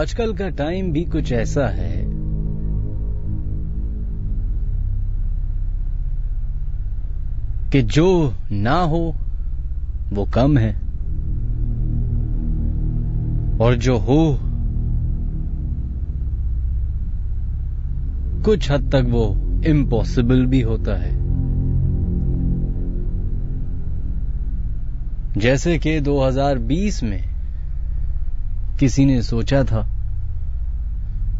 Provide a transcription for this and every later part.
आजकल का टाइम भी कुछ ऐसा है कि जो ना हो वो कम है और जो हो कुछ हद तक वो इम्पॉसिबल भी होता है। जैसे कि 2020 में किसी ने सोचा था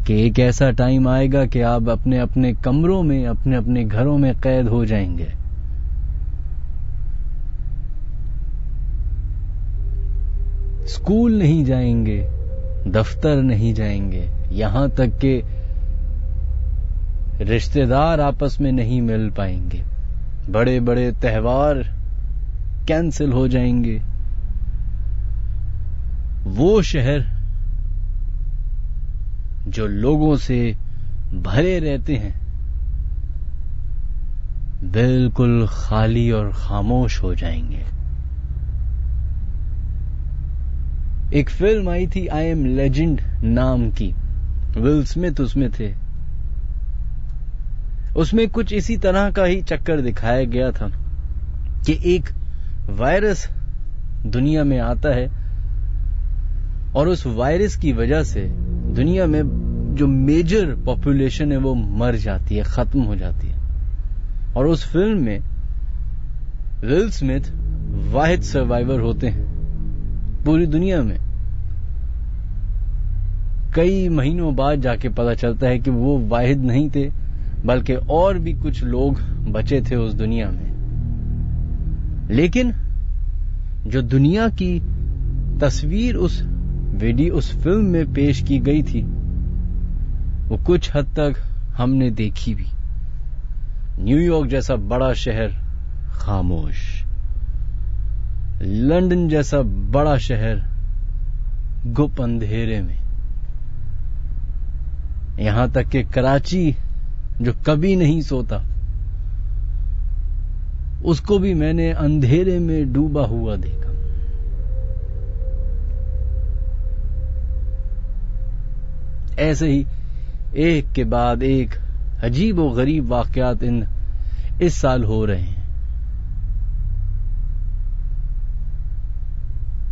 कि एक ऐसा टाइम आएगा कि आप अपने अपने कमरों में अपने अपने घरों में कैद हो जाएंगे। स्कूल नहीं जाएंगे, दफ्तर नहीं जाएंगे, यहां तक कि रिश्तेदार आपस में नहीं मिल पाएंगे। बड़े बड़े त्योहार कैंसिल हो जाएंगे। वो शहर जो लोगों से भरे रहते हैं बिल्कुल खाली और खामोश हो जाएंगे। एक फिल्म आई थी आई एम लेजेंड नाम की, विल स्मिथ उसमें थे। उसमें कुछ इसी तरह का ही चक्कर दिखाया गया था कि एक वायरस दुनिया में आता है और उस वायरस की वजह से दुनिया में जो मेजर पॉपुलेशन है वो मर जाती है, खत्म हो जाती है। और उस फिल्म में विल स्मिथ वाहिद सर्वाइवर होते हैं पूरी दुनिया में। कई महीनों बाद जाके पता चलता है कि वो वाहिद नहीं थे, बल्कि और भी कुछ लोग बचे थे उस दुनिया में। लेकिन जो दुनिया की तस्वीर उस फिल्म में पेश की गई थी वो कुछ हद तक हमने देखी भी। न्यूयॉर्क जैसा बड़ा शहर खामोश, लंदन जैसा बड़ा शहर गुप अंधेरे में, यहां तक कि कराची जो कभी नहीं सोता उसको भी मैंने अंधेरे में डूबा हुआ देखा। ऐसे ही एक के बाद एक अजीब और गरीब वाकयात इस साल हो रहे हैं।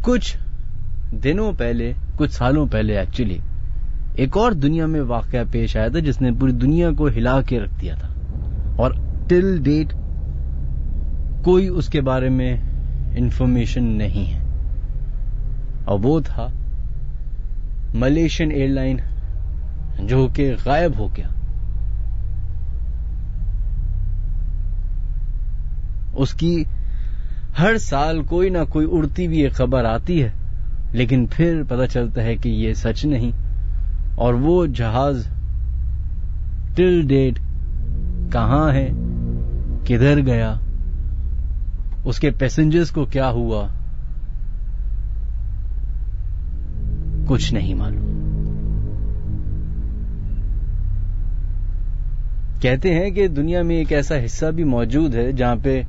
कुछ दिनों पहले, कुछ सालों पहले एक्चुअली, एक और दुनिया में वाकया पेश आया था जिसने पूरी दुनिया को हिला के रख दिया था और टिल डेट कोई उसके बारे में इंफॉर्मेशन नहीं है। और वो था मलेशियन एयरलाइन जो कि गायब हो गया। उसकी हर साल कोई ना कोई उड़ती हुई एक खबर आती है, लेकिन फिर पता चलता है कि ये सच नहीं। और वो जहाज टिल डेट कहां है, किधर गया, उसके पैसेंजर्स को क्या हुआ, कुछ नहीं मालूम। कहते हैं कि दुनिया में एक ऐसा हिस्सा भी मौजूद है जहां पे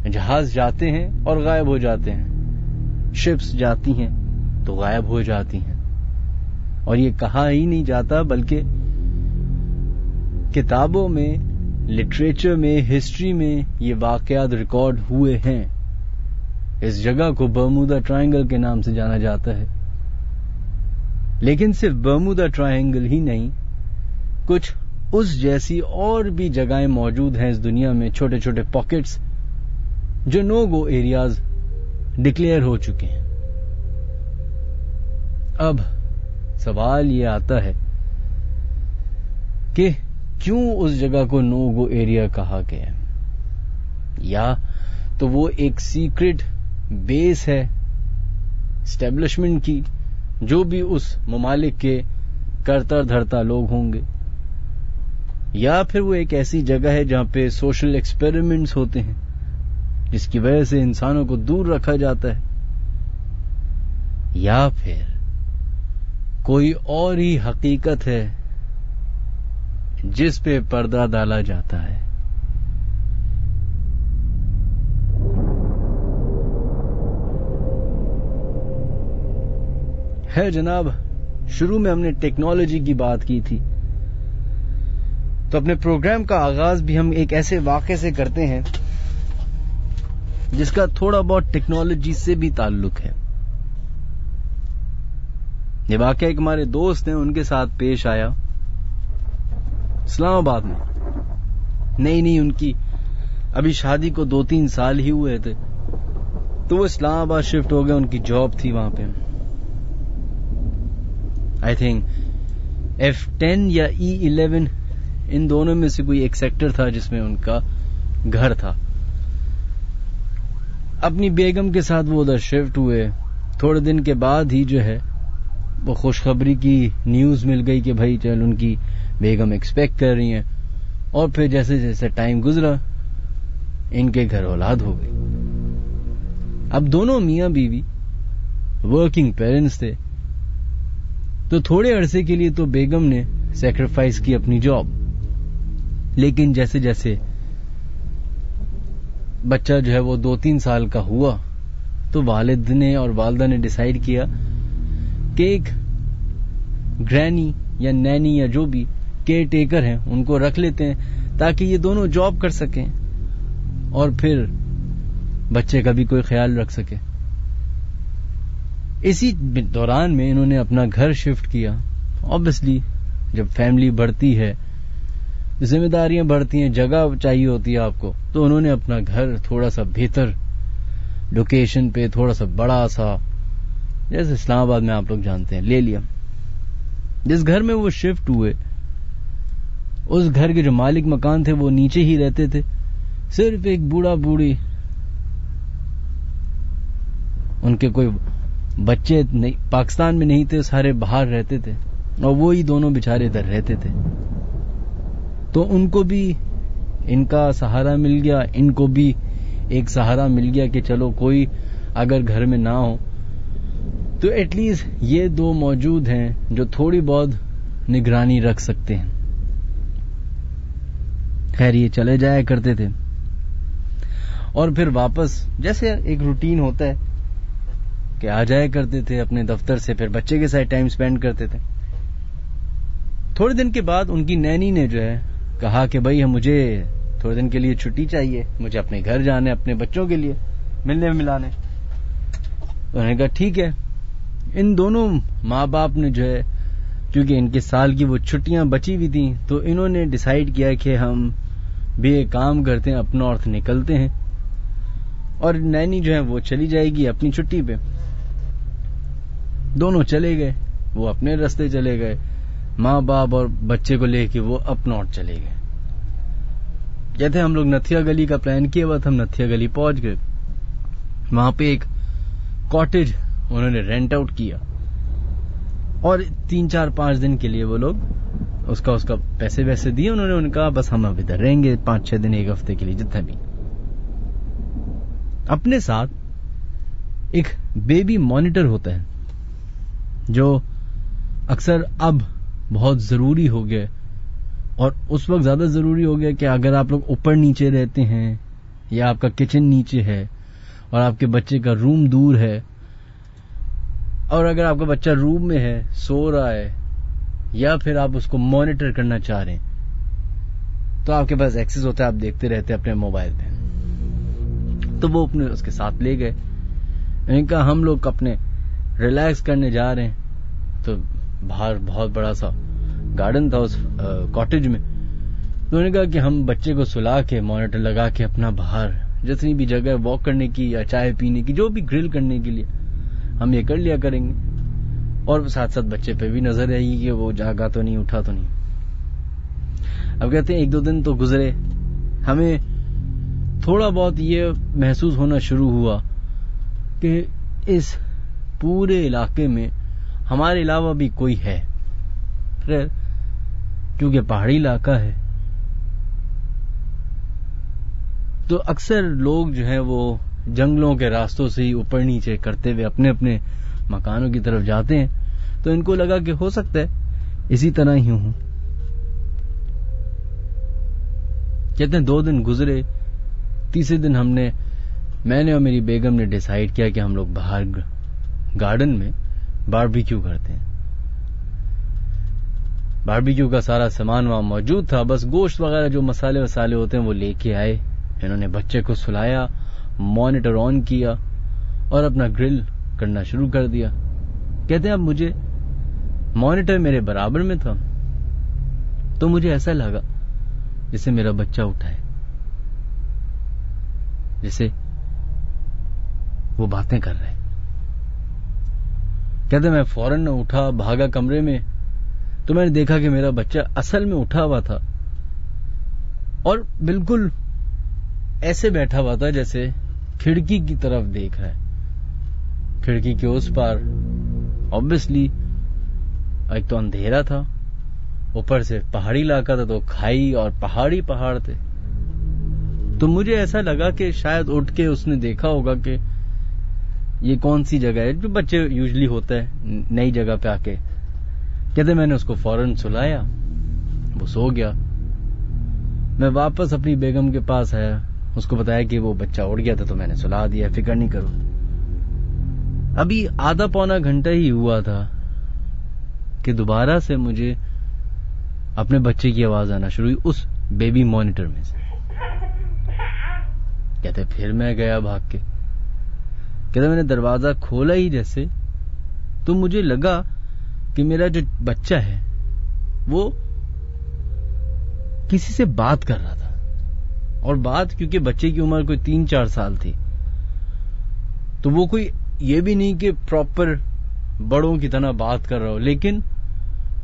जहाज जाते हैं और गायब हो जाते हैं, शिप्स जाती हैं तो गायब हो जाती हैं, और ये कहा ही नहीं जाता बल्कि किताबों में, लिटरेचर में, हिस्ट्री में ये वाकयात रिकॉर्ड हुए हैं। इस जगह को बर्मुदा ट्रायंगल के नाम से जाना जाता है। लेकिन सिर्फ बर्मुदा ट्रायंगल ही नहीं, कुछ उस जैसी और भी जगहें मौजूद हैं इस दुनिया में, छोटे छोटे पॉकेट्स जो नो गो एरियाज डिक्लेयर हो चुके हैं। अब सवाल ये आता है कि क्यों उस जगह को नो गो एरिया कहा गया, या तो वो एक सीक्रेट बेस है एस्टेब्लिशमेंट की, जो भी उस ममालिक के करता धरता लोग होंगे, या फिर वो एक ऐसी जगह है जहां पे सोशल एक्सपेरिमेंट्स होते हैं जिसकी वजह से इंसानों को दूर रखा जाता है, या फिर कोई और ही हकीकत है जिस पे पर्दा डाला जाता है। जनाब, शुरू में हमने टेक्नोलॉजी की बात की थी, तो अपने प्रोग्राम का आगाज भी हम एक ऐसे वाक़े से करते हैं जिसका थोड़ा बहुत टेक्नोलॉजी से भी ताल्लुक है। ये वाक़या एक हमारे दोस्त हैं, उनके साथ पेश आया इस्लामाबाद में। नई उनकी अभी शादी को 2-3 साल ही हुए थे, तो वो इस्लामाबाद शिफ्ट हो गए। उनकी जॉब थी वहां पे, आई थिंक F10 या E11, इन दोनों में से कोई एक सेक्टर था जिसमें उनका घर था। अपनी बेगम के साथ वो उधर शिफ्ट हुए। थोड़े दिन के बाद ही जो है वो खुशखबरी की न्यूज मिल गई कि भाई चल उनकी बेगम एक्सपेक्ट कर रही हैं। और फिर जैसे जैसे टाइम गुजरा इनके घर औलाद हो गई। अब दोनों मियां बीवी वर्किंग पेरेंट्स थे, तो थोड़े अरसे के लिए तो बेगम ने सैक्रिफाइस की अपनी जॉब। लेकिन जैसे जैसे बच्चा जो है वो 2-3 साल का हुआ, तो वालिद ने और वालदा ने डिसाइड किया कि एक ग्रैनी या नैनी या जो भी केयर टेकर हैं उनको रख लेते हैं, ताकि ये दोनों जॉब कर सकें और फिर बच्चे का भी कोई ख्याल रख सके। इसी दौरान में इन्होंने अपना घर शिफ्ट किया। ऑब्वियसली जब फैमिली बढ़ती है, जिम्मेदारियां बढ़ती हैं, जगह चाहिए होती है आपको, तो उन्होंने अपना घर थोड़ा सा बेहतर लोकेशन पे, थोड़ा सा बड़ा सा, जैसे इस्लामाबाद में आप लोग जानते हैं, ले लिया। जिस घर में वो शिफ्ट हुए, उस घर के जो मालिक मकान थे वो नीचे ही रहते थे। सिर्फ एक बूढ़ा बूढ़ी, उनके कोई बच्चे नहीं, पाकिस्तान में नहीं थे, सारे बाहर रहते थे और वो ही दोनों बेचारे इधर रहते थे। तो उनको भी इनका सहारा मिल गया, इनको भी एक सहारा मिल गया कि चलो कोई अगर घर में ना हो तो एटलीस्ट ये दो मौजूद हैं जो थोड़ी बहुत निगरानी रख सकते हैं। खैर ये चले जाया करते थे और फिर वापस जैसे एक रूटीन होता है कि आ जाया करते थे अपने दफ्तर से, फिर बच्चे के साथ टाइम स्पेंड करते थे। थोड़े दिन के बाद उनकी नैनी ने जो है कहा कि भाई मुझे थोड़े दिन के लिए छुट्टी चाहिए, मुझे अपने घर जाने, अपने बच्चों के लिए मिलने मिलाने। उन्होंने कहा ठीक है। इन दोनों माँ बाप ने जो है, क्योंकि इनके साल की वो छुट्टियां बची हुई थी, तो इन्होंने डिसाइड किया कि हम भी एक काम करते हैं, अप नॉर्थ निकलते हैं और नैनी जो है वो चली जाएगी अपनी छुट्टी पे। दोनों चले गए, वो अपने रास्ते चले गए, माँ बाप और बच्चे को लेके वो अप नॉर्थ चले गए। कहते हम लोग नथिया गली का प्लान किया हुआ था, हम नथिया गली पहुंच गए। वहां पे एक कॉटेज उन्होंने रेंट आउट किया और 3-4-5 दिन के लिए वो लोग उसका पैसे वैसे दिए उन्होंने। उनका बस हम अब इधर रहेंगे 5-6 दिन, 1 हफ्ते के लिए, जितना भी। अपने साथ एक बेबी मॉनिटर होता है जो अक्सर अब बहुत जरूरी हो गया, और उस वक्त ज्यादा जरूरी हो गया कि अगर आप लोग ऊपर नीचे रहते हैं या आपका किचन नीचे है और आपके बच्चे का रूम दूर है, और अगर आपका बच्चा रूम में है, सो रहा है, या फिर आप उसको मॉनिटर करना चाह रहे हैं, तो आपके पास एक्सेस होता है, आप देखते रहते हैं अपने मोबाइल पे। तो वो अपने उसके साथ ले गए। इनका हम लोग अपने रिलैक्स करने जा रहे हैं, तो बाहर बहुत बड़ा सा गार्डन था उस कॉटेज में। तो उन्होंने कहा कि हम बच्चे को सुला के मॉनिटर लगा के अपना बाहर जितनी भी जगह वॉक करने की या चाय पीने की, जो भी ग्रिल करने के लिए, हम ये कर लिया करेंगे, और साथ साथ बच्चे पे भी नजर रहेगी कि वो जागा तो नहीं, उठा तो नहीं। अब कहते हैं 1-2 दिन तो गुजरे, हमें थोड़ा बहुत ये महसूस होना शुरू हुआ कि इस पूरे इलाके में हमारे अलावा भी कोई है। क्योंकि पहाड़ी इलाका है, तो अक्सर लोग जो है वो जंगलों के रास्तों से ही ऊपर नीचे करते हुए अपने अपने मकानों की तरफ जाते हैं। तो इनको लगा कि हो सकता है इसी तरह ही हूं। कहते हैं 2 दिन गुजरे, तीसरे दिन मैंने और मेरी बेगम ने डिसाइड किया कि हम लोग बाहर गार्डन में बारबेक्यू करते हैं। बारबेक्यू का सारा सामान वहां मौजूद था, बस गोश्त वगैरह जो मसाले वसाले होते हैं वो लेके आए। इन्होंने बच्चे को सुलाया, मॉनिटर ऑन किया और अपना ग्रिल करना शुरू कर दिया। कहते हैं अब मुझे मॉनिटर मेरे बराबर में था तो मुझे ऐसा लगा जैसे मेरा बच्चा उठा है, जैसे वो बातें कर रहे हैं। कहते मैं फौरन उठा, भागा कमरे में, तो मैंने देखा कि मेरा बच्चा असल में उठा हुआ था और बिल्कुल ऐसे बैठा हुआ था जैसे खिड़की की तरफ देख रहा है। खिड़की के उस पार ऑब्वियसली एक तो अंधेरा था, ऊपर से पहाड़ी इलाका था, तो खाई और पहाड़ी पहाड़ थे। तो मुझे ऐसा लगा कि शायद उठ के उसने देखा होगा कि ये कौन सी जगह है, जो बच्चे यूजुअली होता है नई जगह पे आके। कहते मैंने उसको फौरन सुलाया, वो सो गया। मैं वापस अपनी बेगम के पास आया, उसको बताया कि वो बच्चा उड़ गया था तो मैंने सुला दिया, फिक्र नहीं करो। अभी आधा पौना घंटा ही हुआ था कि दोबारा से मुझे अपने बच्चे की आवाज आना शुरू हुई उस बेबी मॉनिटर में से। कहते फिर मैं गया भाग के। कहते मैंने दरवाजा खोला ही जैसे तो मुझे लगा कि मेरा जो बच्चा है वो किसी से बात कर रहा था। और बात क्योंकि बच्चे की उम्र कोई 3-4 साल थी, तो वो कोई ये भी नहीं कि प्रॉपर बड़ों की तरह बात कर रहा हो, लेकिन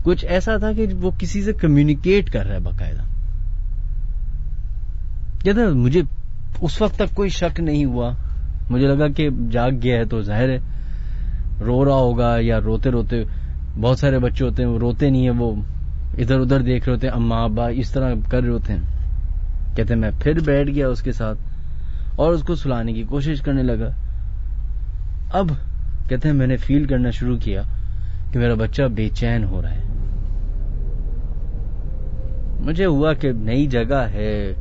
कुछ ऐसा था कि वो किसी से कम्युनिकेट कर रहा है बाकायदा। कहते मुझे उस वक्त तक कोई शक नहीं हुआ, मुझे लगा कि जाग गया है तो जाहिर है रो रहा होगा, या रोते रोते, बहुत सारे बच्चे होते हैं वो रोते नहीं है, वो इधर उधर देख रहे होते हैं, अम्मा अब्बा इस तरह कर रहे होते हैं। कहते मैं फिर बैठ गया उसके साथ और उसको सुलाने की कोशिश करने लगा। अब कहते हैं मैंने फील करना शुरू किया कि मेरा बच्चा बेचैन हो रहा है। मुझे हुआ कि नई जगह है,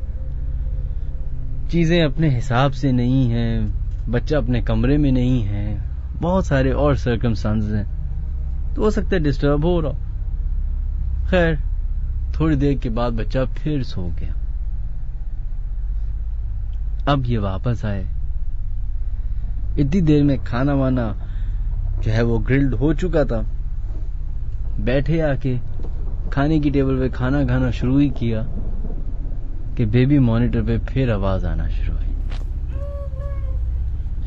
चीजें अपने हिसाब से नहीं हैं, बच्चा अपने कमरे में नहीं है, बहुत सारे और सर्कमस्टांसेस हैं, तो हो सकता है डिस्टर्ब हो रहा। खैर थोड़ी देर के बाद बच्चा फिर सो गया। अब ये वापस आए, इतनी देर में खाना वाना जो है वो ग्रिल्ड हो चुका था। बैठे आके खाने की टेबल पे खाना खाना शुरू ही किया कि बेबी मॉनिटर पे फिर आवाज आना शुरू हुई।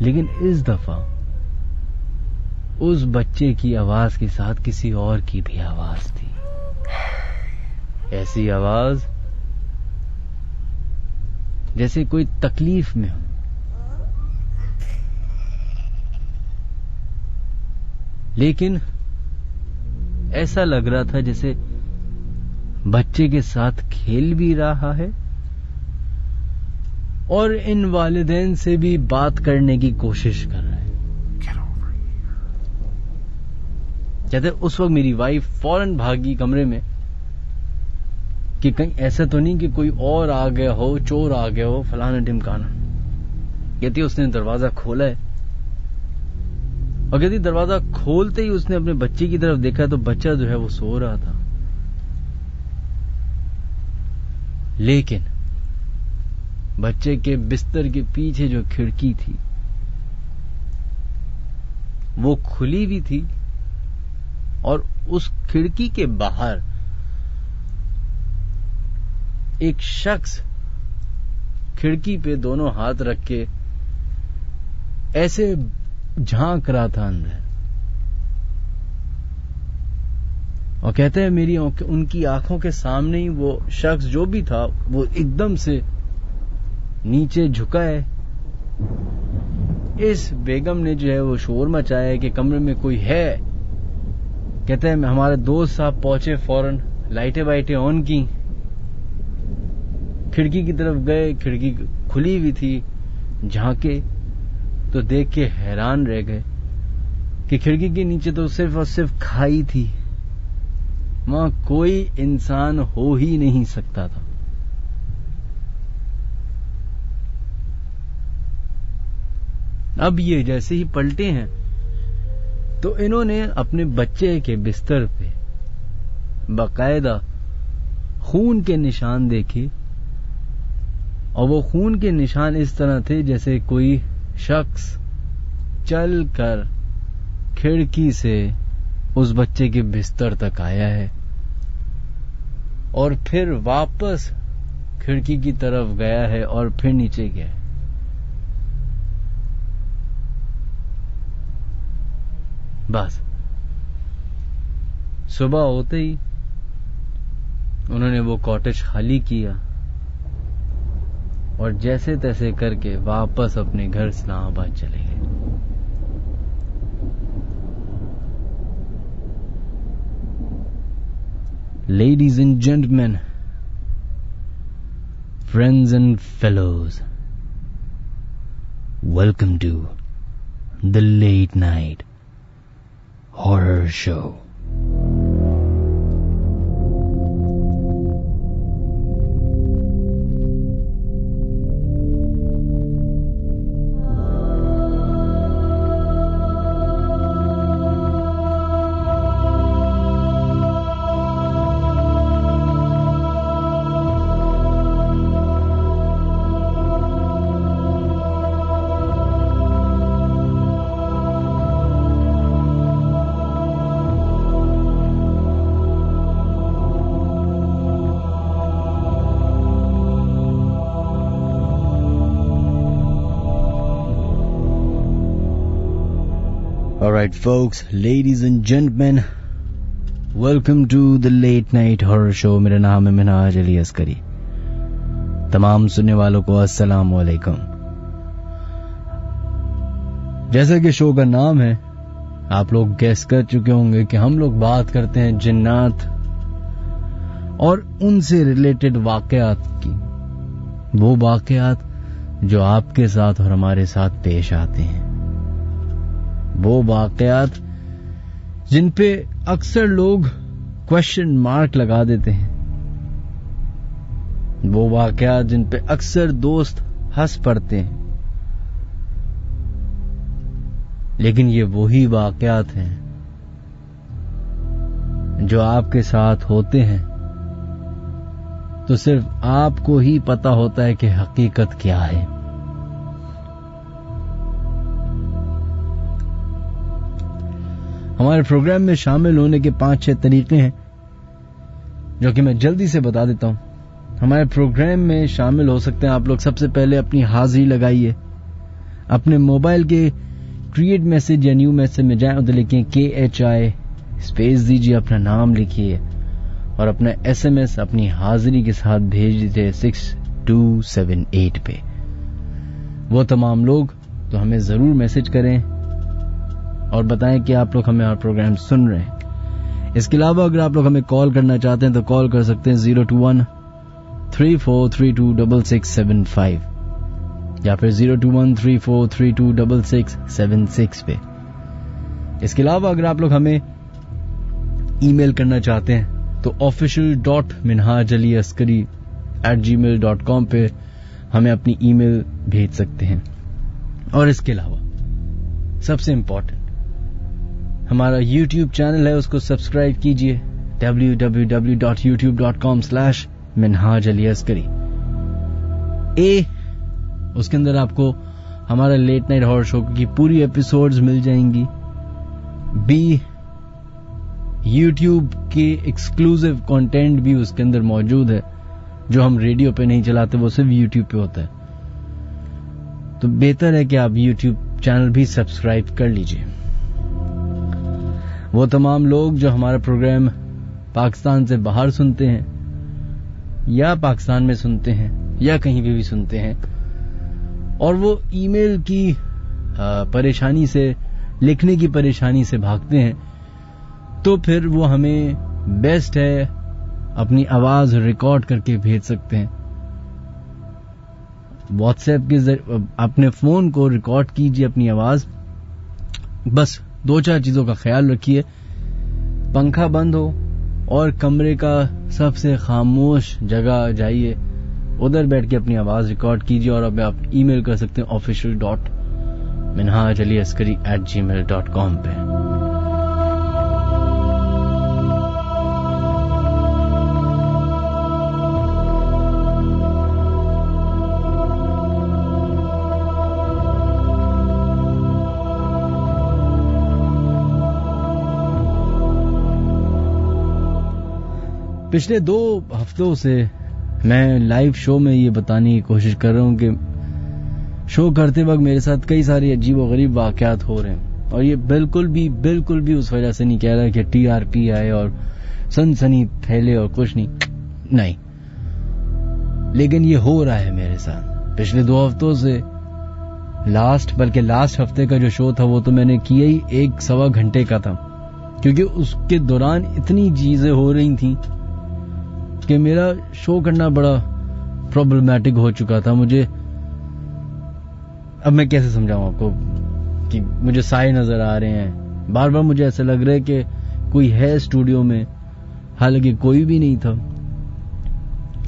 लेकिन इस दफा उस बच्चे की आवाज के साथ किसी और की भी आवाज थी। ऐसी आवाज जैसे कोई तकलीफ में हो। लेकिन ऐसा लग रहा था जैसे बच्चे के साथ खेल भी रहा है और इन वालिदैन से भी बात करने की कोशिश कर रहा है। कहते उस वक्त मेरी वाइफ फौरन भागी कमरे में कि कहीं ऐसा तो नहीं कि कोई और आ गया हो, चोर आ गया हो, फलाना ढिमकाना। कहती उसने दरवाजा खोला है और कहती दरवाजा खोलते ही उसने अपने बच्चे की तरफ देखा तो बच्चा जो है वो सो रहा था। लेकिन बच्चे के बिस्तर के पीछे जो खिड़की थी वो खुली भी थी और उस खिड़की के बाहर एक शख्स खिड़की पे दोनों हाथ रख के ऐसे झांक रहा था अंदर। और कहते हैं मेरी उनकी आंखों के सामने ही वो शख्स जो भी था वो एकदम से नीचे झुका है। इस बेगम ने जो है वो शोर मचाया कि कमरे में कोई है। कहते हैं हमारे दोस्त साहब पहुंचे, फौरन लाइटें वाइटें ऑन की, खिड़की की तरफ गए, खिड़की खुली हुई थी, झांके तो देख के हैरान रह गए कि खिड़की के नीचे तो सिर्फ और सिर्फ खाई थी, वहां कोई इंसान हो ही नहीं सकता था। अब ये जैसे ही पलटे हैं तो इन्होंने अपने बच्चे के बिस्तर पे बाकायदा खून के निशान देखे, और वो खून के निशान इस तरह थे जैसे कोई शख्स चल कर खिड़की से उस बच्चे के बिस्तर तक आया है और फिर वापस खिड़की की तरफ गया है और फिर नीचे गया है। बस सुबह होते ही उन्होंने वो कॉटेज खाली किया और जैसे तैसे करके वापस अपने घर इस्लामाबाद चले गए। Ladies and gentlemen, friends and fellows, welcome to the Late Night Horror Show. Alright folks, ladies and gentlemen, welcome to the Late Night Horror Show. मेरा नाम है मिनहाज अली अस्करी। तमाम सुनने वालों को अस्सलाम वालेकुम। जैसा कि शो का नाम है, आप लोग गेस कर चुके होंगे कि हम लोग बात करते हैं जिन्नात और उनसे रिलेटेड वाकयात की, वो वाकयात जो आपके साथ और हमारे साथ पेश आते हैं, वो वाकयात जिन पे अक्सर लोग क्वेश्चन मार्क लगा देते हैं, वो वाकयात जिन पे अक्सर दोस्त हंस पड़ते हैं, लेकिन ये वही वाकयात हैं जो आपके साथ होते हैं तो सिर्फ आपको ही पता होता है कि हकीकत क्या है। हमारे प्रोग्राम में शामिल होने के 5-6 तरीके हैं जो कि मैं जल्दी से बता देता हूं। हमारे प्रोग्राम में शामिल हो सकते हैं आप लोग। सबसे पहले अपनी हाजिरी लगाइए, अपने मोबाइल के क्रिएट मैसेज या न्यू मैसेज में जाएं, उधर लिखिए KHI स्पेस दीजिए, अपना नाम लिखिए और अपना SMS अपनी हाजिरी के साथ भेज दीजिए 6278 पे। वो तमाम लोग तो हमें जरूर मैसेज करें और बताएं कि आप लोग हमें प्रोग्राम सुन रहे हैं। इसके अलावा अगर आप लोग हमें कॉल करना चाहते हैं तो कॉल कर सकते हैं 021-3432-6675 या फिर 021-3432-6676 पे। इसके अलावा अगर आप लोग हमें ईमेल करना चाहते हैं तो official.minhajaliaskari@gmail.com पे हमें अपनी ईमेल भेज सकते हैं। और इसके अलावा सबसे इंपॉर्टेंट, हमारा YouTube चैनल है, उसको सब्सक्राइब कीजिए www.youtube.com/minhajaliaskari। उसके अंदर आपको हमारा लेट नाइट हॉरर शो की पूरी एपिसोड्स मिल जाएंगी। B, YouTube के एक्सक्लूसिव कंटेंट भी उसके अंदर मौजूद है जो हम रेडियो पे नहीं चलाते, वो सिर्फ YouTube पे होता है। तो बेहतर है कि आप YouTube चैनल भी सब्सक्राइब कर लीजिए। वो तमाम लोग जो हमारा प्रोग्राम पाकिस्तान से बाहर सुनते हैं या पाकिस्तान में सुनते हैं या कहीं भी सुनते हैं और वो ईमेल की परेशानी से, लिखने की परेशानी से भागते हैं, तो फिर वो हमें बेस्ट है अपनी आवाज रिकॉर्ड करके भेज सकते हैं। व्हाट्सएप के जरिए अपने फोन को रिकॉर्ड कीजिए अपनी आवाज। बस 2-4 चीजों का ख्याल रखिए, पंखा बंद हो और कमरे का सबसे खामोश जगह जाइए, उधर बैठ के अपनी आवाज रिकॉर्ड कीजिए और अब आप ईमेल कर सकते हैं official.minhajaliaskari@gmail.com पे। पिछले 2 हफ्तों से मैं लाइव शो में ये बताने की कोशिश कर रहा हूं कि शो करते वक्त मेरे साथ कई सारे अजीब और गरीब वाकयात हो रहे हैं, और ये बिल्कुल भी उस वजह से नहीं कह रहा कि टीआरपी आए और सनसनी फैले और कुछ नहीं, लेकिन ये हो रहा है मेरे साथ पिछले 2 हफ्तों से। लास्ट हफ्ते का जो शो था वो तो मैंने किया ही 1-1.25 घंटे का था, क्योंकि उसके दौरान इतनी चीजें हो रही थी कि मेरा शो करना बड़ा प्रॉब्लमैटिक हो चुका था मुझे। अब मैं कैसे समझाऊं आपको कि मुझे साए नजर आ रहे हैं, बार बार मुझे ऐसा लग रहा है कि कोई है स्टूडियो में, हालांकि कोई भी नहीं था।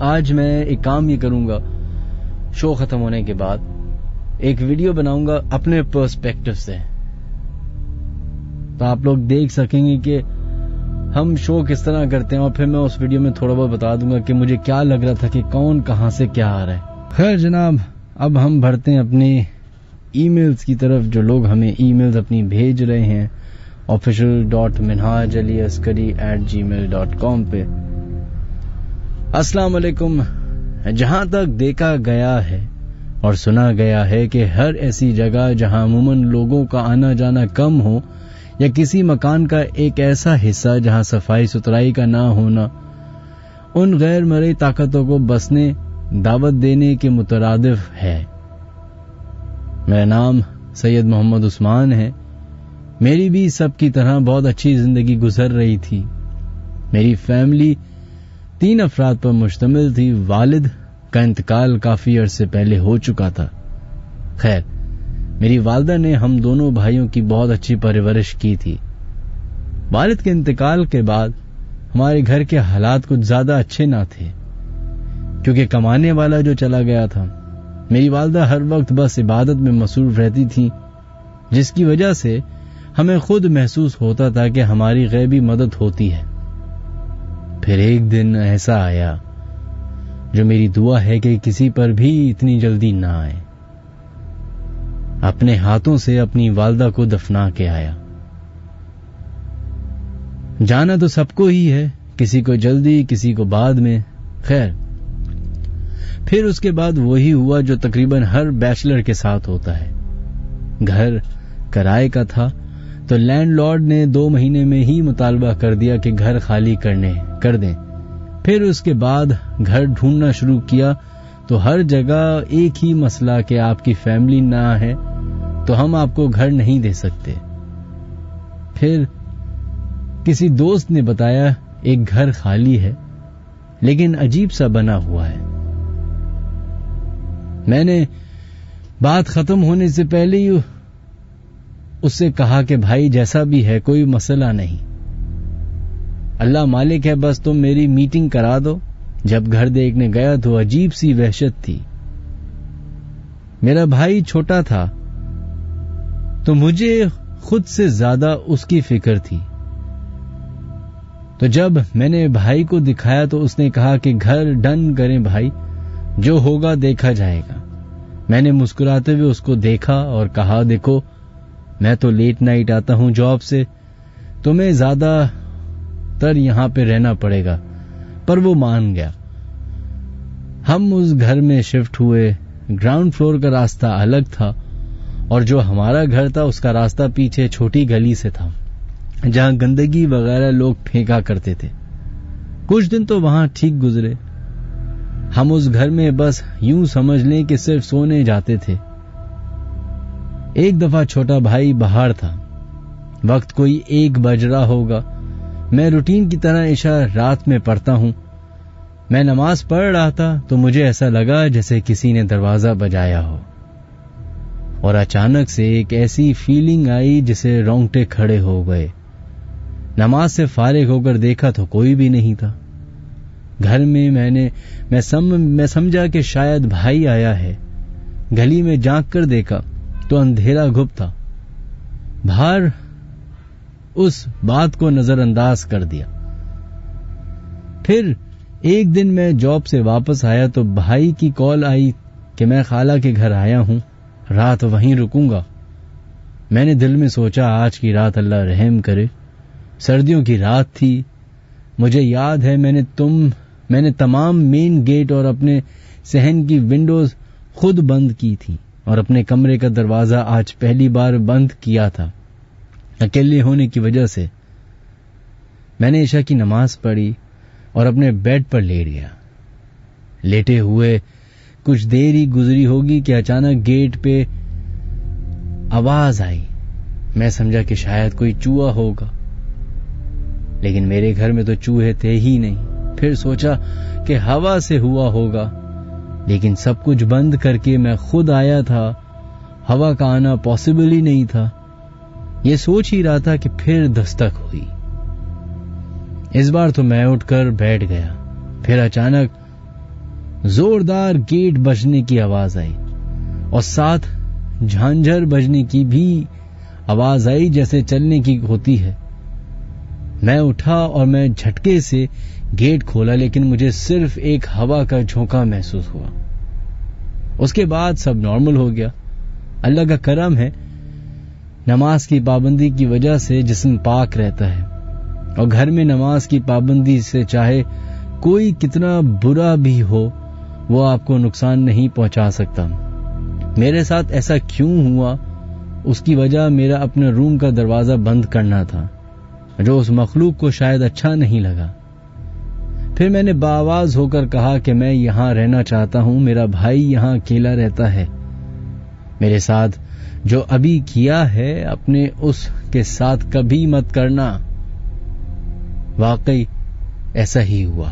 आज मैं एक काम ये करूंगा, शो खत्म होने के बाद एक वीडियो बनाऊंगा अपने पर्सपेक्टिव से, तो आप लोग देख सकेंगे कि हम शो किस तरह करते हैं, और फिर मैं उस वीडियो में थोड़ा बहुत बता दूंगा कि मुझे क्या लग रहा था कि कौन कहां से क्या आ रहा है। खैर जनाब, अब हम बढ़ते हैं अपने ईमेल्स की तरफ, जो लोग हमें ईमेल्स अपनी भेज रहे हैं official.minhajaliaskari@gmail.com पे। अस्सलाम वालेकुम। जहां तक देखा गया है और सुना गया है कि हर ऐसी जगह जहां अमूमन लोगों का आना जाना कम हो, या किसी मकान का एक ऐसा हिस्सा जहां सफाई सुथराई का ना होना, उन गैर मरई ताकतों को बसने दावत देने के मुतरादिफ है। मेरा नाम सैयद मोहम्मद उस्मान है। मेरी भी सबकी तरह बहुत अच्छी जिंदगी गुजर रही थी। मेरी फैमिली 3 अफराद पर मुश्तमिल थी। वालिद का इंतकाल काफी अरसे पहले हो चुका था। खैर, मेरी वालदा ने हम दोनों भाइयों की बहुत अच्छी परवरिश की थी। वालिद के इंतकाल के बाद हमारे घर के हालात कुछ ज्यादा अच्छे ना थे, क्योंकि कमाने वाला जो चला गया था। मेरी वालदा हर वक्त बस इबादत में मसरूफ रहती थी, जिसकी वजह से हमें खुद महसूस होता था कि हमारी गैबी मदद होती है। फिर एक दिन ऐसा आया जो मेरी दुआ है कि किसी पर भी इतनी जल्दी ना आए। अपने हाथों से अपनी वालदा को दफना के आया। जाना तो सबको ही है, किसी को जल्दी, किसी को बाद में। खैर, फिर उसके बाद वही हुआ जो तकरीबन हर बैचलर के साथ होता है। घर किराए का था, तो लैंडलॉर्ड ने 2 महीने में ही मुतालबा कर दिया कि घर खाली कर दें। फिर उसके बाद घर ढूंढना शुरू किया, तो हर जगह एक ही मसला कि आपकी फैमिली ना है तो हम आपको घर नहीं दे सकते। फिर किसी दोस्त ने बताया एक घर खाली है, लेकिन अजीब सा बना हुआ है। मैंने बात खत्म होने से पहले ही उससे कहा कि भाई जैसा भी है कोई मसला नहीं, अल्लाह मालिक है, बस तुम मेरी मीटिंग करा दो। जब घर देखने गया तो अजीब सी वहशत थी। मेरा भाई छोटा था, तो मुझे खुद से ज्यादा उसकी फिक्र थी। तो जब मैंने भाई को दिखाया तो उसने कहा कि घर डन करें भाई, जो होगा देखा जाएगा। मैंने मुस्कुराते हुए उसको देखा और कहा, देखो मैं तो लेट नाइट आता हूं जॉब से, तुम्हें ज्यादातर यहां पे रहना पड़ेगा। पर वो मान गया। हम उस घर में शिफ्ट हुए। ग्राउंड फ्लोर का रास्ता अलग था, और जो हमारा घर था उसका रास्ता पीछे छोटी गली से था, जहां गंदगी वगैरह लोग फेंका करते थे। कुछ दिन तो वहां ठीक गुजरे। हम उस घर में बस यूं समझ लें कि सिर्फ सोने जाते थे। एक दफा छोटा भाई बाहर था, वक्त कोई 1 बज रहा होगा। मैं रूटीन की तरह इशा रात में पढ़ता हूं। मैं नमाज पढ़ रहा था तो मुझे ऐसा लगा जैसे किसी ने दरवाजा बजाया हो, और अचानक से एक ऐसी फीलिंग आई जिसे रोंगटे खड़े हो गए। नमाज से फारिग होकर देखा तो कोई भी नहीं था घर में। मैं समझा कि शायद भाई आया है। गली में झांक कर देखा तो अंधेरा गुप्त था। बाहर उस बात को नजरअंदाज कर दिया। फिर एक दिन मैं जॉब से वापस आया तो भाई की कॉल आई कि मैं खाला के घर आया हूं, रात वहीं रुकूंगा। मैंने दिल में सोचा आज की रात अल्लाह रहम करे। सर्दियों की रात थी, मुझे याद है मैंने तमाम मेन गेट और अपने सहन की विंडोज खुद बंद की थी और अपने कमरे का दरवाजा आज पहली बार बंद किया था अकेले होने की वजह से। मैंने ईशा की नमाज पढ़ी और अपने बेड पर लेट गया। लेटे हुए कुछ देर ही गुजरी होगी कि अचानक गेट पे आवाज आई। मैं समझा कि शायद कोई चूहा होगा, लेकिन मेरे घर में तो चूहे थे ही नहीं। फिर सोचा कि हवा से हुआ होगा, लेकिन सब कुछ बंद करके मैं खुद आया था। हवा का आना पॉसिबल ही नहीं था। ये सोच ही रहा था कि फिर दस्तक हुई। इस बार तो मैं उठकर बैठ गया। फिर अचानक जोरदार गेट बजने की आवाज आई और साथ झांझर बजने की भी आवाज आई, जैसे चलने की होती है। मैं उठा और मैं झटके से गेट खोला, लेकिन मुझे सिर्फ एक हवा का झोंका महसूस हुआ। उसके बाद सब नॉर्मल हो गया। अल्लाह का करम है, नमाज की पाबंदी की वजह से जिस्म पाक रहता है और घर में नमाज की पाबंदी से चाहे कोई कितना बुरा भी हो वो आपको नुकसान नहीं पहुंचा सकता। मेरे साथ ऐसा क्यों हुआ, उसकी वजह मेरा अपने रूम का दरवाजा बंद करना था, जो उस मखलूक को शायद अच्छा नहीं लगा। फिर मैंने बाआवाज होकर कहा कि मैं यहां रहना चाहता हूं, मेरा भाई यहां अकेला रहता है। मेरे साथ जो अभी किया है अपने उसके साथ कभी मत करना। वाकई ऐसा ही हुआ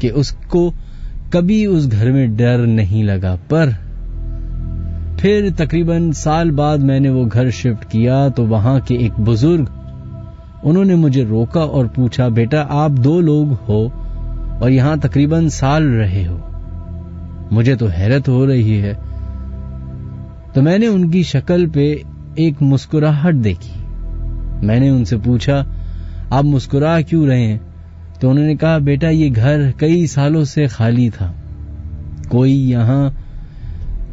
कि उसको कभी उस घर में डर नहीं लगा। पर फिर तकरीबन साल बाद मैंने वो घर शिफ्ट किया तो वहां के एक बुजुर्ग, उन्होंने मुझे रोका और पूछा, बेटा आप 2 लोग हो और यहां तकरीबन साल रहे हो। मुझे तो हैरत हो रही है। तो मैंने उनकी शक्ल पे एक मुस्कुराहट देखी। मैंने उनसे पूछा, आप मुस्कुरा क्यों रहे हैं? तो उन्होंने कहा, बेटा ये घर कई सालों से खाली था, कोई यहां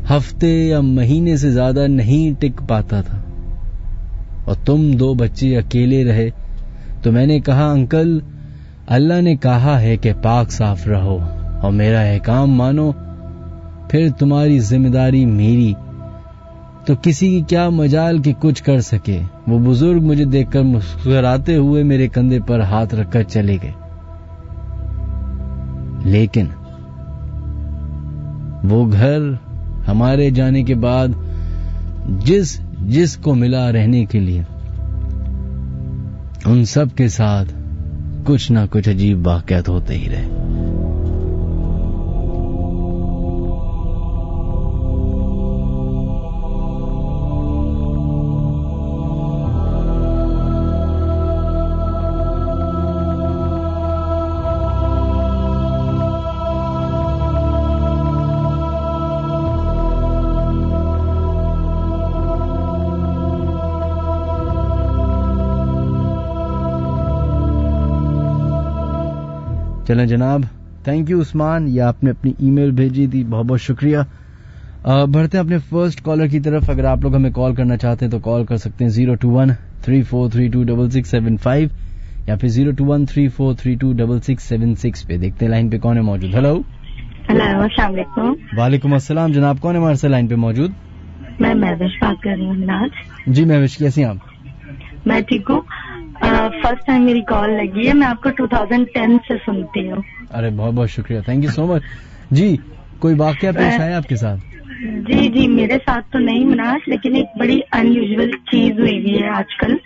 हफ्ते या महीने से ज्यादा नहीं टिक पाता था और तुम 2 बच्चे अकेले रहे। तो मैंने कहा, अंकल अल्लाह ने कहा है कि पाक साफ रहो और मेरा एहकाम मानो, फिर तुम्हारी जिम्मेदारी मेरी, तो किसी की क्या मजाल कि कुछ कर सके। वो बुजुर्ग मुझे देखकर मुस्कुराते हुए मेरे कंधे पर हाथ रखकर चले गए। लेकिन वो घर हमारे जाने के बाद जिसको मिला रहने के लिए, उन सब के साथ कुछ ना कुछ अजीब वाकयात होते ही रहे। चलें जनाब, थैंक यू उस्मान, ये आपने अपनी ईमेल भेजी थी, बहुत बहुत शुक्रिया। बढ़ते हैं अपने फर्स्ट कॉलर की तरफ। अगर आप लोग हमें कॉल करना चाहते हैं तो कॉल कर सकते हैं 021-3432-6675 या फिर 021-3432-6676 पे। देखते हैं लाइन पे कौन है मौजूद। हेलो अस्सलाम वालेकुम। वालेकुम अस्सलाम जनाब, कौन है हमारे से लाइन पे मौजूद? मैं महविश बात कर रही हूँ। जी महविश, कैसी हैं आप? मैं ठीक हूँ। फर्स्ट टाइम मेरी कॉल लगी है, मैं आपको 2010 से सुनती हूँ। अरे बहुत बहुत शुक्रिया, थैंक यू सो मच। जी कोई वाकया पेश आया आपके साथ? जी मेरे साथ तो नहीं मिनाज, लेकिन एक बड़ी अनयूजुअल चीज हुई हुई है आजकल।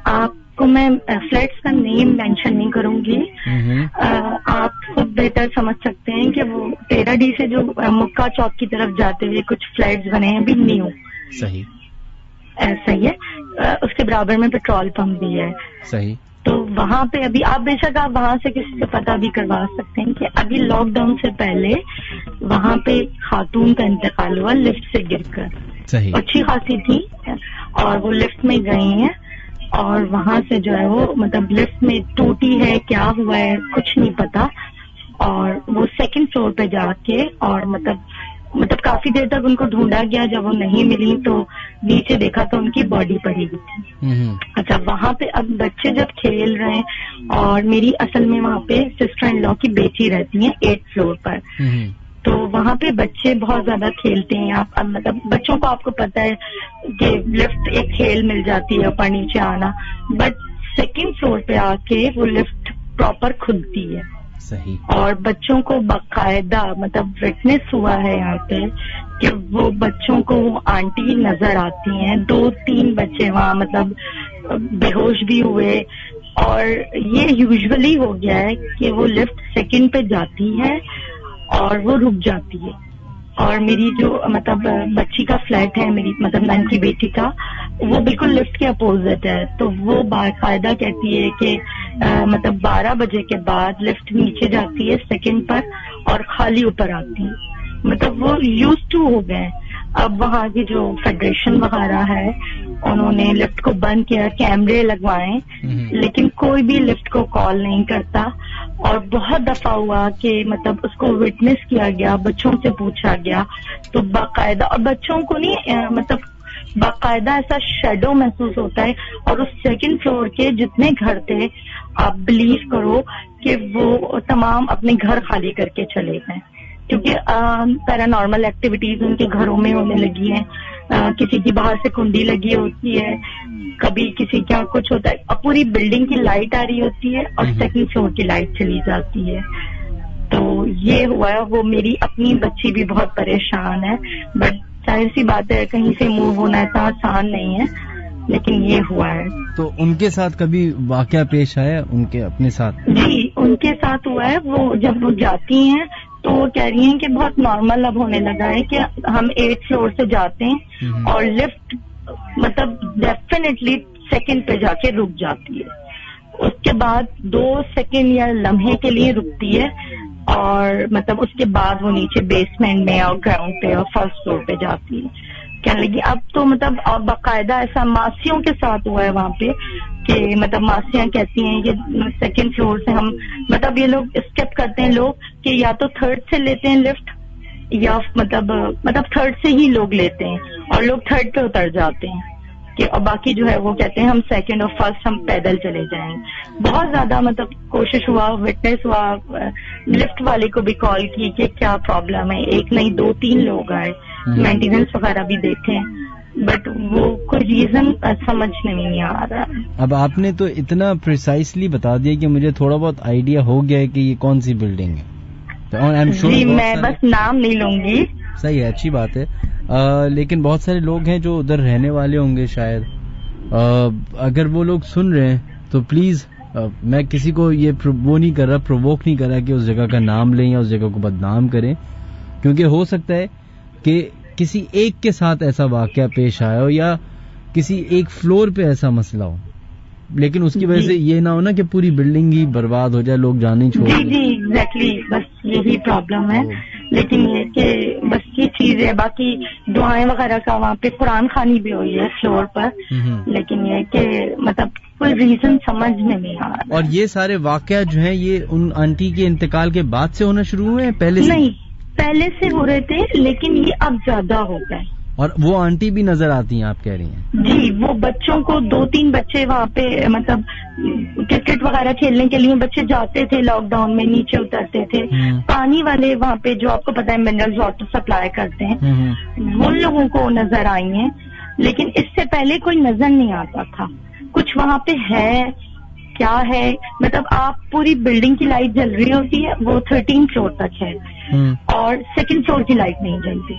आपको मैं फ्लैट्स का नेम मेंशन नहीं करूंगी, आप खुद बेहतर समझ सकते हैं कि वो 13D से जो मुक्का चौक की तरफ जाते हुए कुछ फ्लैट्स बने हैं अभी न्यू। सही, ऐसा ही है। उसके बराबर में पेट्रोल पंप भी है। सही। तो वहाँ पे अभी आप बेशक आप वहाँ से किसी से पता भी करवा सकते हैं कि अभी लॉकडाउन से पहले वहाँ पे खातून का इंतकाल हुआ लिफ्ट से गिरकर। सही। अच्छी खासी थी और वो लिफ्ट में गई हैं और वहाँ से जो है वो मतलब लिफ्ट में टूटी है, क्या हुआ है कुछ नहीं पता, और वो 2nd फ्लोर पे जाके और मतलब मतलब काफी देर तक उनको ढूंढा गया, जब वो नहीं मिली तो नीचे देखा तो उनकी बॉडी पड़ी हुई थी। अच्छा, वहां पे अब बच्चे जब खेल रहे हैं, और मेरी असल में वहां पे सिस्टर इन लॉ की बेटी रहती है 8th फ्लोर पर, तो वहां पे बच्चे बहुत ज्यादा खेलते हैं। आप मतलब बच्चों को आपको पता है कि लिफ्ट एक खेल मिल जाती है ऊपर नीचे आना, बट 2nd फ्लोर पे आके वो लिफ्ट प्रॉपर खुलती है। सही। और बच्चों को बाकायदा मतलब विटनेस हुआ है यहाँ पे कि वो बच्चों को आंटी नजर आती हैं, 2-3 बच्चे वहाँ मतलब बेहोश भी हुए, और ये यूजुअली हो गया है कि वो लिफ्ट 2nd पे जाती है और वो रुक जाती है। और मेरी जो मतलब बच्ची का फ्लैट है, मेरी मतलब नन की बेटी का, वो बिल्कुल लिफ्ट के अपोजिट है, तो वो बाकायदा कहती है कि मतलब 12 बजे के बाद लिफ्ट नीचे जाती है 2nd पर और खाली ऊपर आती है। मतलब वो यूज्ड टू हो गए। अब वहाँ की जो फेडरेशन वगैरह है उन्होंने लिफ्ट को बंद किया, कैमरे लगवाए, लेकिन कोई भी लिफ्ट को कॉल नहीं करता। और बहुत दफा हुआ कि मतलब उसको विटनेस किया गया, बच्चों से पूछा गया, तो बाकायदा, और बच्चों को नहीं मतलब बाकायदा ऐसा शेडो महसूस होता है। और उस 2nd फ्लोर के जितने घर थे, आप बिलीव करो कि वो तमाम अपने घर खाली करके चले गए, क्योंकि पैरानॉर्मल एक्टिविटीज उनके घरों में होने लगी है। किसी की बाहर से कुंडी लगी होती है, कभी किसी क्या कुछ होता है, अब पूरी बिल्डिंग की लाइट आ रही होती है और 2nd फ्लोर की लाइट चली जाती है। तो ये हुआ है। वो मेरी अपनी बच्ची भी बहुत परेशान है, बट जाहिर सी बात है कहीं से मूव होना इतना आसान नहीं है, लेकिन ये हुआ है। तो उनके साथ कभी वाकया पेश आया उनके अपने साथ? जी, उनके साथ हुआ है। वो जब वो जाती हैं तो वो कह रही हैं कि बहुत नॉर्मल अब होने लगा है कि हम 8th फ्लोर से जाते हैं और लिफ्ट मतलब डेफिनेटली 2nd पे जाके रुक जाती है। उसके बाद 2 सेकंड या लम्हे के लिए रुकती है, और मतलब उसके बाद वो नीचे बेसमेंट में और ग्राउंड पे और 1st फ्लोर पे जाती है। कहने लगी अब तो मतलब बाकायदा ऐसा मासियों के साथ हुआ है वहाँ पे कि मतलब मासियां कहती हैं कि 2nd फ्लोर से हम मतलब ये लोग स्किप करते हैं लोग कि या तो 3rd से लेते हैं लिफ्ट, या मतलब 3rd से ही लोग लेते हैं, और लोग 3rd पे उतर जाते हैं कि और बाकी जो है वो कहते हैं हम 2nd और 1st हम पैदल चले जाएंगे। बहुत ज्यादा मतलब कोशिश हुआ, विटनेस हुआ, लिफ्ट वाले को भी कॉल की कि क्या प्रॉब्लम है, एक नहीं 2-3 लोग आए, मेंटेनेंस वगैरह भी देखे, बट वो कोई रीजन समझ में नहीं आ रहा। अब आपने तो इतना प्रिसाइसली बता दिया कि मुझे थोड़ा बहुत आइडिया हो गया है कि ये कौन सी बिल्डिंग है। तो जी, मैं बस नाम नहीं लूंगी। सही है, अच्छी बात है। लेकिन बहुत सारे लोग हैं जो उधर रहने वाले होंगे शायद। अगर वो लोग सुन रहे हैं तो प्लीज, मैं किसी को ये वो नहीं कर रहा, प्रोवोक नहीं कर रहा कि उस जगह का नाम लें या उस जगह को बदनाम करें, क्योंकि हो सकता है कि किसी एक के साथ ऐसा वाकया पेश आया हो या किसी एक फ्लोर पे ऐसा मसला हो, लेकिन उसकी वजह से ये ना हो ना कि पूरी बिल्डिंग ही बर्बाद हो जाए, लोग जाने ही छोड़ दें। जी एग्जैक्टली, बस यही प्रॉब्लम है। लेकिन ये कि बस ये चीज है, बाकी दुआएं वगैरह का वहाँ पे कुरान खानी भी हुई है फ्लोर पर, लेकिन ये कि मतलब कोई रीजन समझ में नहीं आ रहा। और ये सारे वाकया जो है ये उन आंटी के इंतकाल के बाद से होना शुरू हुए हैं? पहले से नहीं, पहले से हो रहे थे, लेकिन ये अब ज्यादा हो गए। और वो आंटी भी नजर आती हैं, आप कह रही हैं? जी, वो बच्चों को 2-3 बच्चे वहाँ पे मतलब क्रिकेट वगैरह खेलने के लिए बच्चे जाते थे लॉकडाउन में, नीचे उतरते थे। पानी वाले वहाँ पे जो आपको पता है मिनरल वाटर सप्लाई करते हैं, उन लोगों को नजर आई हैं, लेकिन इससे पहले कोई नजर नहीं आता था। कुछ वहाँ पे है, क्या है, मतलब आप पूरी बिल्डिंग की लाइट जल रही होती है, वो 13 फ्लोर तक है, और 2nd फ्लोर की लाइट नहीं जलती,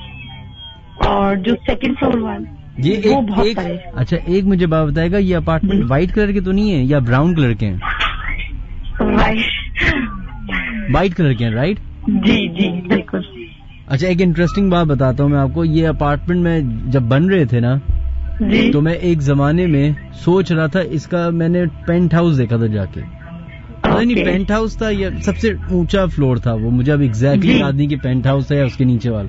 और जो 2nd फ्लोर वाले ये वो बहुत अच्छा, एक मुझे बात बताएगा, ये अपार्टमेंट व्हाइट कलर के तो नहीं है या ब्राउन कलर के हैं? व्हाइट कलर के हैं, राइट? जी जी बिल्कुल। अच्छा, एक इंटरेस्टिंग बात बताता हूँ मैं आपको। ये अपार्टमेंट में जब बन रहे थे ना जी, तो मैं एक जमाने में सोच रहा था इसका, मैंने पेंट हाउस देखा था जाके। नहीं, पेंट हाउस था या सबसे ऊंचा फ्लोर था वो, मुझे अब एग्जैक्टली याद नहीं कि पेंट हाउस था या उसके नीचे वाला,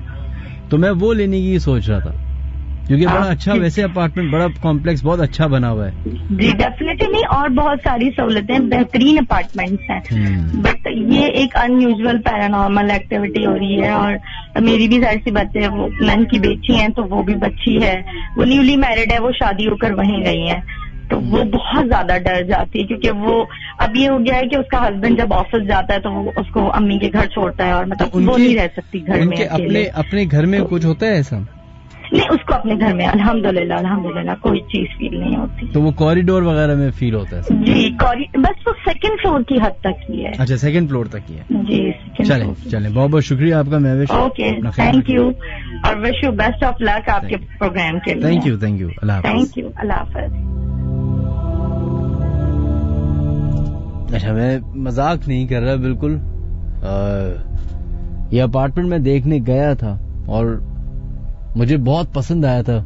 तो मैं वो लेने की सोच रहा था। क्योंकि बड़ा अच्छा वैसे अपार्टमेंट, बड़ा कॉम्प्लेक्स बहुत अच्छा बना हुआ है जी। डेफिनेटली, और बहुत सारी सहूलतें, बेहतरीन अपार्टमेंट्स हैं। बट ये एक अनयूजुअल पैरानॉर्मल एक्टिविटी हो रही है। और मेरी भी जाहिर सी बात है, वो नन की बेटी है तो वो भी बच्ची है, वो न्यूली मैरिड है, वो शादी होकर वहीं गई है, तो वो बहुत ज्यादा डर जाती है। क्योंकि वो अब ये हो गया है कि उसका हस्बैंड जब ऑफिस जाता है तो वो उसको अम्मी के घर छोड़ता है, और मतलब वो नहीं रह सकती घर में अकेले। अपने घर में कुछ होता है ऐसा? नहीं, उसको अपने घर में अल्हम्दुलिल्लाह कोई चीज फील नहीं होती। तो वो कॉरिडोर वगैरह में फील होता है? जी, बस वो सेकंड फ्लोर की हद तक ही है। अच्छा, सेकंड फ्लोर तक ही है जी। चले बहुत बहुत शुक्रिया आपका महविश। ओके, थैंक यू, और wish you best of luck आपके प्रोग्राम के लिए। थैंक यू अल्लाह हाफ़िज़। थैंक यू, अल्लाह हाफ़िज़। अच्छा, मैं मजाक नहीं कर रहा बिल्कुल। ये अपार्टमेंट मैं देखने गया था और मुझे बहुत पसंद आया था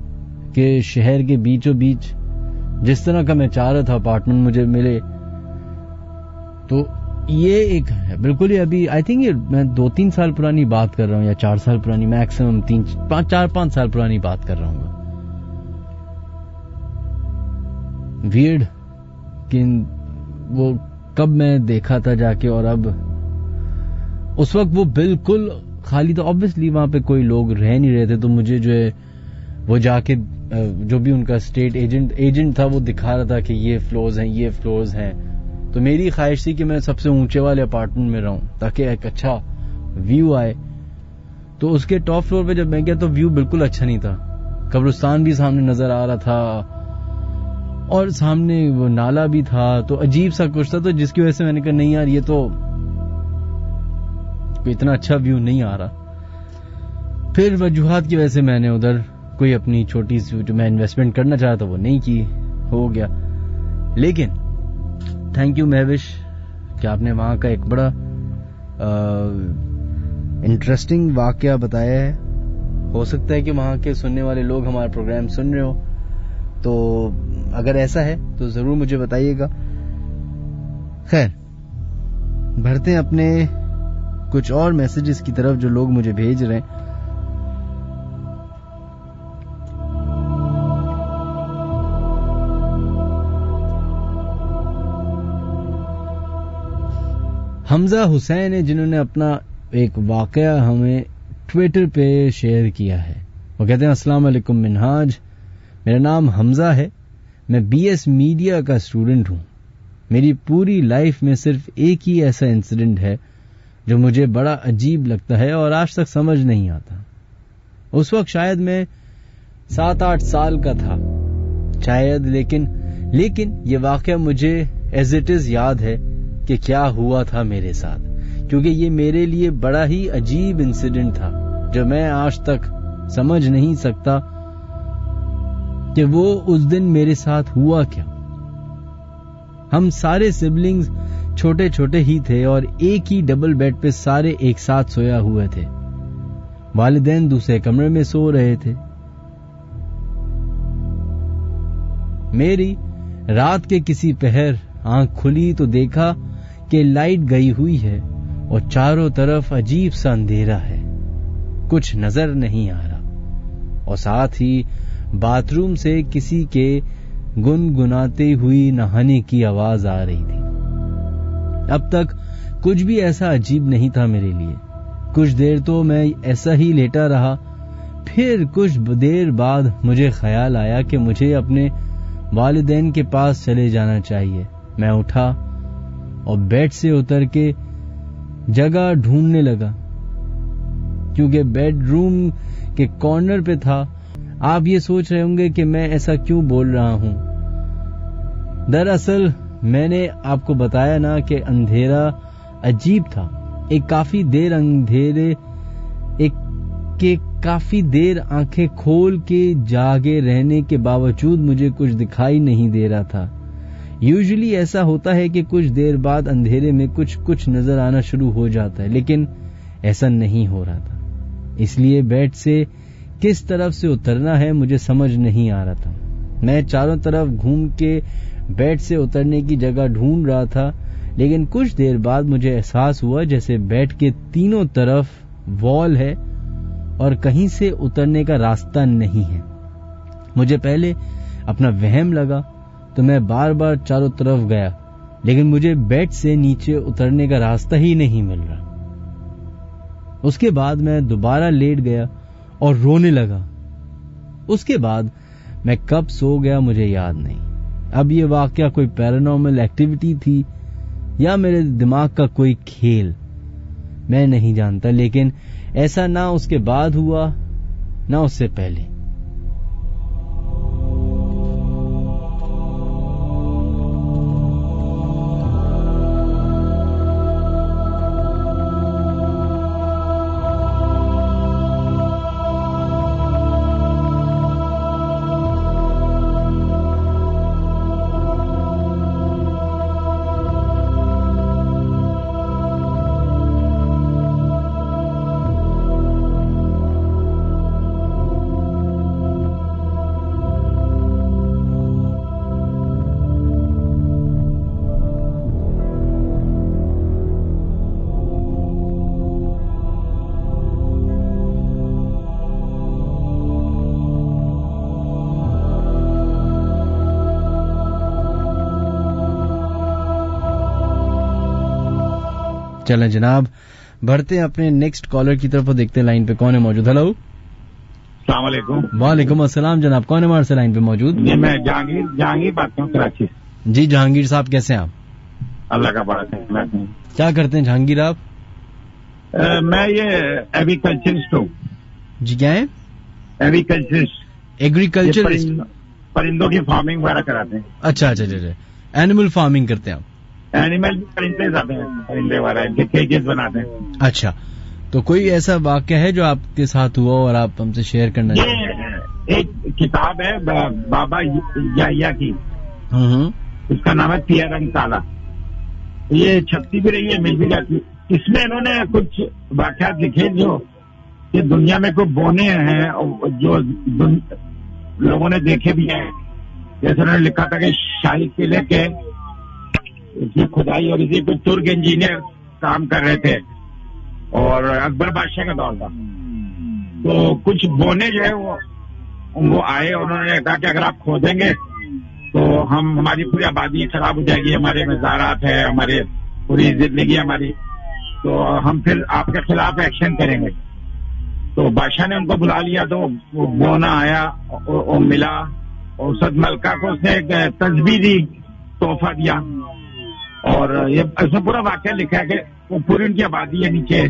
कि शहर के बीचों बीच जिस तरह का मैं चाह रहा था अपार्टमेंट मुझे मिले। तो ये एक है बिल्कुल ही, अभी आई थिंक ये मैं 2-3 साल पुरानी बात कर रहा हूँ, या 4 साल पुरानी, मैक्सिमम 4-5 साल पुरानी बात कर रहा हूँ। वियर्ड कि वो कब मैं देखा था जाके, और अब उस वक्त वो बिल्कुल खाली था। ऑब्वियसली वहां पे कोई लोग रह नहीं रहे थे, तो मुझे जो है वो जाके जो भी उनका स्टेट एजेंट था वो दिखा रहा था कि ये फ्लोर्स हैं। तो मेरी ख्वाहिश थी कि मैं सबसे ऊंचे वाले अपार्टमेंट में रहूं ताकि एक अच्छा व्यू आए। तो उसके टॉप फ्लोर पे जब मैं गया तो व्यू बिल्कुल अच्छा नहीं था। कब्रिस्तान भी सामने नजर आ रहा था और सामने वो नाला भी था, तो अजीब सा कुछ था। तो जिसकी वजह से मैंने कहा नहीं यार, ये तो कोई इतना अच्छा व्यू नहीं आ रहा। फिर वजूहात की वजह से मैंने उधर कोई अपनी छोटी सी जो मैं इन्वेस्टमेंट करना चाहा था वो नहीं की, हो गया। लेकिन थैंक यू महविश कि आपने वहां का एक बड़ा इंटरेस्टिंग वाकया बताया है। हो सकता है कि वहां के सुनने वाले लोग हमारा प्रोग्राम सुन रहे हो, तो अगर ऐसा है तो जरूर मुझे बताइएगा। खैर, बढ़ते हैं अपने कुछ और मैसेजेस की तरफ जो लोग मुझे भेज रहे हैं। हमजा हुसैन है जिन्होंने अपना एक वाकया हमें ट्विटर पे शेयर किया है। वो कहते हैं, अस्सलाम वालेकुम मिनहाज, मेरा नाम हमजा है, मैं बीएस मीडिया का स्टूडेंट हूं। मेरी पूरी लाइफ में सिर्फ एक ही ऐसा इंसिडेंट है जो मुझे बड़ा अजीब लगता है और आज तक समझ नहीं आता। उस वक्त शायद मैं 7-8 साल का था शायद, लेकिन ये वाकया मुझे एज इट इज याद है कि क्या हुआ था मेरे साथ, क्योंकि ये मेरे लिए बड़ा ही अजीब इंसिडेंट था जो मैं आज तक समझ नहीं सकता कि वो उस दिन मेरे साथ हुआ क्या। हम सारे सिबलिंग्स छोटे छोटे ही थे और एक ही डबल बेड पे सारे एक साथ सोया हुए थे। वालिदैन दूसरे कमरे में सो रहे थे। मेरी रात के किसी पहर आंख खुली तो देखा कि लाइट गई हुई है और चारों तरफ अजीब सा अंधेरा है, कुछ नजर नहीं आ रहा, और साथ ही बाथरूम से किसी के गुनगुनाते हुई नहाने की आवाज आ रही थी। अब तक कुछ भी ऐसा अजीब नहीं था मेरे लिए। कुछ देर तो मैं ऐसा ही लेटा रहा, फिर कुछ देर बाद मुझे ख्याल आया कि मुझे अपने वालिदैन के पास चले जाना चाहिए। मैं उठा और बेड से उतर के जगह ढूंढने लगा, क्योंकि बेडरूम के कॉर्नर पे था। आप ये सोच रहे होंगे कि मैं ऐसा क्यों बोल रहा हूं। दरअसल मैंने आपको बताया ना कि अंधेरा अजीब था। काफी देर आंखें खोल के जागे रहने के बावजूद मुझे कुछ दिखाई नहीं दे रहा था। यूजुअली ऐसा होता है कि कुछ देर बाद अंधेरे में कुछ नजर आना शुरू हो जाता है, लेकिन ऐसा नहीं हो रहा था। इसलिए बेड से किस तरफ से उतरना है मुझे समझ नहीं आ रहा था। मैं चारों तरफ घूम के बेड से उतरने की जगह ढूंढ रहा था, लेकिन कुछ देर बाद मुझे एहसास हुआ जैसे बेड के तीनों तरफ वॉल है और कहीं से उतरने का रास्ता नहीं है। मुझे पहले अपना वहम लगा तो मैं बार बार चारों तरफ गया, लेकिन मुझे बेड से नीचे उतरने का रास्ता ही नहीं मिल रहा। उसके बाद मैं दोबारा लेट गया और रोने लगा। उसके बाद मैं कब सो गया मुझे याद नहीं। अब ये वाकया कोई पैरानॉर्मल एक्टिविटी थी या मेरे दिमाग का कोई खेल, मैं नहीं जानता, लेकिन ऐसा ना उसके बाद हुआ ना उससे पहले। चलें जनाब, बढ़ते हैं अपने नेक्स्ट कॉलर की तरफ और देखते हैं लाइन पे कौन है मौजूद। हेलो, अस्सलाम वालेकुम। वालेकुम अस्सलाम जनाब, कौन है हमारे से लाइन पे मौजूद? जी मैं जहांगीर बात कर रहा हूँ कराची से। जी जहांगीर साहब, कैसे हैं आप? अल्लाह का बड़ा है। क्या करते हैं जहांगीर आप? मैं ये एग्रीकल्चरिस्ट हूँ। जी क्या है? एग्रीकल्चरिस्ट, परिंदों की फार्मिंग वगैरह कराते हैं। अच्छा अच्छा अच्छा, एनिमल फार्मिंग करते हैं आप? एनिमल परिंदे जाते हैं, परिंदे वगैरह इनके केजेस बनाते हैं। अच्छा, तो कोई ऐसा वाक्य है जो आपके साथ हुआ और आप हमसे शेयर करना चाहते हैं? एक किताब है बाबा याया की, उसका नाम है पिया रंग काला। ये छपती भी रही है, मिल भी जाती। इसमें इन्होंने कुछ वाक्यात लिखे जो कि दुनिया में कोई बोने हैं और जो लोगों ने देखे भी हैं। जैसे उन्होंने लिखा था कि शाही किले के इसकी खुदाई और इसी कुछ तुर्क इंजीनियर काम कर रहे थे और अकबर बादशाह का दौर था। तो कुछ बोने जो है वो आए और उन्होंने कहा कि अगर आप खोदेंगे तो हमारी पूरी आबादी खराब हो जाएगी, हमारे मज़ारात है, हमारे पूरी जिंदगी हमारी, तो हम फिर आपके खिलाफ एक्शन करेंगे। तो बादशाह ने उनको बुला लिया, तो वो बोना आया और मिला और सद मलका को उसने एक तस्बीह दी, तोहफा दिया। और ये इसमें पूरा वाक्य लिखा है कि वो पूरी उनकी आबादी है नीचे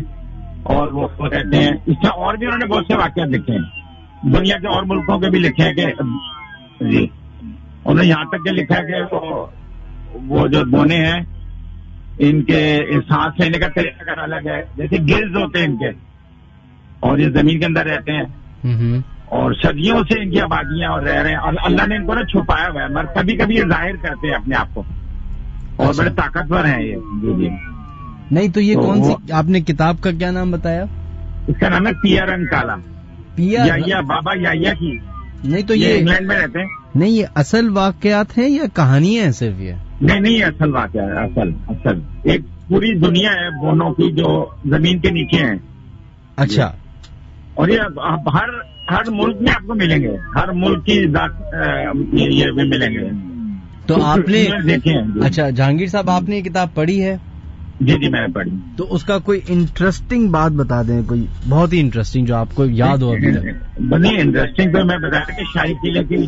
और वो रहते हैं। इसमें और भी उन्होंने बहुत से वाक्य लिखे हैं, दुनिया के और मुल्कों के भी लिखे हैं कि जी उन्होंने यहाँ तक के लिखा है कि वो जो बोने हैं इनके सांस लेने का तरीका अलग है। जैसे गिल्स होते हैं इनके और ये जमीन के अंदर रहते हैं और सदियों से इनकी आबादियां और रह रहे हैं और अल्लाह ने इनको ना छुपाया हुआ है, मगर कभी कभी ये जाहिर करते हैं अपने आप को और बड़े ताकतवर हैं ये। जी नहीं तो ये कौन सी आपने किताब का क्या नाम बताया? इसका नाम है पिया रंग काला। पिया याया, बाबा याया की। नहीं तो ये इंग्लैंड में रहते हैं। नहीं, ये असल वाकयात हैं या कहानियां हैं सिर्फ? ये नहीं असल वाकया है। असल एक पूरी दुनिया है बोनों की जो जमीन के नीचे है। अच्छा, और ये हर मुल्क में आपको मिलेंगे, हर मुल्क की ये भी मिलेंगे। तो आपने देखे हैं? अच्छा जहांगीर साहब, आपने ये किताब पढ़ी है? जी मैंने पढ़ी। तो उसका कोई इंटरेस्टिंग बात बता दें, कोई बहुत ही इंटरेस्टिंग जो आपको याद हो अभी तक। बनी इंटरेस्टिंग तो मैं बताया कि शाही किले की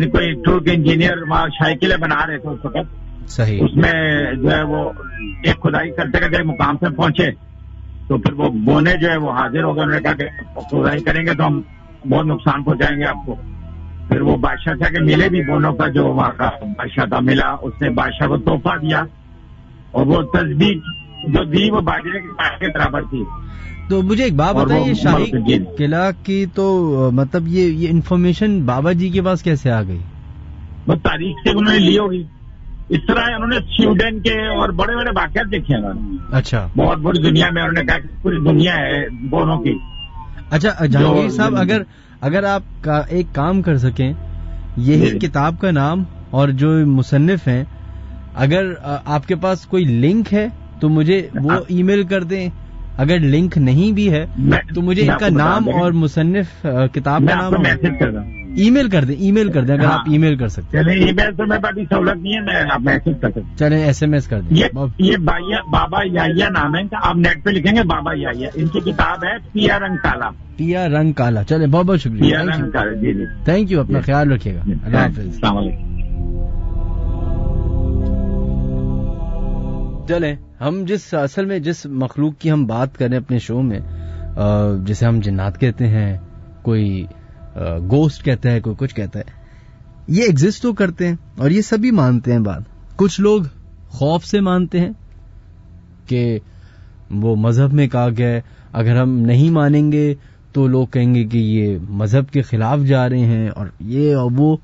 कोई तुर्क इंजीनियर वहाँ शाही किले बना रहे थे उस वक्त। सही। उसमें जो है वो एक खुदाई करते करते मुकाम पे पहुंचे तो फिर वो बोने जो है वो हाजिर हो गए। उन्होंने कहा कि खुदाई करेंगे तो हम बहुत नुकसान पहुंचाएंगे आपको। फिर वो बादशाह था कि मिले भी बोनों का जो वहाँ का बादशाह था मिला, उसने बादशाह को तोहफा दिया और वो तस्बीह जो दी वो बाजरे के बराबर थी। तो मुझे एक बात बताइए, ये शाही किला की तो मतलब ये इन्फॉर्मेशन बाबा जी के पास कैसे आ गई? वो तारीख से उन्होंने ली होगी। इस तरह उन्होंने स्वीडन के और बड़े बड़े वाक़यात देखे हैं उन्होंने। अच्छा, बहुत बड़ी दुनिया में उन्होंने कहा कि पूरी दुनिया है बोनों की। अच्छा जहांगीर साहब, अगर आप एक काम कर सकें, यही किताब का नाम और जो मुसन्निफ हैं, अगर आपके पास कोई लिंक है तो मुझे वो ईमेल कर दें। अगर लिंक नहीं भी है तो मुझे इनका नाम और मुसन्निफ किताब का नाम मैसेज कर रहा हूँ। ईमेल कर दें अगर आप ईमेल कर सकते हैं। चलिए, ईमेल तो मेरे पास भी सहूलत नहीं है, मैं आप मैसेज कर सकते। चले SMS कर दें। ये बाबा याहिया नाम है इनका, आप नेट पे लिखेंगे बाबा याहिया। इनकी किताब है पिया रंग काला। पिया रंग काला। चले, बहुत बहुत शुक्रिया। पिया रंग काला। जी जी, थैंक यू। अपना ख्याल रखिएगा। अल्लाह हाफिज। चले, हम जिस मखलूक की हम बात करें अपने शो में, जिसे हम जिन्नात कहते हैं, कोई गोस्ट कहता है, कोई कुछ कहता है, ये एग्जिस्ट तो करते हैं और ये सभी मानते हैं बात। कुछ लोग खौफ से मानते हैं कि वो मजहब में कहा गया है, अगर हम नहीं मानेंगे तो लोग कहेंगे कि ये मजहब के खिलाफ जा रहे हैं और ये और वो,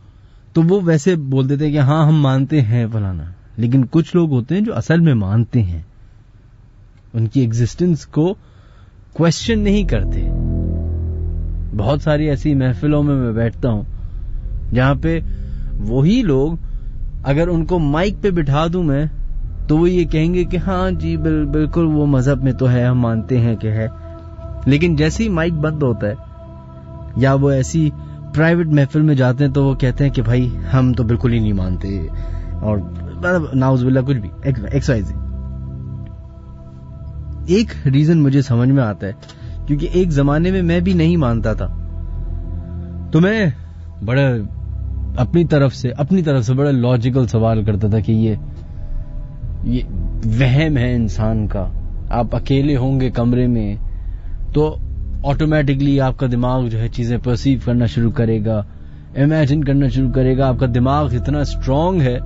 तो वो वैसे बोल देते हैं कि हाँ हम मानते हैं फलाना। लेकिन कुछ लोग होते हैं जो असल में मानते हैं, उनकी एग्जिस्टेंस को क्वेश्चन नहीं करते। बहुत सारी ऐसी महफिलों में मैं बैठता हूं जहां पे वही लोग, अगर उनको माइक पे बिठा दूं मैं, तो वो ये कहेंगे कि हाँ जी बिल्कुल वो मजहब में तो है, हम मानते हैं कि है। लेकिन जैसे ही माइक बंद होता है या वो ऐसी प्राइवेट महफिल में जाते हैं तो वो कहते हैं कि भाई हम तो बिल्कुल ही नहीं मानते, और नाउजुबिल्लाह कुछ भी XYZ। एक रीजन मुझे समझ में आता है, क्योंकि एक जमाने में मैं भी नहीं मानता था, तो मैं बड़ा अपनी तरफ से बड़ा लॉजिकल सवाल करता था कि ये वहम है इंसान का। आप अकेले होंगे कमरे में तो ऑटोमेटिकली आपका दिमाग जो है चीजें परसीव करना शुरू करेगा, इमेजिन करना शुरू करेगा। आपका दिमाग इतना स्ट्रांग है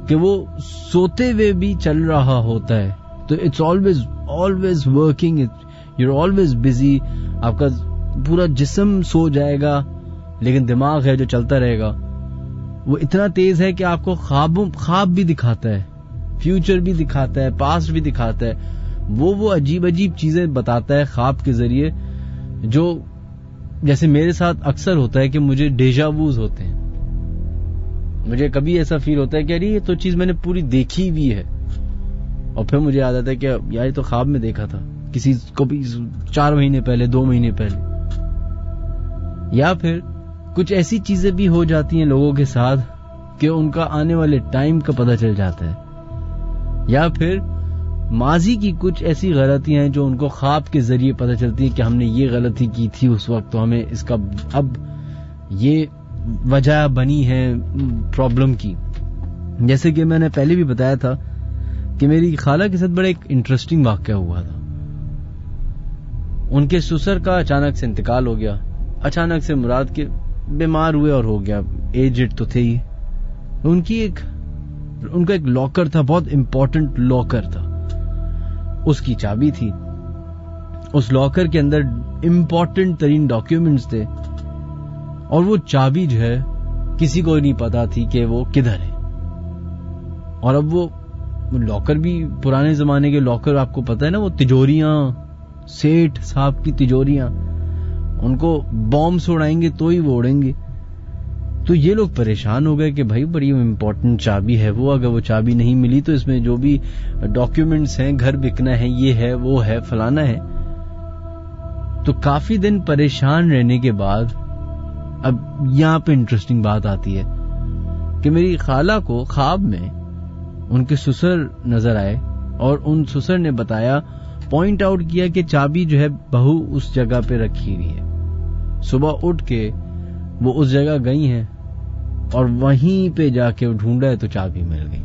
कि वो सोते हुए भी चल रहा होता है, तो it's always working, you're always busy. आपका पूरा जिस्म सो जाएगा लेकिन दिमाग है जो चलता रहेगा। वो इतना तेज है कि आपको ख्वाब भी दिखाता है, फ्यूचर भी दिखाता है, पास्ट भी दिखाता है। वो अजीब अजीब चीजें बताता है ख्वाब के जरिए, जो जैसे मेरे साथ अक्सर होता है कि मुझे डेजावूज होते हैं। मुझे कभी ऐसा फील होता है कि अरे ये तो चीज मैंने पूरी देखी हुई है, और फिर मुझे याद आता है कि यार ये तो ख्वाब में देखा था किसी को भी 4 महीने पहले, 2 महीने पहले। या फिर कुछ ऐसी चीजें भी हो जाती हैं लोगों के साथ कि उनका आने वाले टाइम का पता चल जाता है, या फिर माजी की कुछ ऐसी गलतियां हैं जो उनको ख्वाब के जरिए पता चलती है कि हमने ये गलती की थी उस वक्त, तो हमें इसका अब ये वजह बनी है प्रॉब्लम की। जैसे कि मैंने पहले भी बताया था कि मेरी खाला के साथ बड़ा एक इंटरेस्टिंग वाकया हुआ था। उनके ससुर का अचानक से इंतकाल हो गया। अचानक से मुराद के बीमार हुए और हो गया, एजेड तो थे ही। उनका एक लॉकर था, बहुत इंपॉर्टेंट लॉकर था, उसकी चाबी थी। उस लॉकर के अंदर इंपॉर्टेंट तरीन डॉक्यूमेंट्स थे, और वो चाबी जो है किसी को नहीं पता थी कि वो किधर है। और अब वो लॉकर भी पुराने जमाने के लॉकर, आपको पता है ना, वो तिजोरियां, सेठ साहब की तिजोरियां, उनको बॉम्ब उड़ाएंगे तो ही वो उड़ेंगे। तो ये लोग परेशान हो गए कि भाई बड़ी इंपॉर्टेंट चाबी है वो, अगर वो चाबी नहीं मिली तो इसमें जो भी डॉक्यूमेंट्स हैं, घर बिकना है, ये है वो है फलाना है। तो काफी दिन परेशान रहने के बाद अब यहां पे इंटरेस्टिंग बात आती है कि मेरी खाला को ख्वाब में उनके ससुर नजर आए, और उन ससुर ने बताया, पॉइंट आउट किया कि चाबी जो है बहू उस जगह पे रखी हुई है। सुबह उठ के वो उस जगह गई हैं और वहीं पे जाके ढूंढा है तो चाबी मिल गई।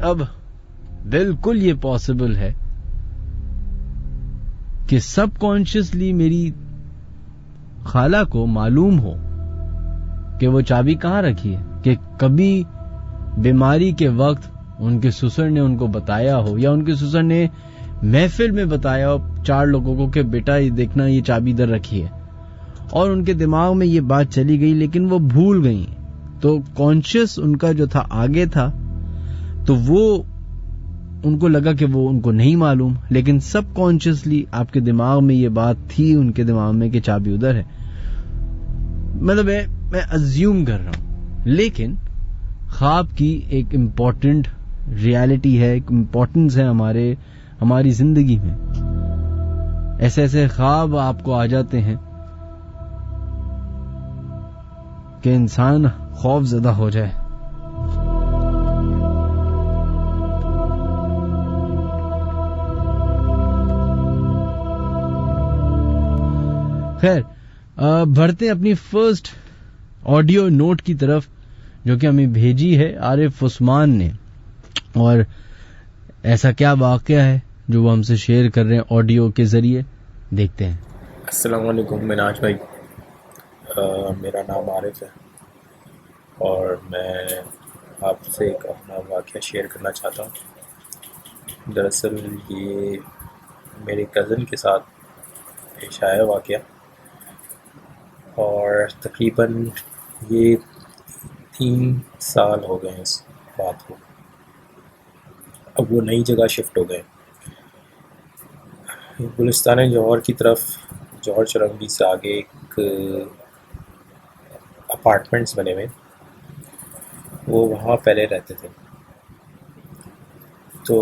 अब बिल्कुल ये पॉसिबल है कि सबकॉन्शियसली मेरी खाला को मालूम हो कि वो चाबी कहां रखी है, कि कभी बीमारी के वक्त उनके ससुर ने उनको बताया हो, या उनके ससुर ने महफिल में बताया हो 4 लोगों को कि बेटा ये देखना, ये चाबी इधर रखी है, और उनके दिमाग में ये बात चली गई लेकिन वो भूल गई। तो कॉन्शियस उनका जो था आगे था, तो वो उनको लगा कि वो उनको नहीं मालूम, लेकिन सबकॉन्शियसली आपके दिमाग में ये बात थी, उनके दिमाग में कि चाबी उधर है। मतलब मैं अज्यूम कर रहा हूं, लेकिन ख्वाब की एक इम्पोर्टेंट रियलिटी है, एक इम्पोर्टेंस है हमारी जिंदगी में। ऐसे ऐसे ख्वाब आपको आ जाते हैं कि इंसान खौफजदा हो जाए। खैर, बढ़ते अपनी फर्स्ट ऑडियो नोट की तरफ, जो कि हमें भेजी है आरिफ उस्मान ने। और ऐसा क्या वाकया है जो वो हमसे शेयर कर रहे हैं ऑडियो के जरिए, देखते हैं। अस्सलाम वालेकुम मिनाज भाई, मेरा नाम आरिफ है और मैं आपसे एक अपना वाकया शेयर करना चाहता हूँ। दरअसल ये मेरे कज़न के साथ पेश आया वाकया, और तकरीबन ये 3 साल हो गए इस बात को। अब वो नई जगह शिफ्ट हो गए, गुलिस्तान जौहर की तरफ, जौहर चौरंगी से आगे एक अपार्टमेंट्स बने हुए, वो वहाँ पहले रहते थे। तो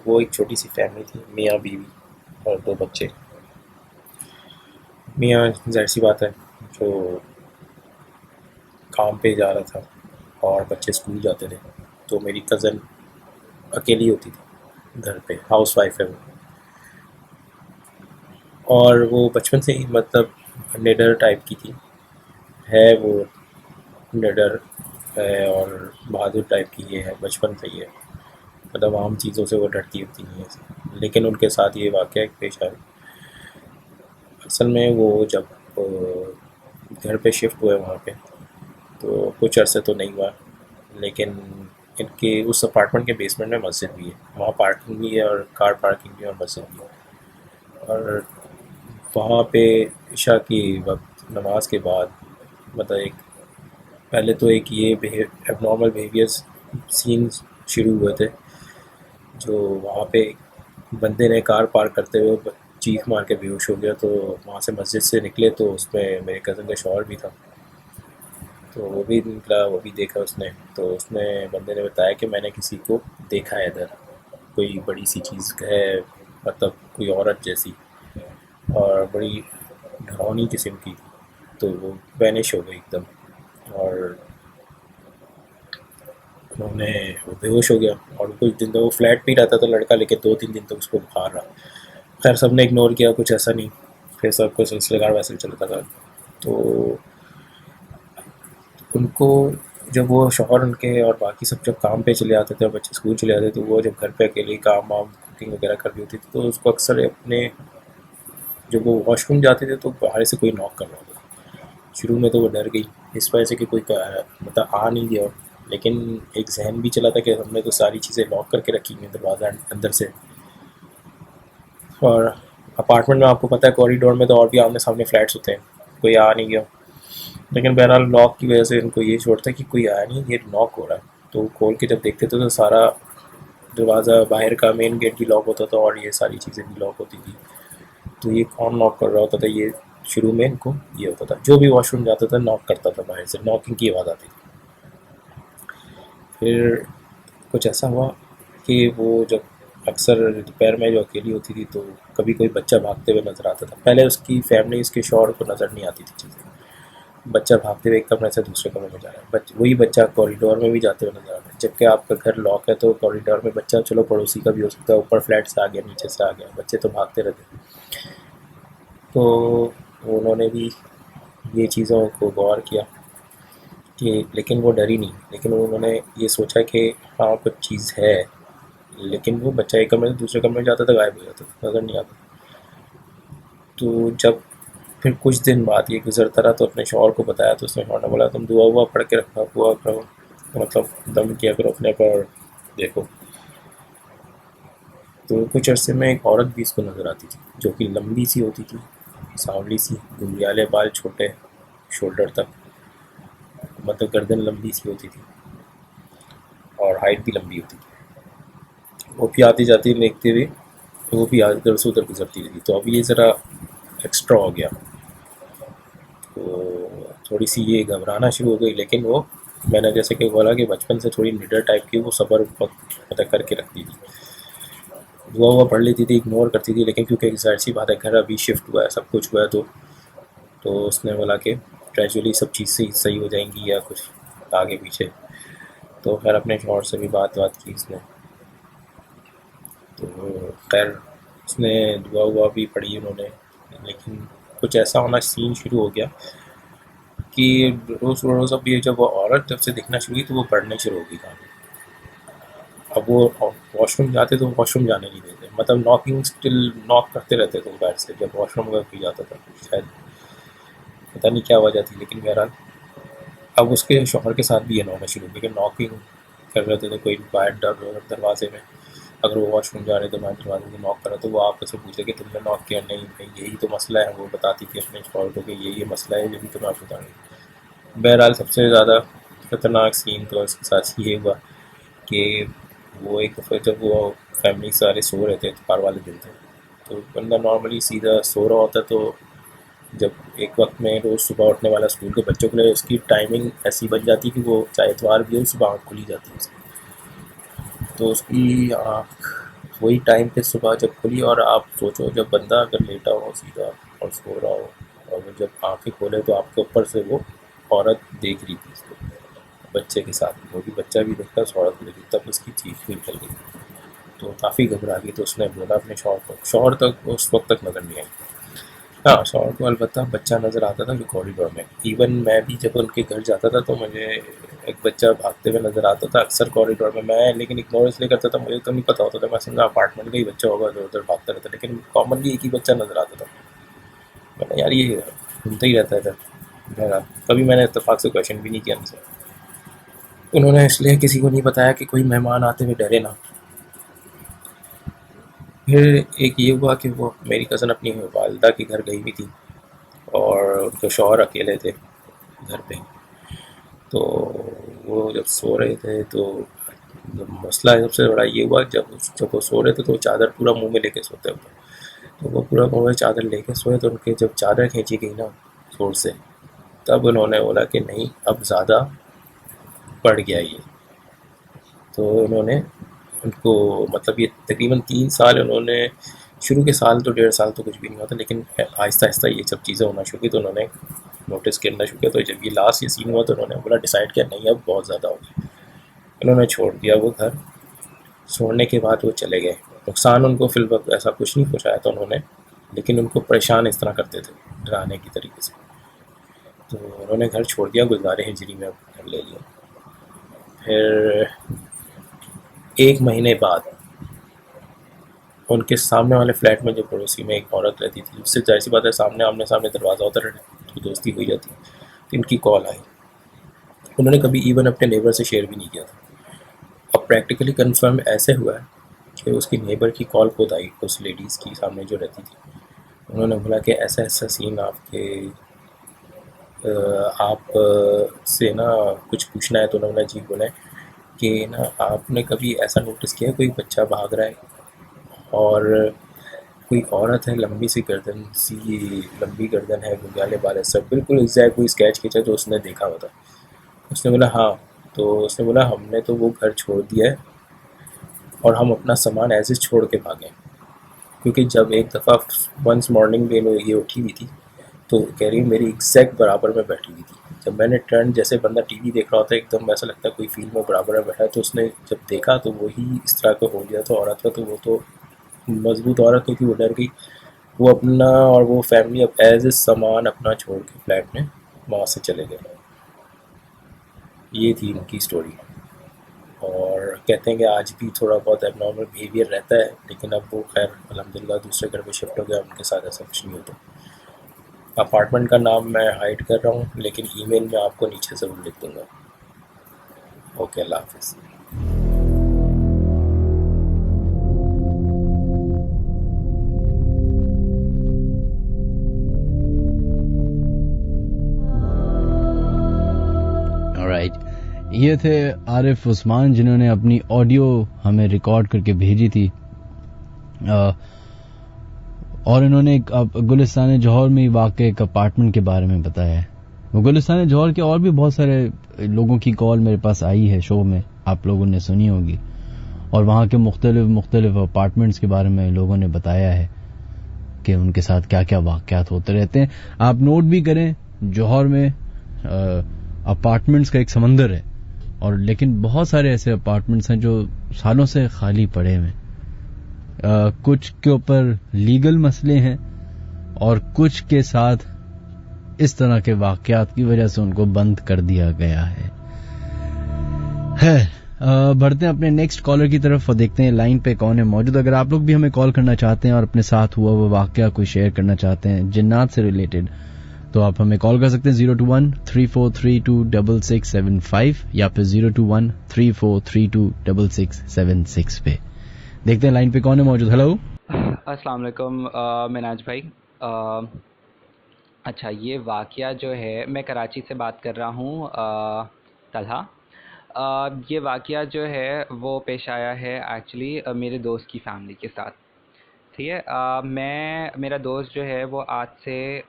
वो एक छोटी सी फैमिली थी, मियाँ बीवी और 2 बच्चे। मियाँ ज़ाहिर सी बात है जो काम पे जा रहा था और बच्चे स्कूल जाते थे, तो मेरी कज़न अकेली होती थी घर पे, हाउस वाइफ है वो। और वो बचपन से ही मतलब निडर टाइप की थी, है वो निडर है और बहादुर टाइप की ये है, बचपन से ही है, मतलब आम चीज़ों से वो डरती होती नहीं है। लेकिन उनके साथ ये वाक़या एक पेश आया। असल में वो जब घर पे शिफ्ट हुए वहाँ पे, तो कुछ अरसे तो नहीं हुआ, लेकिन इनके उस अपार्टमेंट के बेसमेंट में मस्जिद भी है, वहाँ पार्किंग भी है और कार पार्किंग भी और मस्जिद भी है। और वहाँ पे इशा की वक्त नमाज के बाद मतलब एक पहले तो एक ये एबनॉर्मल बिहेवियर्स सीन शुरू हुए थे, जो वहाँ पे बंदे ने कार पार्क करते हुए चीख मार के बेहोश हो गया। तो वहाँ से मस्जिद से निकले तो उसमें मेरे कज़न का शौहर भी था, तो वो भी निकला, वो भी देखा उसने। तो उसमें बंदे ने बताया कि मैंने किसी को देखा है इधर, कोई बड़ी सी चीज़ है, मतलब कोई औरत जैसी और बड़ी डरावनी किस्म की। तो वो वैनिश हो गई एकदम और उन्होंने वो बेहोश हो गया। और कुछ दिन तक वो फ्लैट पे ही रहता था लड़का, लेकिन 2-3 दिन तक उसको बुखार रहा। खैर सबने इग्नोर किया, कुछ ऐसा नहीं, फिर सब कुछ सिलसिलेदार वैसे चलता था। तो उनको जब वो शौहर उनके और बाकी सब जब काम पे चले आते थे और बच्चे स्कूल चले आते थे, तो वो जब घर पे अकेले काम वाम कुकिंग वगैरह कर रही होती थी, तो उसको अक्सर अपने जब वो वॉशरूम जाते थे तो बाहर से कोई नॉक कर रहा था। शुरू में तो वो डर गई इस वजह से कि कोई मतलब आ नहीं गया, लेकिन एक जहन भी चला था कि हमने तो सारी चीज़ें लॉक करके रखी हैं दरवाज़ा अंदर से। और अपार्टमेंट में आपको पता है कॉरिडोर में तो और भी आमने सामने फ्लैट्स होते हैं, कोई आ नहीं गया। लेकिन बहरहाल लॉक की वजह से इनको ये शोर था कि कोई आया नहीं, ये लॉक हो रहा है। तो खोल के जब देखते थे तो सारा दरवाज़ा बाहर का मेन गेट भी लॉक होता था और ये सारी चीज़ें भी लॉक होती थी। तो ये कौन नॉक कर रहा होता था, ये शुरू में इनको ये होता था, जो भी वॉशरूम जाता था नॉक करता था, बाहर से नॉकिंग की आवाज़ आती थी। फिर कुछ ऐसा हुआ कि वो जब अक्सर दोपहर में जो अकेली होती थी तो कभी कोई बच्चा भागते हुए नज़र आता था। पहले उसकी फैमिली, उसके शौहर को नज़र नहीं आती थी चीज़ें, बच्चा भागते हुए एक कमरे से दूसरे कमरे में जा रहा है, वही बच्चा कॉरिडोर में भी जाते हुए नजर आ रहा है। जबकि आपका घर लॉक है तो कॉरिडोर में बच्चा चलो पड़ोसी का भी हो सकता है, ऊपर फ्लैट से आ गया, नीचे से आ गया, बच्चे तो भागते रहते। तो उन्होंने भी ये चीज़ों को गौर किया कि, लेकिन वो डरी नहीं, लेकिन उन्होंने ये सोचा कि हाँ कुछ चीज़ है, लेकिन वो बच्चा एक कमरे से दूसरे कमरे में जाता था, गायब हो जाता था, नज़र नहीं आता। तो जब फिर कुछ दिन बाद ये गुजरता रहा तो अपने शौहर को बताया, तो उसने शौहर ने बोला तुम दुआ हुआ पढ़ के रखा हुआ करो, मतलब दम किया करो अपने पर, देखो। तो कुछ अरसे में एक औरत भी इसको नज़र आती थी, जो कि लंबी सी होती थी, सांवली सी, घुंघराले बाल, छोटे शोल्डर तक, मतलब गर्दन लंबी सी होती थी और हाइट भी लंबी होती थी। वो भी आती जाती देखते हुए, तो वो भी इधर से उधर गुजरती रही। तो अब ये ज़रा एक्स्ट्रा हो गया, तो थोड़ी सी ये घबराना शुरू हो गई। लेकिन वो मैंने जैसे कि बोला कि बचपन से थोड़ी निडर टाइप की, वो सब्र पता करके रखती थी। दुआ हुआ पढ़ लेती थी, इग्नोर करती थी, लेकिन क्योंकि जाहिर सी बात है घर अभी शिफ्ट हुआ है, सब कुछ हुआ है, तो उसने बोला कि ग्रेजुअली सब चीज़ सही हो जाएंगी या कुछ आगे पीछे। तो खैर अपने शौहर से भी बात की इसने, तो खैर उसने दुआ हुआ भी पढ़ी उन्होंने, लेकिन कुछ ऐसा होना सीन शुरू हो गया कि रोज़ अब ये जब वो औरत जब से दिखना शुरू हुई तो वो पढ़ने शुरू हो गई कहानी। अब वो वॉशरूम जाते तो वॉशरूम जाने नहीं देते, मतलब नॉकिंग स्टिल नॉक करते रहते थे बाहर से जब वॉशरूम का कोई जाता था, शायद पता नहीं क्या वजह थी, लेकिन बहरहाल अब उसके शौहर के साथ भी ये होना शुरू, लेकिन नॉकिंग कर रहे थे कोई बाहर दरवाजे में, अगर वो वॉशरूम जा रहे तो बाहर दरवाजे में नॉक करा तो वो आपस से पूछे कि तुमने नॉक किया, नहीं भाई यही तो मसला है, वो बताती थी अपने शौहर को कि ये मसला है, यही तो मैं आपको बताऊँगी। बहरहाल सबसे ज़्यादा ख़तरनाक सीन तो इसके साथ ये हुआ कि वो एक दफ़ा जब वो फैमिली सारे सो रहे थे, इत्वार वाले दिन थे, तो बंदा नॉर्मली सीधा सो रहा होता, तो जब एक वक्त में रोज़ सुबह उठने वाला स्कूल के बच्चों के लिए उसकी टाइमिंग ऐसी बन जाती कि वो चाहे इतवार भी हो सुबह आँख खुली जाती है उसकी, तो उसकी आँख वही टाइम पे सुबह जब खुली, और आप सोचो जब बंदा अगर लेटा हो सीधा और सो रहा हो और वो जब आँखें खोले तो आपके ऊपर से वो औरत देख रही थी उसको बच्चे के साथ, वो भी बच्चा भी देखता उस औरत को देखी, तब उसकी चीख भी निकल गई, तो काफ़ी घबरा गई। तो उसने बोला अपने शौहर को, शौहर तक उस वक्त तक नज़र नहीं आई, हाँ शौहर को अलबत्ता बच्चा नज़र आता था जो कॉरिडोर में, इवन मैं भी जब उनके घर जाता था तो मुझे एक बच्चा भागते हुए नज़र आता था अक्सर कॉरिडोर में, मैं लेकिन इग्नोर इसलिए करता था, मुझे तो नहीं पता होता था, मैं समझा अपार्टमेंट का ही बच्चा होगा जो उधर भागता रहता, लेकिन कॉमनली एक ही बच्चा नज़र आता था। मैंने यार ये घूमता ही रहता है इधर, कभी मैंने इत्तेफाक से क्वेश्चन भी नहीं किया उनसे, उन्होंने इसलिए किसी को नहीं बताया कि कोई मेहमान आते हुए डरे ना। फिर एक ये हुआ कि वो मेरी कज़न अपनी वालिदा के घर गई हुई थी और उनके शौहर अकेले थे घर पे, तो वो जब सो रहे थे तो जब मसला सबसे बड़ा ये हुआ जब वो सो रहे थे तो चादर पूरा मुंह में लेके सोते थे, तो वो पूरा मुंह में चादर लेके सोए, तो उनके जब चादर खींची गई ना जोर से, तब उन्होंने बोला कि नहीं अब ज़्यादा बढ़ गया ये, तो उन्होंने उनको मतलब ये तकरीबन 3 साल उन्होंने, शुरू के साल तो 1.5 साल तो कुछ भी नहीं होता, लेकिन आहिस्ता आहिस्ता ये सब चीज़ें होना शुरू की, तो उन्होंने नोटिस करना शुरू किया, तो जब ये लास्ट ये सीन हुआ तो उन्होंने बोला डिसाइड किया नहीं अब बहुत ज़्यादा हो गया, उन्होंने छोड़ दिया वो घर। छोड़ने के बाद वो चले गए, नुकसान उनको फिल वक्त ऐसा कुछ नहीं पहुँचाया था उन्होंने, लेकिन उनको परेशान इस तरह करते थे डराने की तरीके से, तो उन्होंने घर छोड़ दिया, गुज़ारे हिजरी में घर ले लिया। फिर 1 महीने बाद उनके सामने वाले फ्लैट में जो पड़ोसी में एक औरत रहती थी, उससे जाहिर सी बात है सामने आमने सामने दरवाज़ा होता रहता तो दोस्ती हुई जाती, तो इनकी कॉल आई, उन्होंने कभी इवन अपने नेबर से शेयर भी नहीं किया था। अब प्रैक्टिकली कंफर्म ऐसे हुआ है कि उसकी नेबर की कॉल खुद आई उस लेडीज़ की सामने जो रहती थी, उन्होंने बोला कि ऐसा ऐसा सीन आपके आप से ना कुछ पूछना है, तो उन्होंने जी बोला कि ना आपने कभी ऐसा नोटिस किया कोई बच्चा भाग रहा है और कोई औरत है लंबी लंबी गर्दन है, गुंजाले बाल है, सब बिल्कुल एग्जैक्ट कोई स्केच खींचा जो उसने देखा हुआ था। उसने बोला हाँ, तो उसने बोला हमने तो वो घर छोड़ दिया है और हम अपना सामान ऐसे छोड़ के भागे, क्योंकि जब एक दफ़ा वंस मॉर्निंग में ये उठी हुई थी तो कह रही मेरी एग्जैक्ट बराबर में बैठी हुई थी, जब मैंने टर्न जैसे बंदा टीवी देख रहा होता है एकदम ऐसा लगता है कोई फील्ड में बराबर में बैठा है, तो उसने जब देखा तो वही इस तरह का हो गया था औरत का, तो वो तो मजबूत औरत क्योंकि वो डर गई, वो अपना और वो फैमिली अब एज ए सामान अपना छोड़ के फ्लैट में वहाँ से चले गए। ये थी उनकी स्टोरी, और कहते हैं कि आज भी थोड़ा बहुत एबनॉर्मल बिहेवियर रहता है, लेकिन अब वो खैर अल्हम्दुलिल्लाह दूसरे घर में शिफ्ट हो गया, उनके साथ ऐसा कुछ नहीं होता। अपार्टमेंट का नाम मैं हाइड कर रहा हूँ, लेकिन ईमेल में आपको नीचे ज़रूर लिख दूँगा। ओके, अल्लाह हाफ़िज़। ये थे आरिफ उस्मान जिन्होंने अपनी ऑडियो हमें रिकॉर्ड करके भेजी थी, और इन्होंने गुलिस्तान जौहर में वाक़े एक अपार्टमेंट के बारे में बताया है। गुलिस्तान जौहर के और भी बहुत सारे लोगों की कॉल मेरे पास आई है शो में, आप लोगों ने सुनी होगी, और वहाँ के मुख्तलिफ अपार्टमेंट्स के बारे में लोगों ने बताया है कि उनके साथ क्या क्या वाक़यात होते रहते हैं। आप नोट भी करें, जौहर में अपार्टमेंट्स का एक समंदर है, और लेकिन बहुत सारे ऐसे अपार्टमेंट्स हैं जो सालों से खाली पड़े हुए। कुछ के ऊपर लीगल मसले हैं और कुछ के साथ इस तरह के वाक़यात की वजह से उनको बंद कर दिया गया है। बढ़ते हैं अपने नेक्स्ट कॉलर की तरफ और देखते हैं लाइन पे कौन है मौजूद। अगर आप लोग भी हमें कॉल करना चाहते हैं और अपने साथ हुआ वो वाक़या कोई शेयर करना चाहते हैं जिन्नात से रिलेटेड, तो आप हमें कॉल कर सकते हैं 021-3432-6675 या फिर 021-3432-6676 पे। देखते हैं लाइन पे कौन है मौजूद। हेलो, अस्सलाम वालेकुम मिनाज भाई। अच्छा, ये वाक़या जो है, मैं कराची से बात कर रहा हूँ, तलहा। ये वाक़या जो है वो पेश आया है एक्चुअली मेरे दोस्त की फैमिली के साथ। ठीक है, मेरा दोस्त जो है वो आज से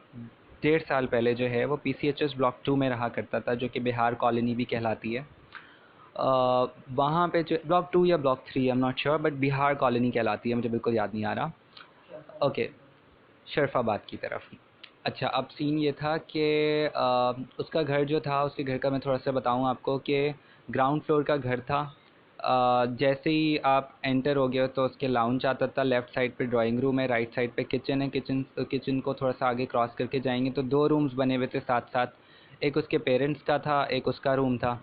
1.5 साल पहले जो है वो PCHS ब्लॉक 2 में रहा करता था, जो कि बिहार कॉलोनी भी कहलाती है। वहाँ पे जो ब्लॉक 2 या block 3 I am not sure, but Bihar colony कहलाती है, मुझे बिल्कुल याद नहीं आ रहा। ओके, शरफाबाद की तरफ। अच्छा, अब सीन ये था कि उसका घर जो था, उसके घर का मैं थोड़ा सा बताऊँ आपको कि ग्राउंड फ्लोर का घर था। जैसे ही आप एंटर हो गए तो उसके लाउंज आता था, लेफ़्ट साइड पे ड्राइंग रूम है, राइट साइड पे किचन है। किचन को थोड़ा सा आगे क्रॉस करके जाएंगे तो 2 रूम्स बने हुए थे साथ साथ। एक उसके पेरेंट्स का था, एक उसका रूम था।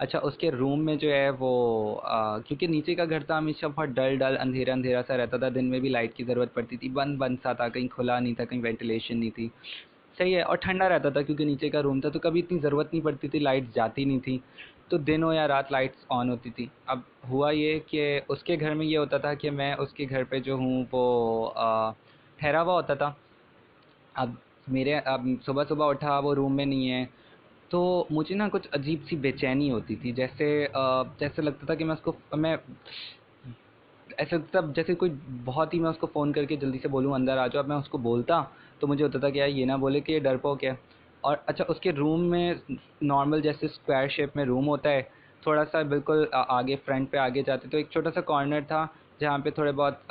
अच्छा, उसके रूम में जो है वो क्योंकि नीचे का घर था, हमेशा बहुत डल अंधेरा सा रहता था। दिन में भी लाइट की ज़रूरत पड़ती थी, बंद सा था, कहीं खुला नहीं था, कहीं वेंटिलेशन नहीं थी। सही है, और ठंडा रहता था क्योंकि नीचे का रूम था, तो कभी इतनी ज़रूरत नहीं पड़ती थी, लाइट जाती नहीं थी, तो दिन हो या रात लाइट्स ऑन होती थी। अब हुआ ये कि उसके घर में ये होता था कि मैं उसके घर पे जो हूँ वो ठहरा हुआ होता था। अब सुबह उठा, वो रूम में नहीं है, तो मुझे ना कुछ अजीब सी बेचैनी होती थी। जैसे लगता था कि मैं ऐसा लगता था जैसे कोई बहुत ही, मैं उसको फ़ोन करके जल्दी से बोलूँ अंदर आ जाओ। अब मैं उसको बोलता तो मुझे होता था कि यार ये ना बोले कि ये डरपोक है। और अच्छा, उसके रूम में नॉर्मल जैसे स्क्वायर शेप में रूम होता है, थोड़ा सा बिल्कुल आगे फ्रंट पे आगे जाते तो एक छोटा सा कॉर्नर था जहाँ पे थोड़े बहुत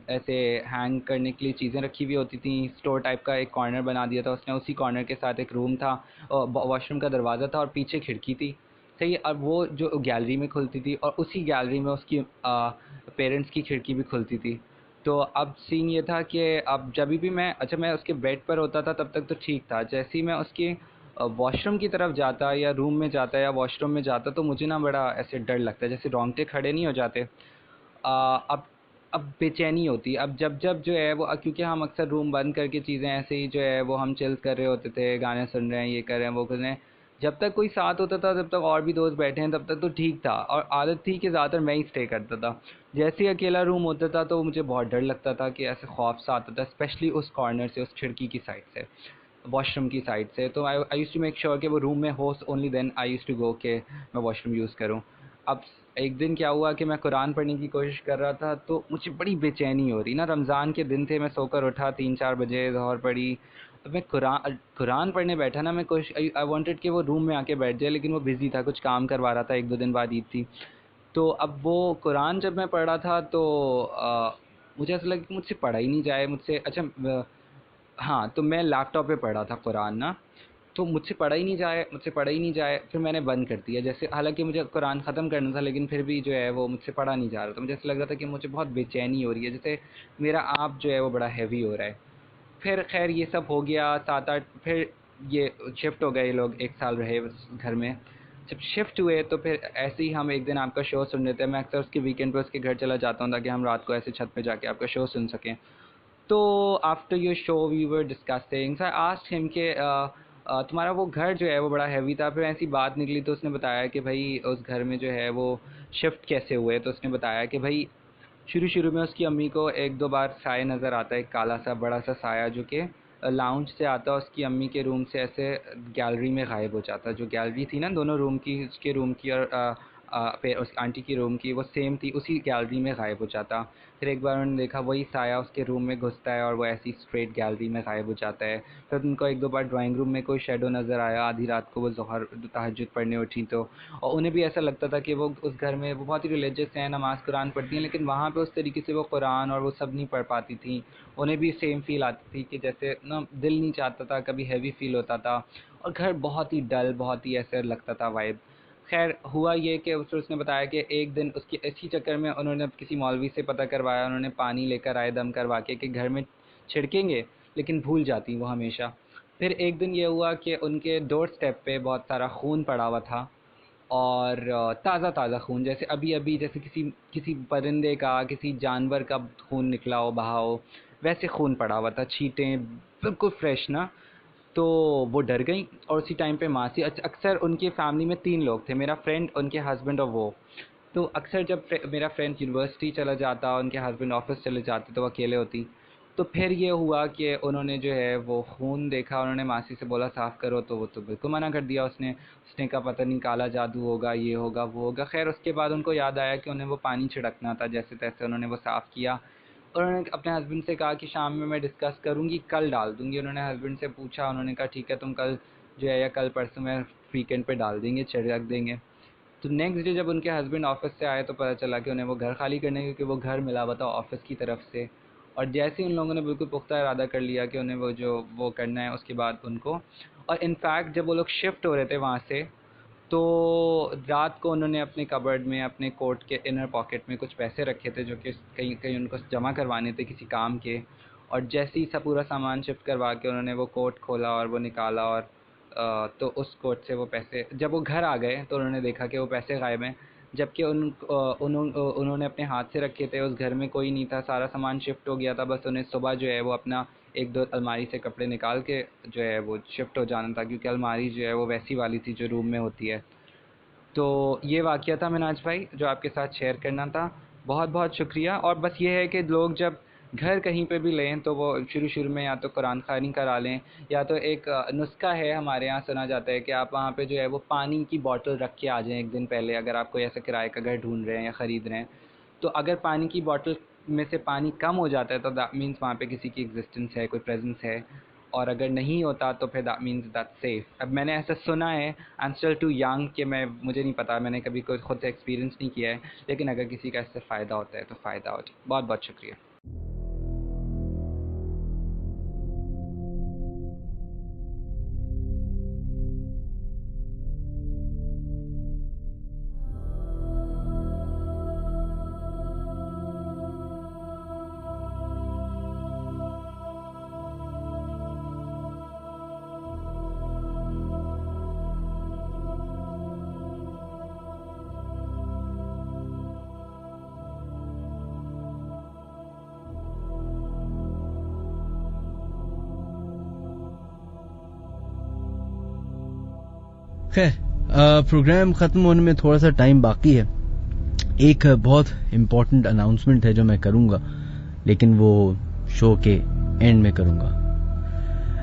ऐसे हैंग करने के लिए चीज़ें रखी हुई होती थी। स्टोर टाइप का एक कॉर्नर बना दिया था उसने। उसी कॉर्नर के साथ एक रूम था, वॉशरूम का दरवाज़ा था और पीछे खिड़की थी। सही है, अब वो जो गैलरी में खुलती थी और उसी गैलरी में उसकी पेरेंट्स की खिड़की भी खुलती थी। तो अब सीन ये था कि अब जब भी मैं उसके बेड पर होता था तब तक तो ठीक था। जैसे ही मैं उसके वॉशरूम की तरफ जाता या रूम में जाता या वॉशरूम में जाता तो मुझे ना बड़ा ऐसे डर लगता है, जैसे रोंगटे खड़े नहीं हो जाते। अब बेचैनी होती। अब जब जो है वो, क्योंकि हम अक्सर रूम बंद करके चीज़ें ऐसे ही जो है वो हम चिल कर रहे होते थे, गाने सुन रहे हैं, ये कर रहे हैं, वो कर रहे हैं। जब तक कोई साथ होता था, जब तक और भी दोस्त बैठे हैं, तब तक तो ठीक था और आदत थी कि ज़्यादातर मैं ही स्टे करता था। जैसे ही अकेला रूम होता था तो मुझे बहुत डर लगता था कि ऐसे खौफ सा आता था, स्पेशली उस कॉर्नर से, उस खिड़की की साइड से, वॉशरूम की साइड से। तो I used to make sure कि वो रूम में हो, only then I used to go के मैं वॉशरूम यूज़ करूँ। अब एक दिन क्या हुआ कि मैं कुरान पढ़ने की कोशिश कर रहा था तो मुझे बड़ी बेचैनी हो रही ना। रमज़ान के दिन थे, मैं सोकर उठा 3-4 बजे, ज़ोहर पढ़ी। अब मैं कुरान पढ़ने बैठा ना, मैं आई वांटेड कि वो रूम में आके बैठ जाए, लेकिन वो बिज़ी था, कुछ काम करवा रहा था, 1-2 दिन बाद ईद थी। तो अब वो कुरान जब मैं पढ़ रहा था तो मुझे ऐसा लगा कि मुझसे पढ़ा ही नहीं जाए, हाँ, तो मैं लैपटॉप पे पढ़ रहा था कुरान ना, तो मुझसे पढ़ा ही नहीं जाए। फिर मैंने बंद कर दिया। जैसे हालांकि मुझे कुरान ख़त्म करना था, लेकिन फिर भी जो है वो मुझसे पढ़ा नहीं जा रहा था। मुझे ऐसा लग रहा था कि मुझे बहुत बेचैनी हो रही है, जैसे मेरा आप जो है वो बड़ा हैवी हो रहा है। फिर खैर ये सब हो गया, 7-8, फिर ये शिफ्ट हो गए, ये लोग 1 साल रहे उस घर में। जब शिफ्ट हुए तो फिर ऐसे ही हम एक दिन आपका शो सुन रहे थे। मैं अक्सर उसके वीकेंड पे उसके घर चला जाता हूँ ताकि हम रात को ऐसे छत पे जाके आपका शो सुन सकें। तो after your show we were discussing, so I asked him कि तुम्हारा वो घर जो है वो बड़ा हैवी था। फिर ऐसी बात निकली तो उसने बताया कि भाई उस घर में जो है वो शिफ्ट कैसे हुए। तो उसने बताया कि भाई शुरू में उसकी अम्मी को 1-2 बार साया नज़र आता है, एक काला सा बड़ा सा साया जो कि लाउंज से आता, उसकी अम्मी के रूम से ऐसे गैलरी में गायब हो जाता। जो गैलरी थी ना दोनों रूम की, उसके रूम की और फिर उस आंटी की रूम की वो सेम थी, उसी गैलरी में गायब हो जाता। फिर एक बार उन्होंने देखा वही साया उसके रूम में घुसता है और वो ऐसी स्ट्रेट गैलरी में गायब हो जाता है। फिर उनको एक दो बार ड्राइंग रूम में कोई शेडो नज़र आया, आधी रात को वो ज़ोहर तहज्जुद पढ़ने उठी तो, और उन्हें भी ऐसा लगता था कि वो उस घर में वो बहुत ही रिलीजियस हैं, नमाज़ कुरान पढ़ती हैं, लेकिन वहाँ पे उस तरीके से वो कुरान और वो सब नहीं पढ़ पाती थी। उन्हें भी सेम फील आती थी कि जैसे ना दिल नहीं चाहता था, कभी हैवी फील होता था, और घर बहुत ही डल, बहुत ही ऐसे लगता था वाइब। खैर हुआ ये कि उसने बताया कि एक दिन उसकी इसी चक्कर में उन्होंने किसी मौलवी से पता करवाया, उन्होंने पानी लेकर आए दम करवा के कि घर में छिड़केंगे, लेकिन भूल जाती वो हमेशा। फिर एक दिन ये हुआ कि उनके डोर स्टेप पे बहुत सारा खून पड़ा हुआ था, और ताज़ा खून, जैसे अभी अभी जैसे किसी परिंदे का, किसी जानवर का खून निकला हो, बहा हो, वैसे खून पड़ा हुआ था, छींटें बिल्कुल फ्रेश ना। तो वो डर गई, और उसी टाइम पे मासी, अक्सर उनकी फैमिली में 3 लोग थे, मेरा फ्रेंड, उनके हस्बैंड और वो। तो अक्सर जब मेरा फ्रेंड यूनिवर्सिटी चला जाता, उनके हस्बैंड ऑफिस चले जाते, तो वो अकेले होती। तो फिर ये हुआ कि उन्होंने जो है वो खून देखा, उन्होंने मासी से बोला साफ़ करो, तो वो तो बिल्कुल मना कर दिया उसने कहा पता नहीं काला जादू होगा, ये होगा वो होगा। खैर उसके बाद उनको याद आया कि उन्हें वो पानी छिड़कना था, जैसे तैसे उन्होंने वो साफ़ किया। उन्होंने अपने हस्बैंड से कहा कि शाम में मैं डिस्कस करूंगी, कल डाल दूंगी। उन्होंने हस्बैंड से पूछा, उन्होंने कहा ठीक है तुम कल जो है या कल परसों में वीकेंड पे डाल देंगे, छिड़क देंगे। तो नेक्स्ट डे जब उनके हस्बैंड ऑफिस से आए तो पता चला कि उन्हें वो घर खाली करने, क्योंकि वो घर मिला हुआ था ऑफिस की तरफ से। और जैसे ही उन लोगों ने बिल्कुल पुख्ता इरादा कर लिया कि उन्हें वो करना है, उसके बाद उनको, और इनफैक्ट जब वो लोग शिफ्ट हो रहे थे वहाँ से, तो रात को उन्होंने अपने कबर्ड में, अपने कोट के इनर पॉकेट में कुछ पैसे रखे थे जो कि कहीं उनको जमा करवाने थे किसी काम के। और जैसे ही सब पूरा सामान शिफ्ट करवा के उन्होंने वो कोट खोला और वो निकाला, और तो उस कोट से वो पैसे, जब वो घर आ गए तो उन्होंने देखा कि वो पैसे गायब हैं, जबकि उन्होंने अपने हाथ से रखे थे। उस घर में कोई नहीं था, सारा सामान शिफ्ट हो गया था, बस उन्हें सुबह जो है वो अपना 1-2 अलमारी से कपड़े निकाल के जो है वो शिफ्ट हो जाना था, क्योंकि अलमारी जो है वो वैसी वाली थी जो रूम में होती है। तो ये वाक़या था मिनाज भाई जो आपके साथ शेयर करना था। बहुत बहुत शुक्रिया। और बस ये है कि लोग जब घर कहीं पे भी लें तो वो शुरू में या तो कुरान ख़वानी करा लें, या तो एक नुस्खा है हमारे यहाँ सुना जाता है कि आप वहाँ पे जो है वो पानी की बॉटल रख के आ जाएं एक दिन पहले, अगर आप कोई ऐसा किराए का घर ढूंढ रहे हैं या ख़रीद रहे हैं। तो अगर पानी की बॉटल में से पानी कम हो जाता है तो दैट मीन्स वहाँ पे किसी की एग्जिस्टेंस है, कोई प्रेजेंस है, और अगर नहीं होता तो फिर दैट मीन्स दैट सेफ। अब मैंने ऐसा सुना है, I am still too young कि मुझे नहीं पता, मैंने कभी कोई खुद से एक्सपीरियंस नहीं किया है, लेकिन अगर किसी का इससे फ़ायदा होता है तो फ़ायदा हो। बहुत बहुत शुक्रिया। खैर प्रोग्राम खत्म होने में थोड़ा सा टाइम बाकी है। एक बहुत इम्पोर्टेंट अनाउंसमेंट है जो मैं करूंगा, लेकिन वो शो के एंड में करूंगा।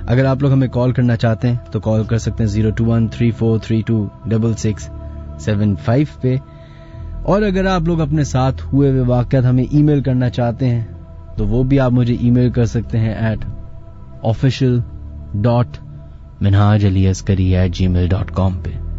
अगर आप लोग हमें कॉल करना चाहते हैं तो कॉल कर सकते हैं 02134326675 पे। और अगर आप लोग अपने साथ हुए हुए वाक़यात हमें ईमेल करना चाहते हैं तो वो भी आप मुझे ईमेल कर सकते हैं at official.minhajaliaskari@gmail.com पे।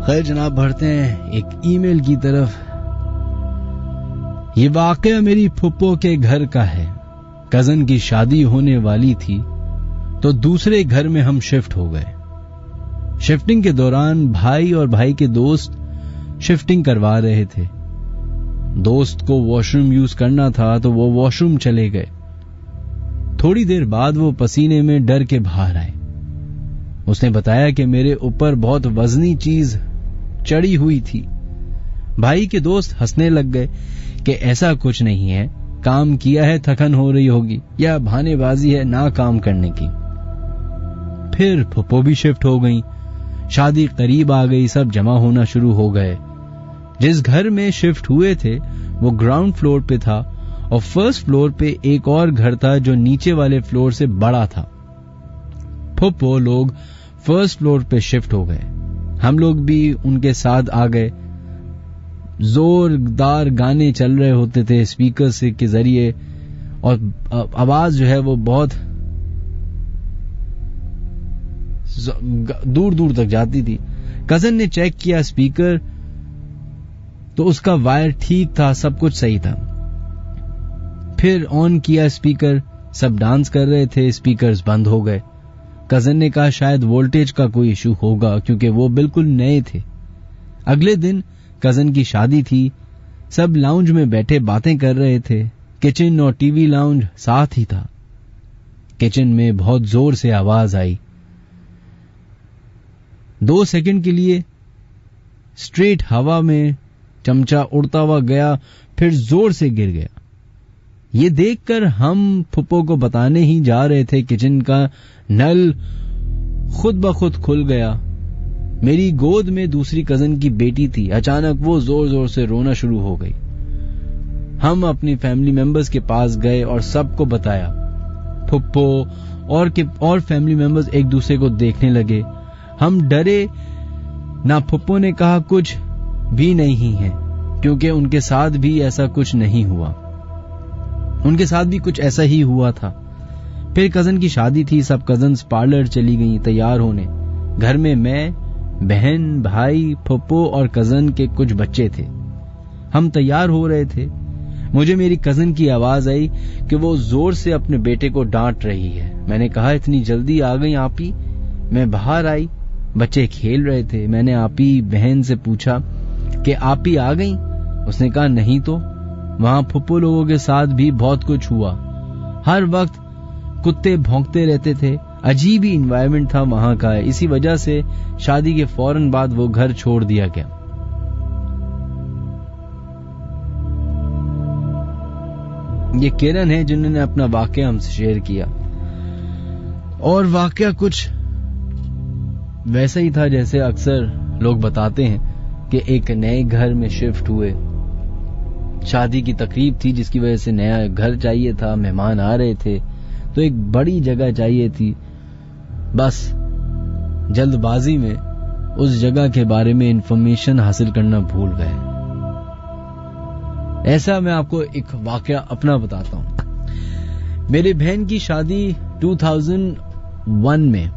खैर जनाब, बढ़ते हैं एक ईमेल की तरफ। ये वाकया मेरी फुप्पो के घर का है। कजन की शादी होने वाली थी तो दूसरे घर में हम शिफ्ट हो गए। शिफ्टिंग के दौरान भाई और भाई के दोस्त शिफ्टिंग करवा रहे थे। दोस्त को वॉशरूम यूज करना था तो वो वॉशरूम चले गए। थोड़ी देर बाद वो पसीने में डर के बाहर आए। उसने बताया कि मेरे ऊपर बहुत वजनी चीज चढ़ी हुई थी। भाई के दोस्त हंसने लग गए कि ऐसा कुछ नहीं है, काम किया है, थकन हो रही होगी, या बहानेबाजी है ना काम करने की। फिर फुप्पो भी शिफ्ट हो गई। शादी करीब आ गई, सब जमा होना शुरू हो गए। जिस घर में शिफ्ट हुए थे वो ग्राउंड फ्लोर पे था और फर्स्ट फ्लोर पे एक और घर था जो नीचे वाले फ्लोर से बड़ा था। फुप्पो लोग फर्स्ट फ्लोर पे शिफ्ट हो गए, हम लोग भी उनके साथ आ गए। जोरदार गाने चल रहे होते थे स्पीकर से के जरिए और आवाज जो है वो बहुत दूर दूर तक जाती थी। कजन ने चेक किया स्पीकर तो उसका वायर ठीक था, सब कुछ सही था। फिर ऑन किया स्पीकर, सब डांस कर रहे थे, स्पीकर्स बंद हो गए। कजन ने कहा शायद वोल्टेज का कोई इशू होगा क्योंकि वो बिल्कुल नए थे। अगले दिन कजन की शादी थी, सब लाउंज में बैठे बातें कर रहे थे। किचन और टीवी लाउंज साथ ही था। किचन में बहुत जोर से आवाज आई। 2 सेकंड के लिए स्ट्रेट हवा में चमचा उड़ता हुआ गया, फिर जोर से गिर गया। ये देखकर हम फुप्पो को बताने ही जा रहे थे, किचन का नल खुद ब खुद खुल गया। मेरी गोद में दूसरी कजन की बेटी थी। अचानक वो जोर जोर से रोना शुरू हो गई। हम अपनी फैमिली मेंबर्स के पास गए और सबको बताया। फुप्पो और फैमिली मेंबर्स एक दूसरे को देखने लगे। हम डरे ना। फुप्पो ने कहा कुछ भी नहीं है क्योंकि उनके साथ भी ऐसा कुछ नहीं हुआ, उनके साथ भी कुछ ऐसा ही हुआ था। फिर कजन की शादी थी, सब कजन्स पार्लर चली गई तैयार होने। घर में मैं, बहन, भाई, फुप्पो और कजन के कुछ बच्चे थे। हम तैयार हो रहे थे। मुझे मेरी कजन की आवाज आई कि वो जोर से अपने बेटे को डांट रही है। मैंने कहा इतनी जल्दी आ गई आपी? मैं बाहर आई, बच्चे खेल रहे थे। मैंने आपी बहन से पूछा कि आपी आ गई? उसने कहा नहीं तो। वहां फुप्पो लोगों के साथ भी बहुत कुछ हुआ। हर वक्त कुत्ते भौंकते रहते थे। अजीब ही इन्वायरमेंट था वहां का। इसी वजह से शादी के फौरन बाद वो घर छोड़ दिया गया। ये किरण है जिन्होंने अपना वाकया हमसे शेयर किया और वाकया कुछ वैसा ही था जैसे अक्सर लोग बताते हैं कि एक नए घर में शिफ्ट हुए। शादी की तकरीब थी जिसकी वजह से नया घर चाहिए था, मेहमान आ रहे थे तो एक बड़ी जगह चाहिए थी। बस जल्दबाजी में उस जगह के बारे में इंफॉर्मेशन हासिल करना भूल गए। ऐसा मैं आपको एक वाकया अपना बताता हूं। मेरी बहन की शादी 2001 में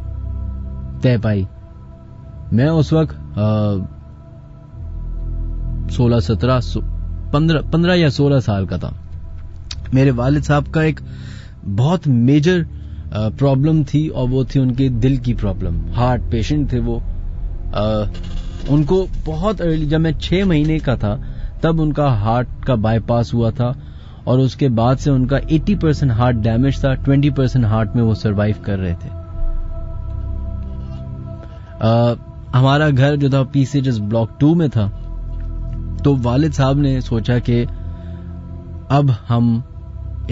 तय पाई। मैं उस वक्त 15 या 16 साल का था। मेरे वालिद साहब का एक बहुत मेजर प्रॉब्लम थी और वो थी उनके दिल की प्रॉब्लम। हार्ट पेशेंट थे वो। उनको बहुत अर्ली, जब मैं 6 महीने का था तब उनका हार्ट का बाईपास हुआ था और उसके बाद से उनका 80% हार्ट डैमेज था, 20% हार्ट में वो सरवाइव कर रहे थे। हमारा घर जो था PCHS ब्लॉक 2 में था, तो वालिद साहब ने सोचा कि अब हम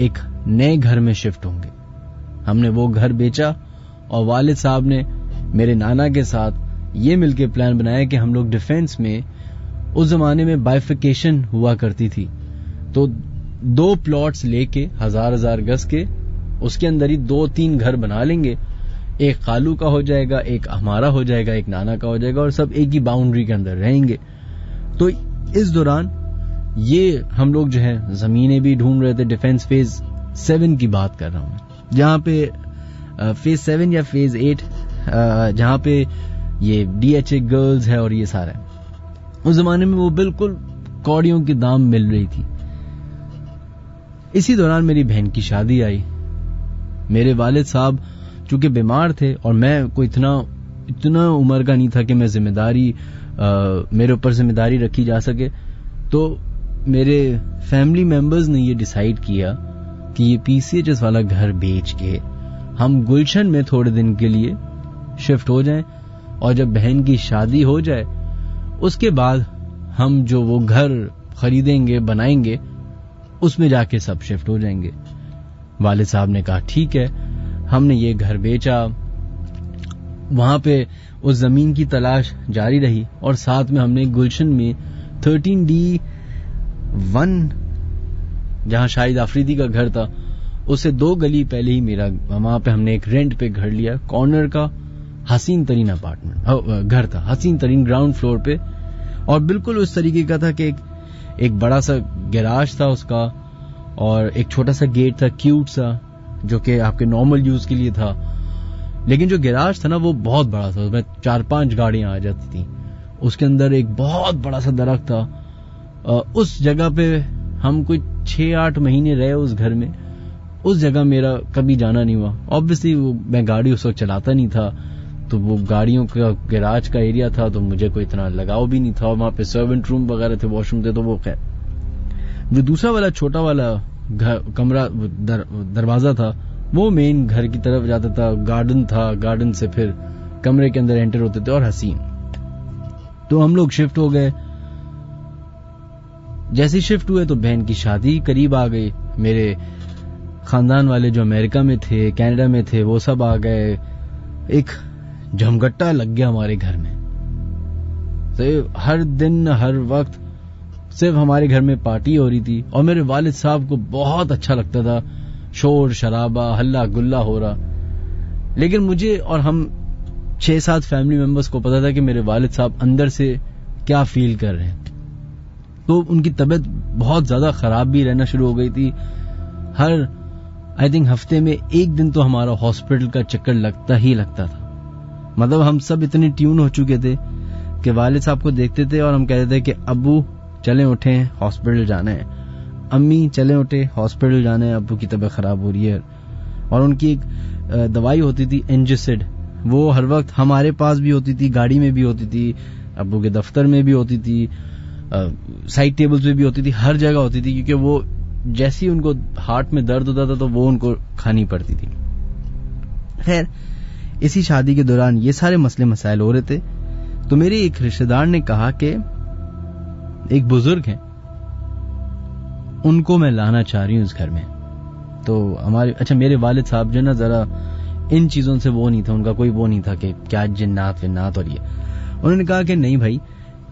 एक नए घर में शिफ्ट होंगे। हमने वो घर बेचा और वालिद साहब ने मेरे नाना के साथ ये मिलके प्लान बनाया कि हम लोग डिफेंस में, उस जमाने में बाइफिकेशन हुआ करती थी, तो 2 प्लॉट्स लेके 1000 गज के उसके अंदर ही 2-3 घर बना लेंगे। एक खालू का हो जाएगा, एक हमारा हो जाएगा, एक नाना का हो जाएगा और सब एक ही बाउंड्री के अंदर रहेंगे। तो इस दौरान ये हम लोग जो है जमीनें भी ढूंढ रहे थे। डिफेंस फेज 7 की बात कर रहा हूं मैं, जहां पे फेज 7 या फेज 8 जहां पे ये DHA गर्ल्स है और ये सारा है। उस जमाने में वो बिल्कुल कौड़ियों की दाम मिल रही थी। इसी दौरान मेरी बहन की शादी आई। मेरे वालिद साहब चूंकि बीमार थे और मैं कोई इतना उम्र का नहीं था कि मैं मेरे ऊपर जिम्मेदारी रखी जा सके, तो मेरे फैमिली मेंबर्स ने ये डिसाइड किया कि ये PCHS वाला घर बेच के हम गुलशन में थोड़े दिन के लिए शिफ्ट हो जाएं और जब बहन की शादी हो जाए उसके बाद हम जो वो घर खरीदेंगे, बनाएंगे, उसमें जाके सब शिफ्ट हो जाएंगे। वालिद साहब ने कहा ठीक है। हमने ये घर बेचा वहां पे उस जमीन की तलाश जारी रही और साथ में हमने गुलशन में 13D1 जहां शाहिद आफरीदी का घर था उससे 2 गली पहले ही मेरा वहां पे हमने एक रेंट पे घर लिया, कॉर्नर का हसीन तरीन अपार्टमेंट घर था, हसीन तरीन ग्राउंड फ्लोर पे, और बिल्कुल उस तरीके का था कि एक बड़ा सा गैराज था उसका और एक छोटा सा गेट था क्यूट सा जो कि आपके नॉर्मल यूज के लिए था, लेकिन जो गैराज था ना वो बहुत बड़ा था, उसमें 4-5 गाड़ियां आ जाती थी। उसके अंदर एक बहुत बड़ा सा दरख्त था। उस जगह पे हम कोई 6-8 महीने रहे उस घर में। उस जगह मेरा कभी जाना नहीं हुआ। ऑब्वियसली मैं गाड़ी उस वक्त चलाता नहीं था, तो वो गाड़ियों का गैराज का एरिया था, तो मुझे कोई इतना लगाव भी नहीं था। और वहां पे सर्वेंट रूम वगैरह थे, वॉशरूम थे, तो वो खैर जो दूसरा वाला छोटा वाला कमरा दरवाजा था वो मेन घर की तरफ जाता था, गार्डन था, गार्डन से फिर कमरे के अंदर एंटर होते थे और हसीन। तो हम लोग शिफ्ट हो गए। जैसे ही शिफ्ट हुए तो बहन की शादी करीब आ गई। मेरे खानदान वाले जो अमेरिका में थे, कनाडा में थे, वो सब आ गए। एक झमगट्टा लग गया हमारे घर में। तो हर दिन हर वक्त सिर्फ हमारे घर में पार्टी हो रही थी और मेरे वालिद साहब को बहुत अच्छा लगता था, शोर शराबा हल्ला गुल्ला हो रहा। लेकिन मुझे और हम 6-7 फैमिली मेंबर्स को पता था कि मेरे वालिद साहब अंदर से क्या फील कर रहे हैं। तो उनकी तबीयत बहुत ज्यादा खराब भी रहना शुरू हो गई थी। हर आई थिंक हफ्ते में एक दिन तो हमारा हॉस्पिटल का चक्कर लगता ही लगता था। मतलब हम सब इतने ट्यून हो चुके थे कि वालिद साहब को देखते थे और हम कहते थे कि अब्बू चलें उठे हॉस्पिटल जाना है, अम्मी चलें उठे हॉस्पिटल जाना है, अब्बू की तबीयत खराब हो रही है। और उनकी एक दवाई होती थी एंजिसिड, वो हर वक्त हमारे पास भी होती थी, गाड़ी में भी होती थी, अब्बू के दफ्तर में भी होती थी, साइड टेबल्स में भी होती थी, हर जगह होती थी, क्योंकि वो जैसे ही उनको हार्ट में दर्द होता था तो वो उनको खानी पड़ती थी। खैर इसी शादी के दौरान ये सारे मसले मसाइल हो रहे थे। तो मेरे एक रिश्तेदार ने कहा कि एक बुजुर्ग हैं, उनको मैं लाना चाह रही हूं इस घर में। तो हमारे मेरे वालिद साहब जो ना जरा इन चीजों से वो नहीं था, उनका कोई वो नहीं था कि क्या जिन्नात विन्नात और ये। उन्होंने कहा कि नहीं भाई,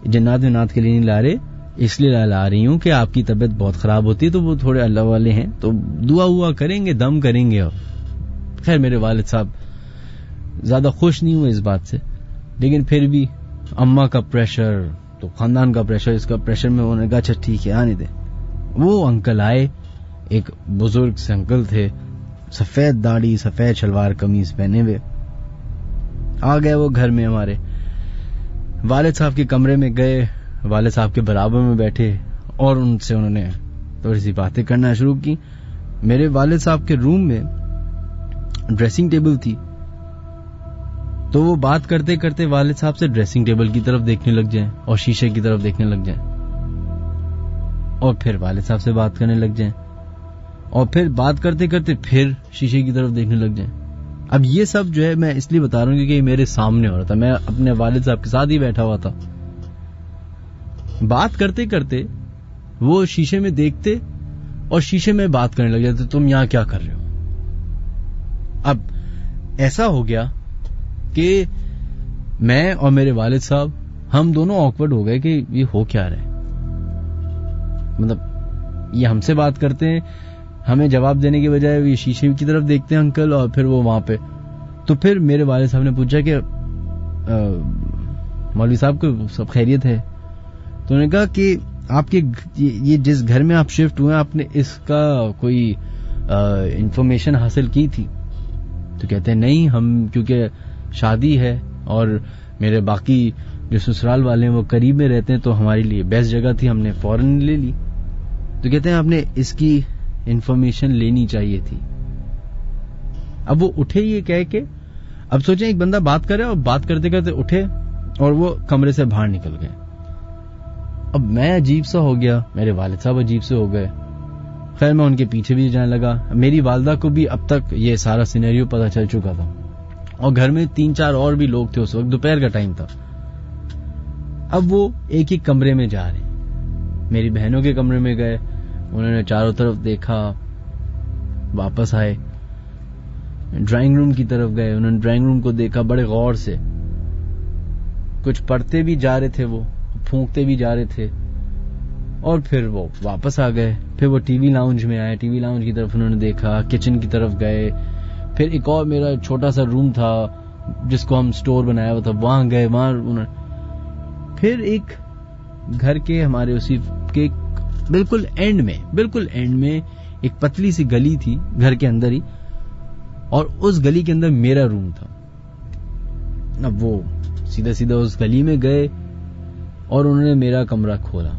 जिन्नात विन्नात के लिए नहीं ला रहे, इसलिए ला रही हूं कि आपकी तबीयत बहुत खराब होती है, तो वो थोड़े अल्लाह वाले हैं, तो दुआ हुआ करेंगे, दम करेंगे। और खैर मेरे वालिद साहब ज्यादा खुश नहीं हुए इस बात से, लेकिन फिर भी अम्मा का प्रेशर, तो खानदान का प्रेशर, इसका प्रेशर में उन्होंने कहा अच्छा ठीक है आने दे। वो अंकल आए, एक बुजुर्ग से अंकल थे, सफेद दाढ़ी सफेद शलवार कमीज पहने हुए आ गए वो घर में। हमारे वालिद साहब के कमरे में गए, वालिद साहब के बराबर में बैठे और उनसे उन्होंने थोड़ी सी बातें करना शुरू की। मेरे वालिद साहब के रूम में ड्रेसिंग टेबल थी, तो वो बात करते करते वालिद साहब से ड्रेसिंग टेबल की तरफ देखने लग जाएं और शीशे की तरफ देखने लग जाएं, और फिर वालिद साहब से बात करने लग जाएं, और फिर बात करते करते फिर शीशे की तरफ देखने लग जाएं। अब ये सब जो है मैं इसलिए बता रहा हूं क्योंकि मेरे सामने हो रहा था, मैं अपने वालिद साहब के साथ ही बैठा हुआ था। बात करते करते वो शीशे में देखते और शीशे में बात करने लग जाते, तुम यहां क्या कर रहे हो। अब ऐसा हो गया कि मैं और मेरे वालिद साहब हम दोनों ऑकवर्ड हो गए कि ये हो क्या रहा है। मतलब ये हमसे बात करते हैं, हमें जवाब देने के बजाय ये शीशे की तरफ देखते हैं अंकल, और फिर वो वहां पे। तो फिर मेरे वालिद साहब ने पूछा कि मौलवी साहब को सब खैरियत है। तो उन्होंने कहा कि आपके ये जिस घर में आप शिफ्ट हुए आपने इसका कोई इंफॉर्मेशन हासिल की थी। तो कहते हैं नहीं, हम क्योंकि शादी है और मेरे बाकी जो ससुराल वाले हैं वो करीब में रहते हैं, तो हमारे लिए बेस्ट जगह थी, हमने फौरन ले ली। तो कहते हैं आपने इसकी इंफॉर्मेशन लेनी चाहिए थी। अब वो उठे ये कह के, अब सोचें एक बंदा बात करे और बात करते करते उठे और वो कमरे से बाहर निकल गए। अब मैं अजीब सा हो गया, मेरे वालिद साहब अजीब से हो गए। खैर मैं उनके पीछे भी जाने लगा। मेरी वालदा को भी अब तक ये सारा सिनेरियो पता चल चुका था, और घर में 3-4 और भी लोग थे। उस वक्त दोपहर का टाइम था। अब वो एक ही कमरे में जा रहे, मेरी बहनों के कमरे में गए, उन्होंने चारों तरफ देखा, वापस आए। ड्राइंग रूम की तरफ गए, उन्होंने ड्राइंग रूम को देखा बड़े गौर से, कुछ पढ़ते भी जा रहे थे, वो फूंकते भी जा रहे थे, और फिर वो वापस आ गए। फिर वो टीवी लाउंज में आए, टीवी लाउंज की तरफ उन्होंने देखा, किचन की तरफ गए, फिर एक और मेरा छोटा सा रूम था जिसको हम स्टोर बनाया हुआ था, वहां गए, वहां उन्होंने फिर एक घर के हमारे उसी के बिल्कुल एंड में एक पतली सी गली थी घर के अंदर ही, और उस गली के अंदर मेरा रूम था। अब वो सीधा सीधा उस गली में गए और उन्होंने मेरा कमरा खोला,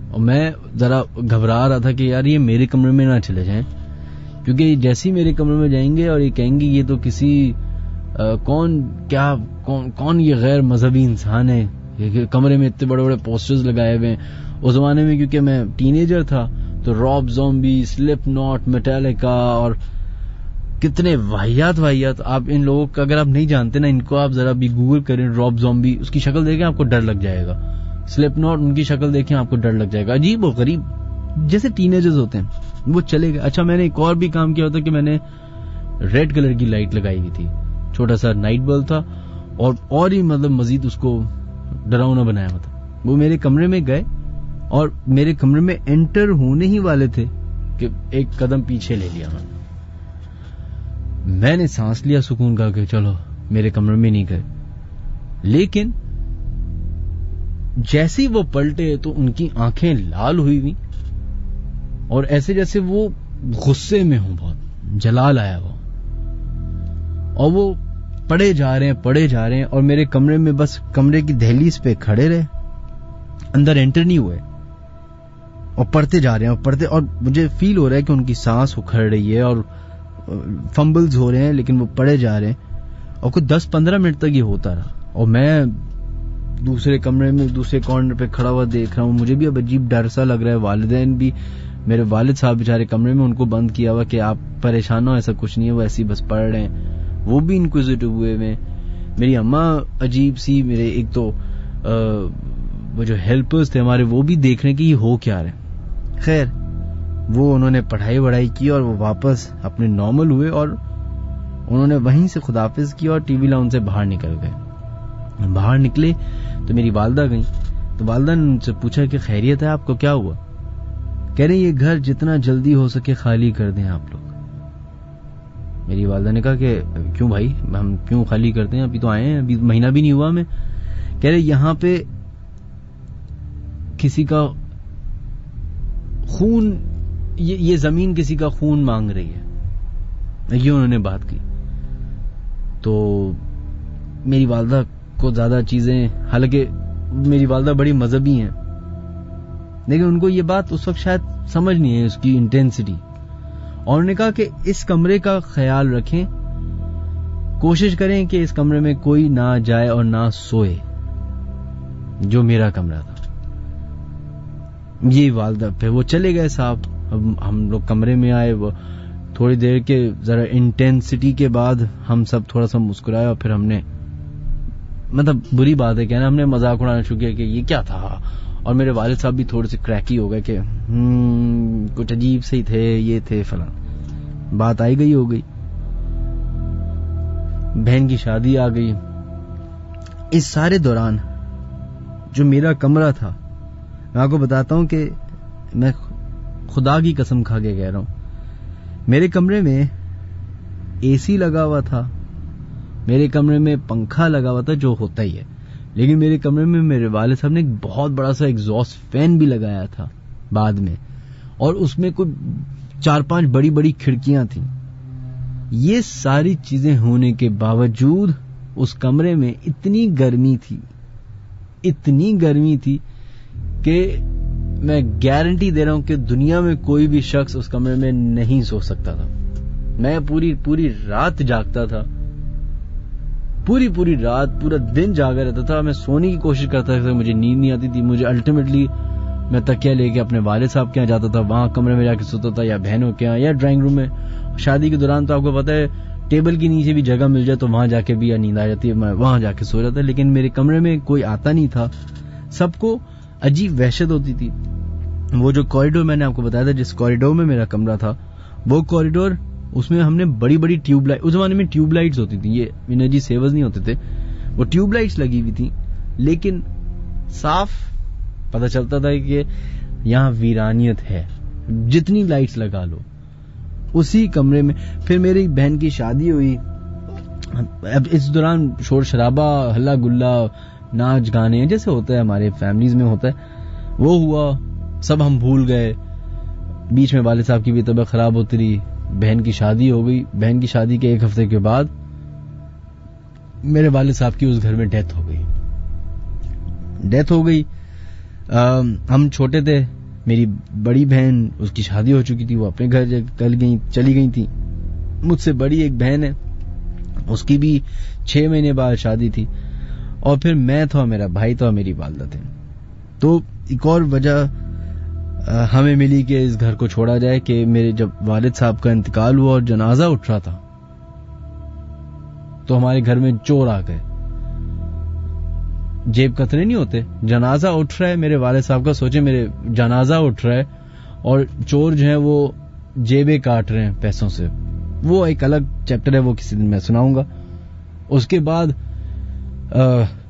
और मैं जरा घबरा रहा था कि यार ये मेरे कमरे में ना चले जाएं, क्योंकि जैसे ही मेरे कमरे में जाएंगे और ये कहेंगे ये तो किसी कौन ये गैर मजहबी इंसान है, ये कमरे में इतने बड़े बड़े पोस्टर्स लगाए हुए हैं। उस जमाने में क्योंकि मैं टीनेजर था तो रॉब ज़ॉम्बी, स्लिपनॉट, मेटालिका और कितने वाहियात आप इन लोगों का अगर आप नहीं जानते ना, इनको आप जरा भी गूगल करें, रॉब ज़ॉम्बी, उसकी शक्ल देखें आपको डर लग जाएगा। स्लिपनॉट, उनकी शक्ल देखें आपको डर लग जाएगा। अजीब और गरीब जैसे टीनेजर्स होते हैं, वो चले गए। अच्छा, मैंने एक और भी काम किया होता कि मैंने रेड कलर की लाइट लगाई हुई थी, छोटा सा नाइट बल्ब था, और ही मतलब मजीद उसको डरावना बनाया हुआ था। वो मेरे कमरे में गए और मेरे कमरे में एंटर होने ही वाले थे कि एक कदम पीछे ले लिया मैंने सांस लिया सुकून का कि चलो मेरे कमरे में नहीं गए। लेकिन जैसे ही वो पलटे तो उनकी आंखें लाल हुई हुई और ऐसे जैसे वो गुस्से में हो, बहुत जलाल आया वो, और वो पड़े जा रहे हैं और मेरे कमरे में बस कमरे की दहलीज पे खड़े रहे, अंदर एंटर नहीं हुए, और पढ़ते जा रहे हैं और मुझे फील हो रहा है कि उनकी सांस उखड़ रही है और फंबल्स हो रहे हैं, लेकिन वो पढ़े जा रहे हैं। और कुछ 10-15 मिनट तक ये होता रहा, और मैं दूसरे कमरे में दूसरे कॉर्नर पे खड़ा हुआ देख रहा हूँ। मुझे भी अब अजीब डर सा लग रहा है। वालिदैन भी, मेरे वालिद साहब बेचारे कमरे में, उनको बंद किया हुआ कि आप परेशान हो, ऐसा कुछ नहीं है, वो ऐसे ही बस पढ़ रहे हैं। वो भी इंक्विजिटिव हुए में। मेरी अम्मा अजीब सी, मेरे एक तो वो जो हेल्पर्स थे हमारे, वो भी देख रहे कि ये हो क्या रहे। खैर, वो उन्होंने पढ़ाई की और वो वापस अपने नॉर्मल हुए और उन्होंने वहीं से खुदाफिज किया और टीवी लाउंज से बाहर निकल गए। बाहर निकले तो मेरी वालदा गई, तो वालदा ने उनसे पूछा कि खैरियत है, आपको क्या हुआ? कह रहे ये घर जितना जल्दी हो सके खाली कर दें आप लोग। मेरी वालदा ने कहा कि क्यों भाई, हम क्यों खाली करते हैं, अभी तो आए हैं, अभी महीना भी नहीं हुआ हमें। कह रहे यहाँ पे किसी का खून, ये जमीन किसी का खून मांग रही है, ये उन्होंने बात की। तो मेरी वालदा को ज्यादा चीजें, हालांकि मेरी वालदा बड़ी मजहबी हैं, लेकिन उनको ये बात उस वक्त शायद समझ नहीं है उसकी इंटेंसिटी, और उन्होंने कहा कि इस कमरे का ख्याल रखें, कोशिश करें कि इस कमरे में कोई ना जाए और ना सोए, जो मेरा कमरा था। ये वालदा, फिर वो चले गए साहब। अब हम लोग कमरे में आए, वो थोड़ी देर के जरा इंटेंसिटी के बाद हम सब थोड़ा सा मुस्कुराए और फिर हमने, मतलब बुरी बात है कहना, हमने मजाक उड़ाना शुरू किया कि ये क्या था। और मेरे वालिद साहब भी थोड़े से क्रैकी हो गए कि कुछ अजीब से ही थे, ये थे फलां, बात आई गई हो गई, बहन की शादी आ गई। इस सारे दौरान जो मेरा कमरा था, मैं आपको बताता हूं कि मैं खुदा की कसम खा के कह रहा हूं, मेरे कमरे में एसी लगा हुआ था, मेरे कमरे में पंखा लगा हुआ था जो होता ही है, लेकिन मेरे कमरे में मेरे वाले साहब ने एक बहुत बड़ा सा एग्जॉस्ट फैन भी लगाया था बाद में, और उसमें कुछ 4-5 बड़ी बड़ी खिड़कियां थी। ये सारी चीजें होने के बावजूद उस कमरे में इतनी गर्मी थी कि मैं गारंटी दे रहा हूं कि दुनिया में कोई भी शख्स उस कमरे में नहीं सो सकता था। मैं पूरी रात जागता था, पूरी रात, पूरा दिन जागा रहता था। मैं सोने की कोशिश करता था, मुझे नींद नहीं आती थी। मुझे अल्टीमेटली मैं तकिया लेके अपने वालिद साहब के यहाँ जाता था, वहां कमरे में जाके सोता था, या बहनों के यहाँ, या ड्राइंग रूम में। शादी के दौरान तो आपको पता है टेबल के नीचे भी जगह मिल जाए तो वहां जाके भी नींद आ जाती है, मैं वहां जाके सो जाता। लेकिन मेरे कमरे में कोई आता नहीं था, सबको अजीब वहशत होती थी। वो जो कॉरिडोर मैंने आपको बताया था, जिस कॉरिडोर में मेरा कमरा था, वो कॉरिडोर उसमें हमने बड़ी बड़ी ट्यूबलाइट, उस जमाने में ट्यूबलाइट्स होती थी, ये एनर्जी सेवर्स नहीं होते थे, वो ट्यूबलाइट्स लगी हुई थी, लेकिन साफ पता चलता था कि यहाँ वीरानियत है, जितनी लाइट्स लगा लो। उसी कमरे में फिर मेरी बहन की शादी हुई। अब इस दौरान शोर शराबा, हल्ला गुल्ला, नाच गाने जैसे होता है हमारे फैमिलीज में होता है, वो हुआ, सब हम भूल गए। बीच में वालिद साहब की भी तबीयत खराब होती रही, बहन की शादी हो गई। बहन की शादी के 1 हफ्ते के बाद मेरे वालिद साहब की उस घर में डेथ हो गई। हम छोटे थे, मेरी बड़ी बहन, उसकी शादी हो चुकी थी, वो अपने घर चली गई थी। मुझसे बड़ी एक बहन है, उसकी भी 6 महीने बाद शादी थी, और फिर मैं था, मेरा भाई था, मेरी वालदा थे। तो एक और वजह हमें मिली कि इस घर को छोड़ा जाए कि मेरे जब वालिद साहब का इंतकाल हुआ और जनाजा उठ रहा था, तो हमारे घर में चोर आ गए। जेब कतरे नहीं होते, जनाजा उठ रहा है मेरे वालिद साहब का, सोचे मेरे जनाजा उठ रहा है और चोर जो है वो जेबें काट रहे हैं पैसों से। वो एक अलग चैप्टर है, वो किसी दिन मैं सुनाऊंगा। उसके बाद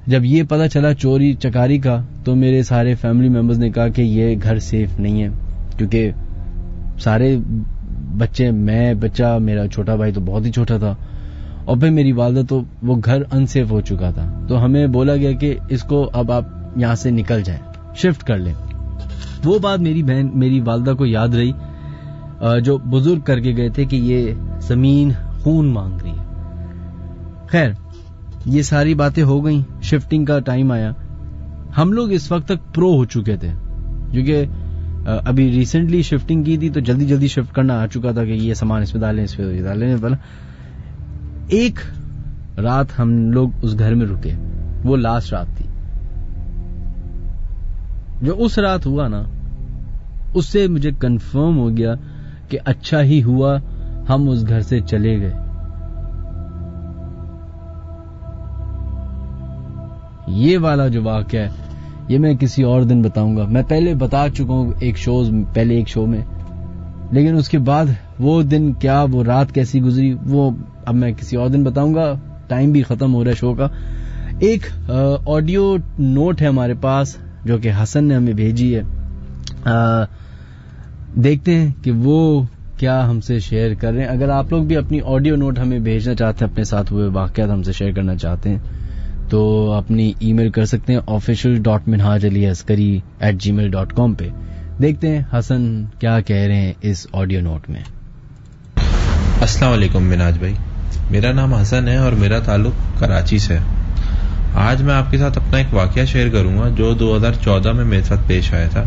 जब ये पता चला चोरी चकारी का, तो मेरे सारे फैमिली मेंबर्स ने कहा कि ये घर सेफ नहीं है, क्योंकि सारे बच्चे, मैं बच्चा, मेरा छोटा भाई तो बहुत ही छोटा था, और फिर मेरी वालदा, तो वो घर अनसेफ हो चुका था। तो हमें बोला गया कि इसको अब आप यहां से निकल जाएं, शिफ्ट कर लें। वो बात मेरी वालदा को याद रही, जो बुजुर्ग करके गए थे कि ये जमीन खून मांग रही है। खैर, ये सारी बातें हो गई, शिफ्टिंग का टाइम आया। हम लोग इस वक्त तक प्रो हो चुके थे, क्योंकि अभी रिसेंटली शिफ्टिंग की थी, तो जल्दी जल्दी शिफ्ट करना आ चुका था कि ये सामान इसमें डालें, इसमें डालें। वाला एक रात हम लोग उस घर में रुके, वो लास्ट रात थी। जो उस रात हुआ ना, उससे मुझे कंफर्म हो गया कि अच्छा ही हुआ हम उस घर से चले गए। ये वाला जो वाक़या है, ये मैं किसी और दिन बताऊंगा। मैं पहले बता चुका हूं एक शो में, लेकिन उसके बाद वो दिन क्या, वो रात कैसी गुजरी, वो अब मैं किसी और दिन बताऊंगा। टाइम भी खत्म हो रहा है शो का। एक ऑडियो नोट है हमारे पास, जो कि हसन ने हमें भेजी है। देखते हैं कि वो क्या हमसे शेयर कर रहे हैं। अगर आप लोग भी अपनी ऑडियो नोट हमें भेजना चाहते हैं, अपने साथ हुए वाक़यात हमसे शेयर करना चाहते हैं, तो अपनी ईमेल कर सकते हैं official.minhajaliaskari@gmail.com पे। देखते हैं हसन क्या कह रहे हैं इस ऑडियो नोट में। अस्सलाम वालेकुम मिनाज भाई, मेरा नाम हसन है और मेरा ताल्लुक कराची से है। आज मैं आपके साथ अपना एक वाकया शेयर करूंगा जो 2014 में मेरे साथ पेश आया था।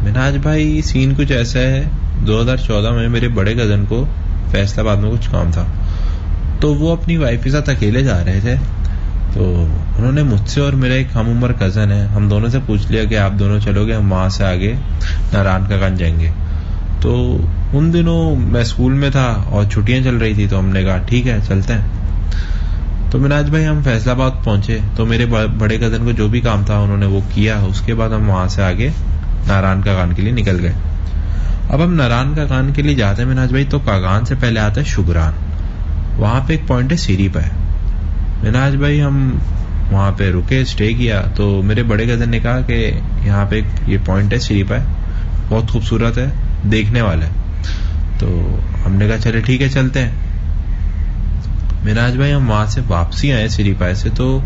मिनाज भाई, सीन कुछ ऐसा है, 2014 में मेरे बड़े कजन को फैसलाबाद में कुछ काम था, तो वो अपनी वाइफ के साथ अकेले जा रहे थे। तो उन्होंने मुझसे और मेरा एक हम उम्र कजन है, हम दोनों से पूछ लिया कि आप दोनों चलोगे, हम वहां से आगे नारायण का गंज जाएंगे। तो उन दिनों मैं स्कूल में था और छुट्टियां चल रही थी, तो हमने कहा ठीक है चलते हैं। तो मिनाज भाई, हम फैसलाबाद पहुंचे, तो मेरे बड़े कजन को जो भी काम था उन्होंने वो किया। उसके बाद हम वहां से आगे नारायण का कान के लिए निकल गए। अब हम नारायण का कान के लिए जाते हैं मिनाज भाई, तो कागान से पहले आता है शुगरान। वहां पे एक पॉइंट है सीरी पे। मिनाज भाई, हम वहां पे रुके, स्टे किया। तो मेरे बड़े कजन ने कहा कि यहाँ पे ये पॉइंट है सीरी पे, बहुत खूबसूरत है, देखने वाला है। तो हमने कहा चले ठीक है चलते हैं। मिनाज भाई, हम वहां से वापसी आए सिरीपाए से, तो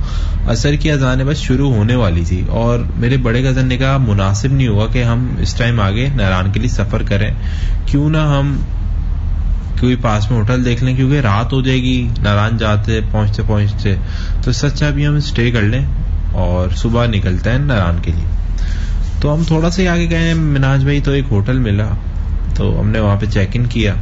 असर की अजानें बस शुरू होने वाली थी, और मेरे बड़े कजन ने कहा मुनासिब नहीं हुआ कि हम इस टाइम आगे नारायण के लिए सफर करें, क्यों ना हम कोई पास में होटल देख लें, क्योंकि रात हो जाएगी नारायण जाते पहुंचते पहुंचते। तो सच्चा भी हम स्टे कर लें और सुबह निकलते हैं नारायण के लिए। तो हम थोड़ा सा आगे गए मिनाज भाई, तो एक होटल मिला, तो हमने वहां पे चेक इन किया।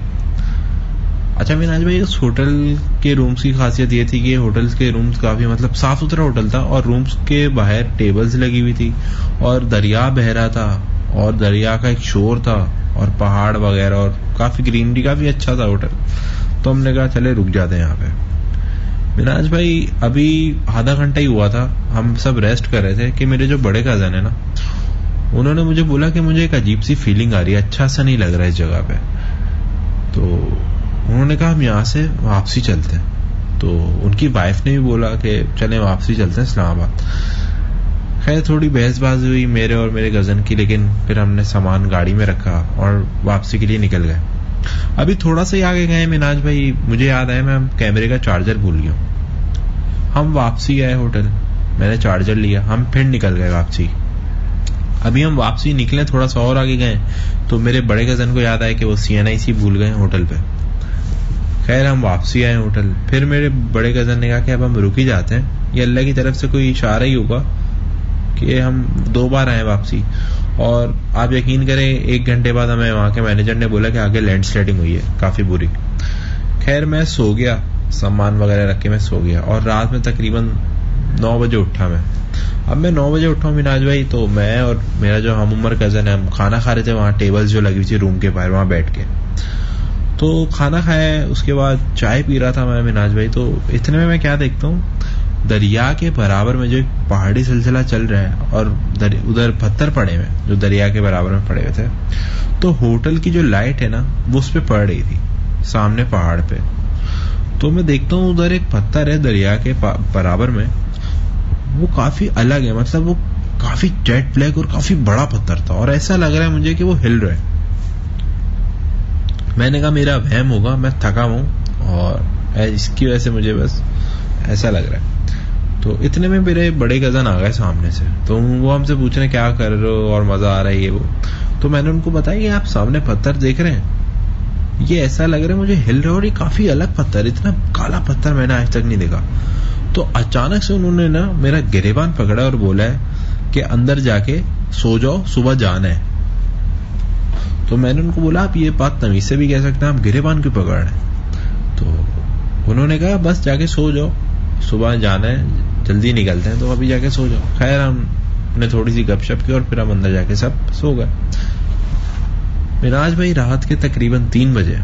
अच्छा मिनाज भाई, उस होटल के रूम्स की खासियत ये थी कि होटल्स के रूम्स काफी मतलब साफ सुथरा होटल था, और रूम्स के बाहर टेबल्स लगी हुई थी, और दरिया बह रहा था, और दरिया का एक शोर था, और पहाड़ वगैरह, और काफी ग्रीनरी, काफी अच्छा था होटल। तो हमने कहा चले रुक जाते हैं यहाँ पे। मिनाज भाई, अभी आधा घंटा ही हुआ था, हम सब रेस्ट कर रहे थे कि मेरे जो बड़े कजन है ना, उन्होंने मुझे बोला कि मुझे एक अजीब सी फीलिंग आ रही है, अच्छा सा नहीं लग रहा है इस जगह पे। तो उन्होंने कहा हम यहाँ से वापसी चलते हैं। तो उनकी वाइफ ने भी बोला कि चलें वापसी चलते हैं इस्लामाबाद। खैर थोड़ी बहसबाजी हुई मेरे और मेरे कजन की, लेकिन फिर हमने सामान गाड़ी में रखा और वापसी के लिए निकल गए। अभी थोड़ा सा ही आगे गए मिनाज भाई, मुझे याद आया मैं कैमरे का चार्जर भूल गया। हम वापसी गए होटल, मैंने चार्जर लिया, हम फिर निकल गए वापसी। अभी हम वापसी निकले, थोड़ा सा और आगे गए तो मेरे बड़े कजन को याद आया कि वो CNIC भूल गए होटल पे। खैर हम वापसी आए होटल। फिर मेरे बड़े कजन ने कहा कि अब हम रुक ही जाते हैं, ये अल्लाह की तरफ से कोई इशारा ही होगा कि हम 2 बार आए वापसी। और आप यकीन करें 1 घंटे बाद हमें वहां के मैनेजर ने बोला कि आगे लैंडस्लाइडिंग हुई है काफी बुरी। खैर मैं सो गया, सामान वगैरह रख के मैं सो गया और रात में तकरीबन 9 बजे उठा मैं। अब मैं 9 बजे उठा हूँ मिनाज भाई, तो मैं और मेरा जो हम उम्र कजन है हम खाना खा रहे थे वहां टेबल्स जो लगी हुई थी रूम के बाहर, वहां बैठ के। तो खाना खाया, उसके बाद चाय पी रहा था मैं मिनाज भाई। तो इतने में मैं क्या देखता हूँ, दरिया के बराबर में जो एक पहाड़ी सिलसिला चल रहा है और उधर पत्थर पड़े हुए जो दरिया के बराबर में पड़े हुए थे। तो होटल की जो लाइट है ना वो उस पे पड़ रही थी सामने पहाड़ पे। तो मैं देखता हूँ उधर एक पत्थर है दरिया के बराबर में, वो काफी अलग है, मतलब वो काफी जेट ब्लैक और काफी बड़ा पत्थर था और ऐसा लग रहा है मुझे कि वो हिल रहा है। मैंने कहा मेरा वहम होगा, मैं थका हूं और इसकी वजह से मुझे बस ऐसा लग रहा है। तो इतने में मेरे बड़े कजन आ गए सामने से, तो वो हमसे पूछ रहे क्या कर रहे हो और मजा आ रहा है ये वो। तो मैंने उनको बताया कि आप सामने पत्थर देख रहे हैं, ये ऐसा लग रहा है मुझे हिल रहा है और ये काफी अलग पत्थर, इतना काला पत्थर मैंने आज तक नहीं देखा। तो अचानक से उन्होंने ना मेरा गिरेबान पकड़ा और बोला है कि अंदर जाके सो जाओ, सुबह जाना है। तो मैंने उनको बोला आप ये बात तमीज से भी कह सकते हैं, आप गिरेबान क्यों पकड़ रहे हैं? तो उन्होंने कहा बस जाके सो जाओ, सुबह जाना है, जल्दी निकलते हैं, तो अभी जाके सो जाओ। खैर हमने थोड़ी सी गपशप की और फिर हम अंदर जाके सब सो गए। मिनाज भाई रात के तकरीबन 3 बजे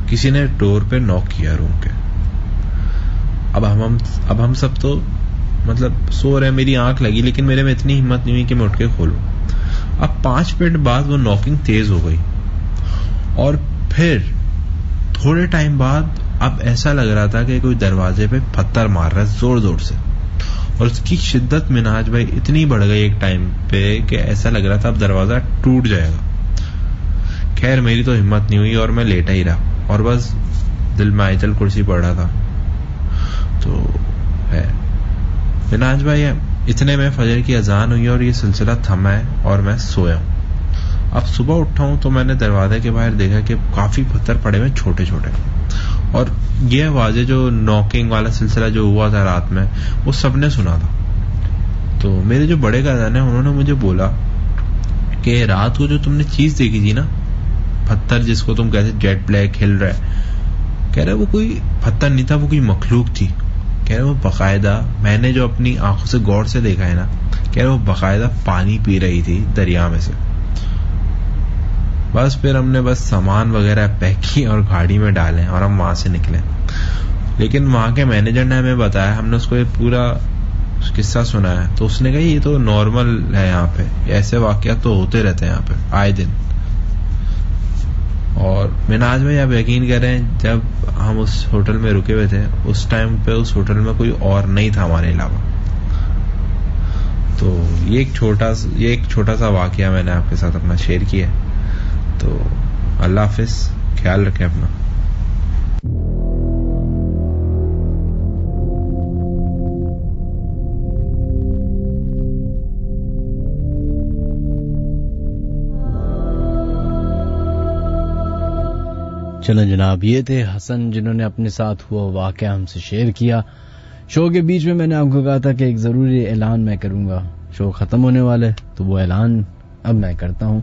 किसी ने डोर पे नॉक किया रूम के। अब हम सब तो मतलब सो रहे, मेरी आंख लगी लेकिन मेरे में इतनी हिम्मत नहीं हुई कि मैं उठ के खोलूं। अब 5 मिनट बाद वो नॉकिंग तेज हो गई और फिर थोड़े टाइम बाद अब ऐसा लग रहा था कि कोई दरवाजे पे पत्थर मार रहा है जोर जोर से, और उसकी शिद्दत मिनाज भाई इतनी बढ़ गई एक टाइम पे कि ऐसा लग रहा था अब दरवाजा टूट जाएगा। खैर मेरी तो हिम्मत नहीं हुई और मैं लेटा ही रहा और बस दिल में आयतल कुर्सी पढ़ रहा था। तो है मिनाज भाई, इतने में फजर की अजान हुई और ये सिलसिला थमा है और मैं सोया हूं। अब सुबह उठा हूं तो मैंने दरवाजे के बाहर देखा कि काफी पत्थर पड़े हुए छोटे छोटे, और ये आवाजें जो नॉकिंग वाला सिलसिला जो हुआ था रात में वो सबने सुना था। तो मेरे जो बड़े कजन है उन्होंने मुझे बोला कि रात को जो तुमने चीज देखी थी ना, पत्थर जिसको तुम कहते जेट ब्लैक हिल रहा है, कह रहे वो कोई पत्थर नहीं था, वो कोई मखलूक थी। कह रहे वो बकायदा, मैंने जो अपनी आंखों से गौर से देखा है ना, कह रहे वो बकायदा पानी पी रही थी दरिया में से। बस फिर हमने बस सामान वगैरह पैक किए और गाड़ी में डाले और हम वहां से निकले। लेकिन वहां के मैनेजर ने हमें बताया, हमने उसको पूरा किस्सा सुनाया तो उसने कहा ये तो नॉर्मल है, यहाँ पे ऐसे वाकयात तो होते रहते हैं यहाँ पे आए दिन। और मिनाज भाई आप यकीन करें, जब हम उस होटल में रुके हुए थे उस टाइम पे उस होटल में कोई और नहीं था हमारे अलावा। तो ये एक छोटा सा वाकया मैंने आपके साथ अपना शेयर किया। तो अल्लाह हाफिज, ख्याल रखें अपना। चलो जनाब, ये थे हसन जिन्होंने अपने साथ हुआ वाकया हमसे शेयर किया। शो के बीच में मैंने आपको कहा था कि एक जरूरी ऐलान मैं करूंगा, शो खत्म होने वाला है तो वो ऐलान अब मैं करता हूं।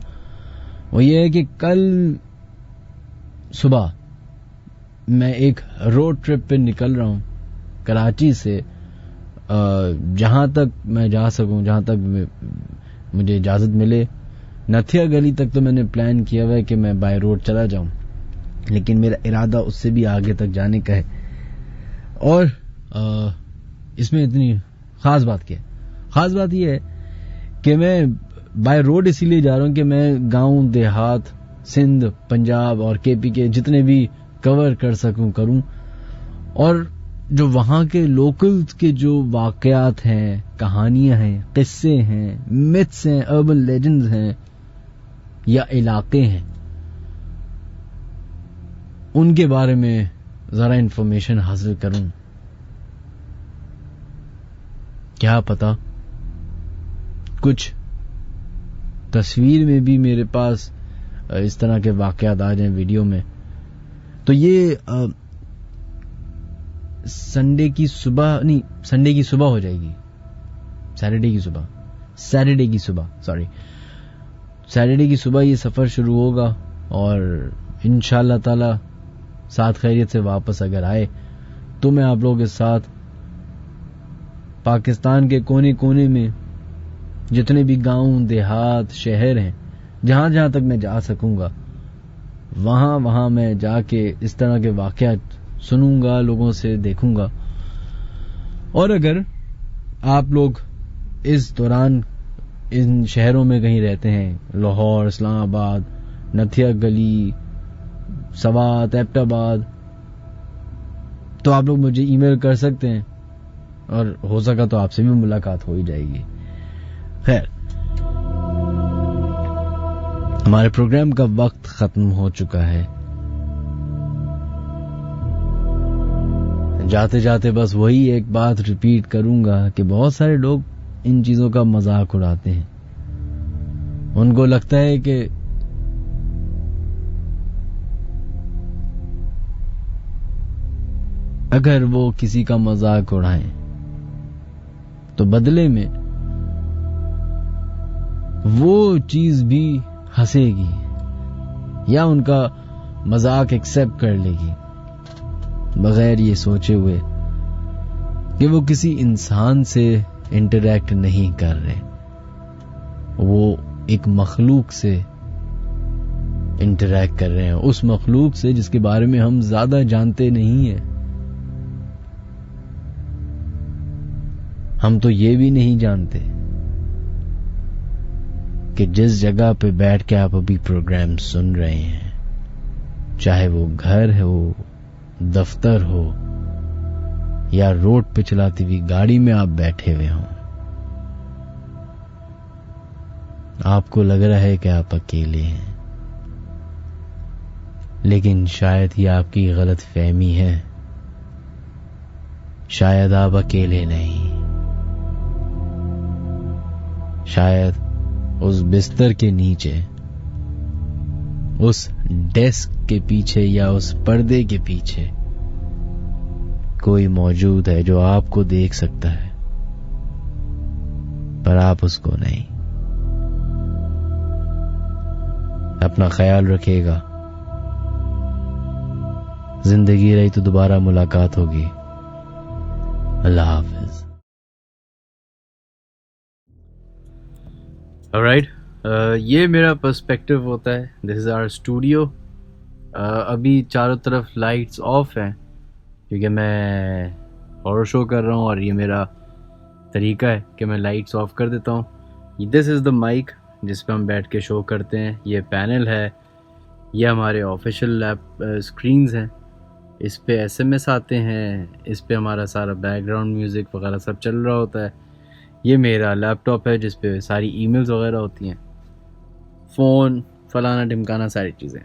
वो ये है कि कल सुबह मैं एक रोड ट्रिप पे निकल रहा हूं कराची से, जहां तक मैं जा सकूं, जहां तक मुझे इजाजत मिले। नथिया गली तक तो मैंने प्लान किया हुआ है कि मैं बाय रोड चला जाऊं, लेकिन मेरा इरादा उससे भी आगे तक जाने का है। और इसमें इतनी खास बात क्या है? खास बात यह है कि मैं बाय रोड इसीलिए जा रहा हूं कि मैं गांव देहात सिंध, पंजाब और केपी के जितने भी कवर कर सकूं करूं, और जो वहां के लोकल्स के जो वाकयात हैं, कहानियां हैं, किस्से हैं, मिथ्स हैं, अर्बन लेजेंड्स हैं या इलाके हैं, उनके बारे में जरा इंफॉर्मेशन हासिल करूं। क्या पता कुछ तस्वीर में भी मेरे पास इस तरह के वाकयात आ जाएं वीडियो में। तो ये संडे की सुबह हो जाएगी, सैटरडे की सुबह ये सफर शुरू होगा, और इंशाअल्लाह ताला साथ खैरियत से वापस अगर आए तो मैं आप लोगों के साथ पाकिस्तान के कोने कोने में जितने भी गांव, देहात, शहर हैं, जहां जहां तक मैं जा सकूंगा वहां मैं जाके इस तरह के वाकयात सुनूंगा, लोगों से देखूंगा। और अगर आप लोग इस दौरान इन शहरों में कहीं रहते हैं, लाहौर, इस्लामाबाद, नथिया गली, सवात, एबटाबाद, तो आप लोग मुझे ईमेल कर सकते हैं और हो सका तो आपसे भी मुलाकात हो ही जाएगी। खैर, हमारे प्रोग्राम का वक्त खत्म हो चुका है। जाते जाते बस वही एक बात रिपीट करूंगा कि बहुत सारे लोग इन चीजों का मजाक उड़ाते हैं। उनको लगता है कि अगर वो किसी का मजाक उड़ाएं तो बदले में वो चीज भी हंसेगी या उनका मजाक एक्सेप्ट कर लेगी, बगैर ये सोचे हुए कि वो किसी इंसान से इंटरैक्ट नहीं कर रहे, वो एक मखलूक से इंटरैक्ट कर रहे हैं, उस मखलूक से जिसके बारे में हम ज्यादा जानते नहीं है। हम तो ये भी नहीं जानते कि जिस जगह पे बैठ के आप अभी प्रोग्राम सुन रहे हैं, चाहे वो घर हो, दफ्तर हो या रोड पे चलाती हुई गाड़ी में आप बैठे हुए हों, आपको लग रहा है कि आप अकेले हैं, लेकिन शायद ये आपकी गलत फहमी है। शायद आप अकेले नहीं, शायद उस बिस्तर के नीचे, उस डेस्क के पीछे या उस पर्दे के पीछे कोई मौजूद है जो आपको देख सकता है, पर आप उसको नहीं। अपना ख्याल रखिएगा। जिंदगी रही तो दोबारा मुलाकात होगी। अल्लाह हाफिज। ऑलराइट, ये मेरा पर्सपेक्टिव होता है। This is our studio. अभी चारों तरफ लाइट्स ऑफ हैं क्योंकि मैं हॉरर शो कर रहा हूँ और ये मेरा तरीका है कि मैं लाइट्स ऑफ कर देता हूँ। दिस इज़ द माइक जिस पे हम बैठ के शो करते हैं। ये पैनल है, ये हमारे ऑफिशियल लैप स्क्रीन्स हैं, इस पे एसएमएस आते हैं, इस पे हमारा सारा बैकग्राउंड म्यूज़िक वगैरह सब चल रहा होता है। ये मेरा लैपटॉप है जिस पे सारी ईमेल्स वगैरह होती हैं, फ़ोन, फलाना ढिमकाना सारी चीज़ें।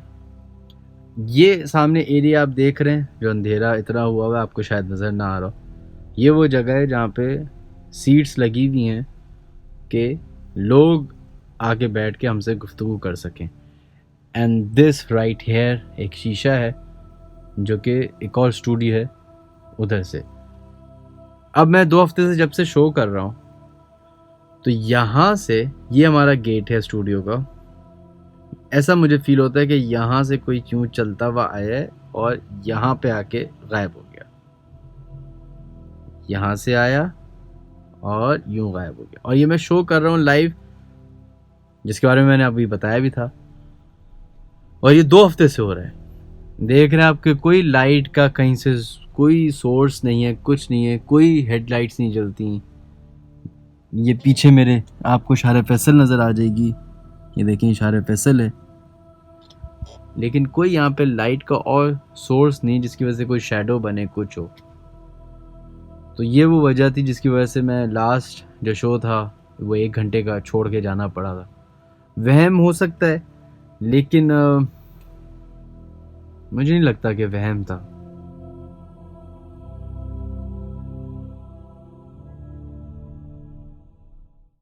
ये सामने एरिया आप देख रहे हैं जो अंधेरा इतना हुआ है, आपको शायद नज़र ना आ रहा हो, ये वो जगह है जहाँ पे सीट्स लगी हुई हैं कि लोग आके बैठ के हमसे गुफ्तगू कर सकें। एंड दिस राइट हेयर एक शीशा है जो कि एक और स्टूडियो है उधर से। अब मैं 2 हफ्ते से जब से शो कर रहा हूँ तो यहाँ से ये हमारा गेट है स्टूडियो का। ऐसा मुझे फील होता है कि यहाँ से कोई क्यों चलता हुआ आया है और यहाँ पे आके गायब हो गया, यहाँ से आया और यूं गायब हो गया। और ये मैं शो कर रहा हूँ लाइव, जिसके बारे में मैंने अभी बताया भी था, और ये 2 हफ्ते से हो रहा है। देख रहे हैं आपके कोई लाइट का कहीं से कोई सोर्स नहीं है, कुछ नहीं है, कोई हेडलाइट्स नहीं जलती। ये पीछे मेरे आपको इशारे फैसल नज़र आ जाएगी, ये देखें इशारे फैसल है। लेकिन कोई यहाँ पे लाइट का और सोर्स नहीं जिसकी वजह से कोई शैडो बने, कुछ हो। तो ये वो वजह थी जिसकी वजह से मैं लास्ट जो शो था वो 1 घंटे का छोड़ के जाना पड़ा था। वहम हो सकता है, लेकिन मुझे नहीं लगता कि वहम था।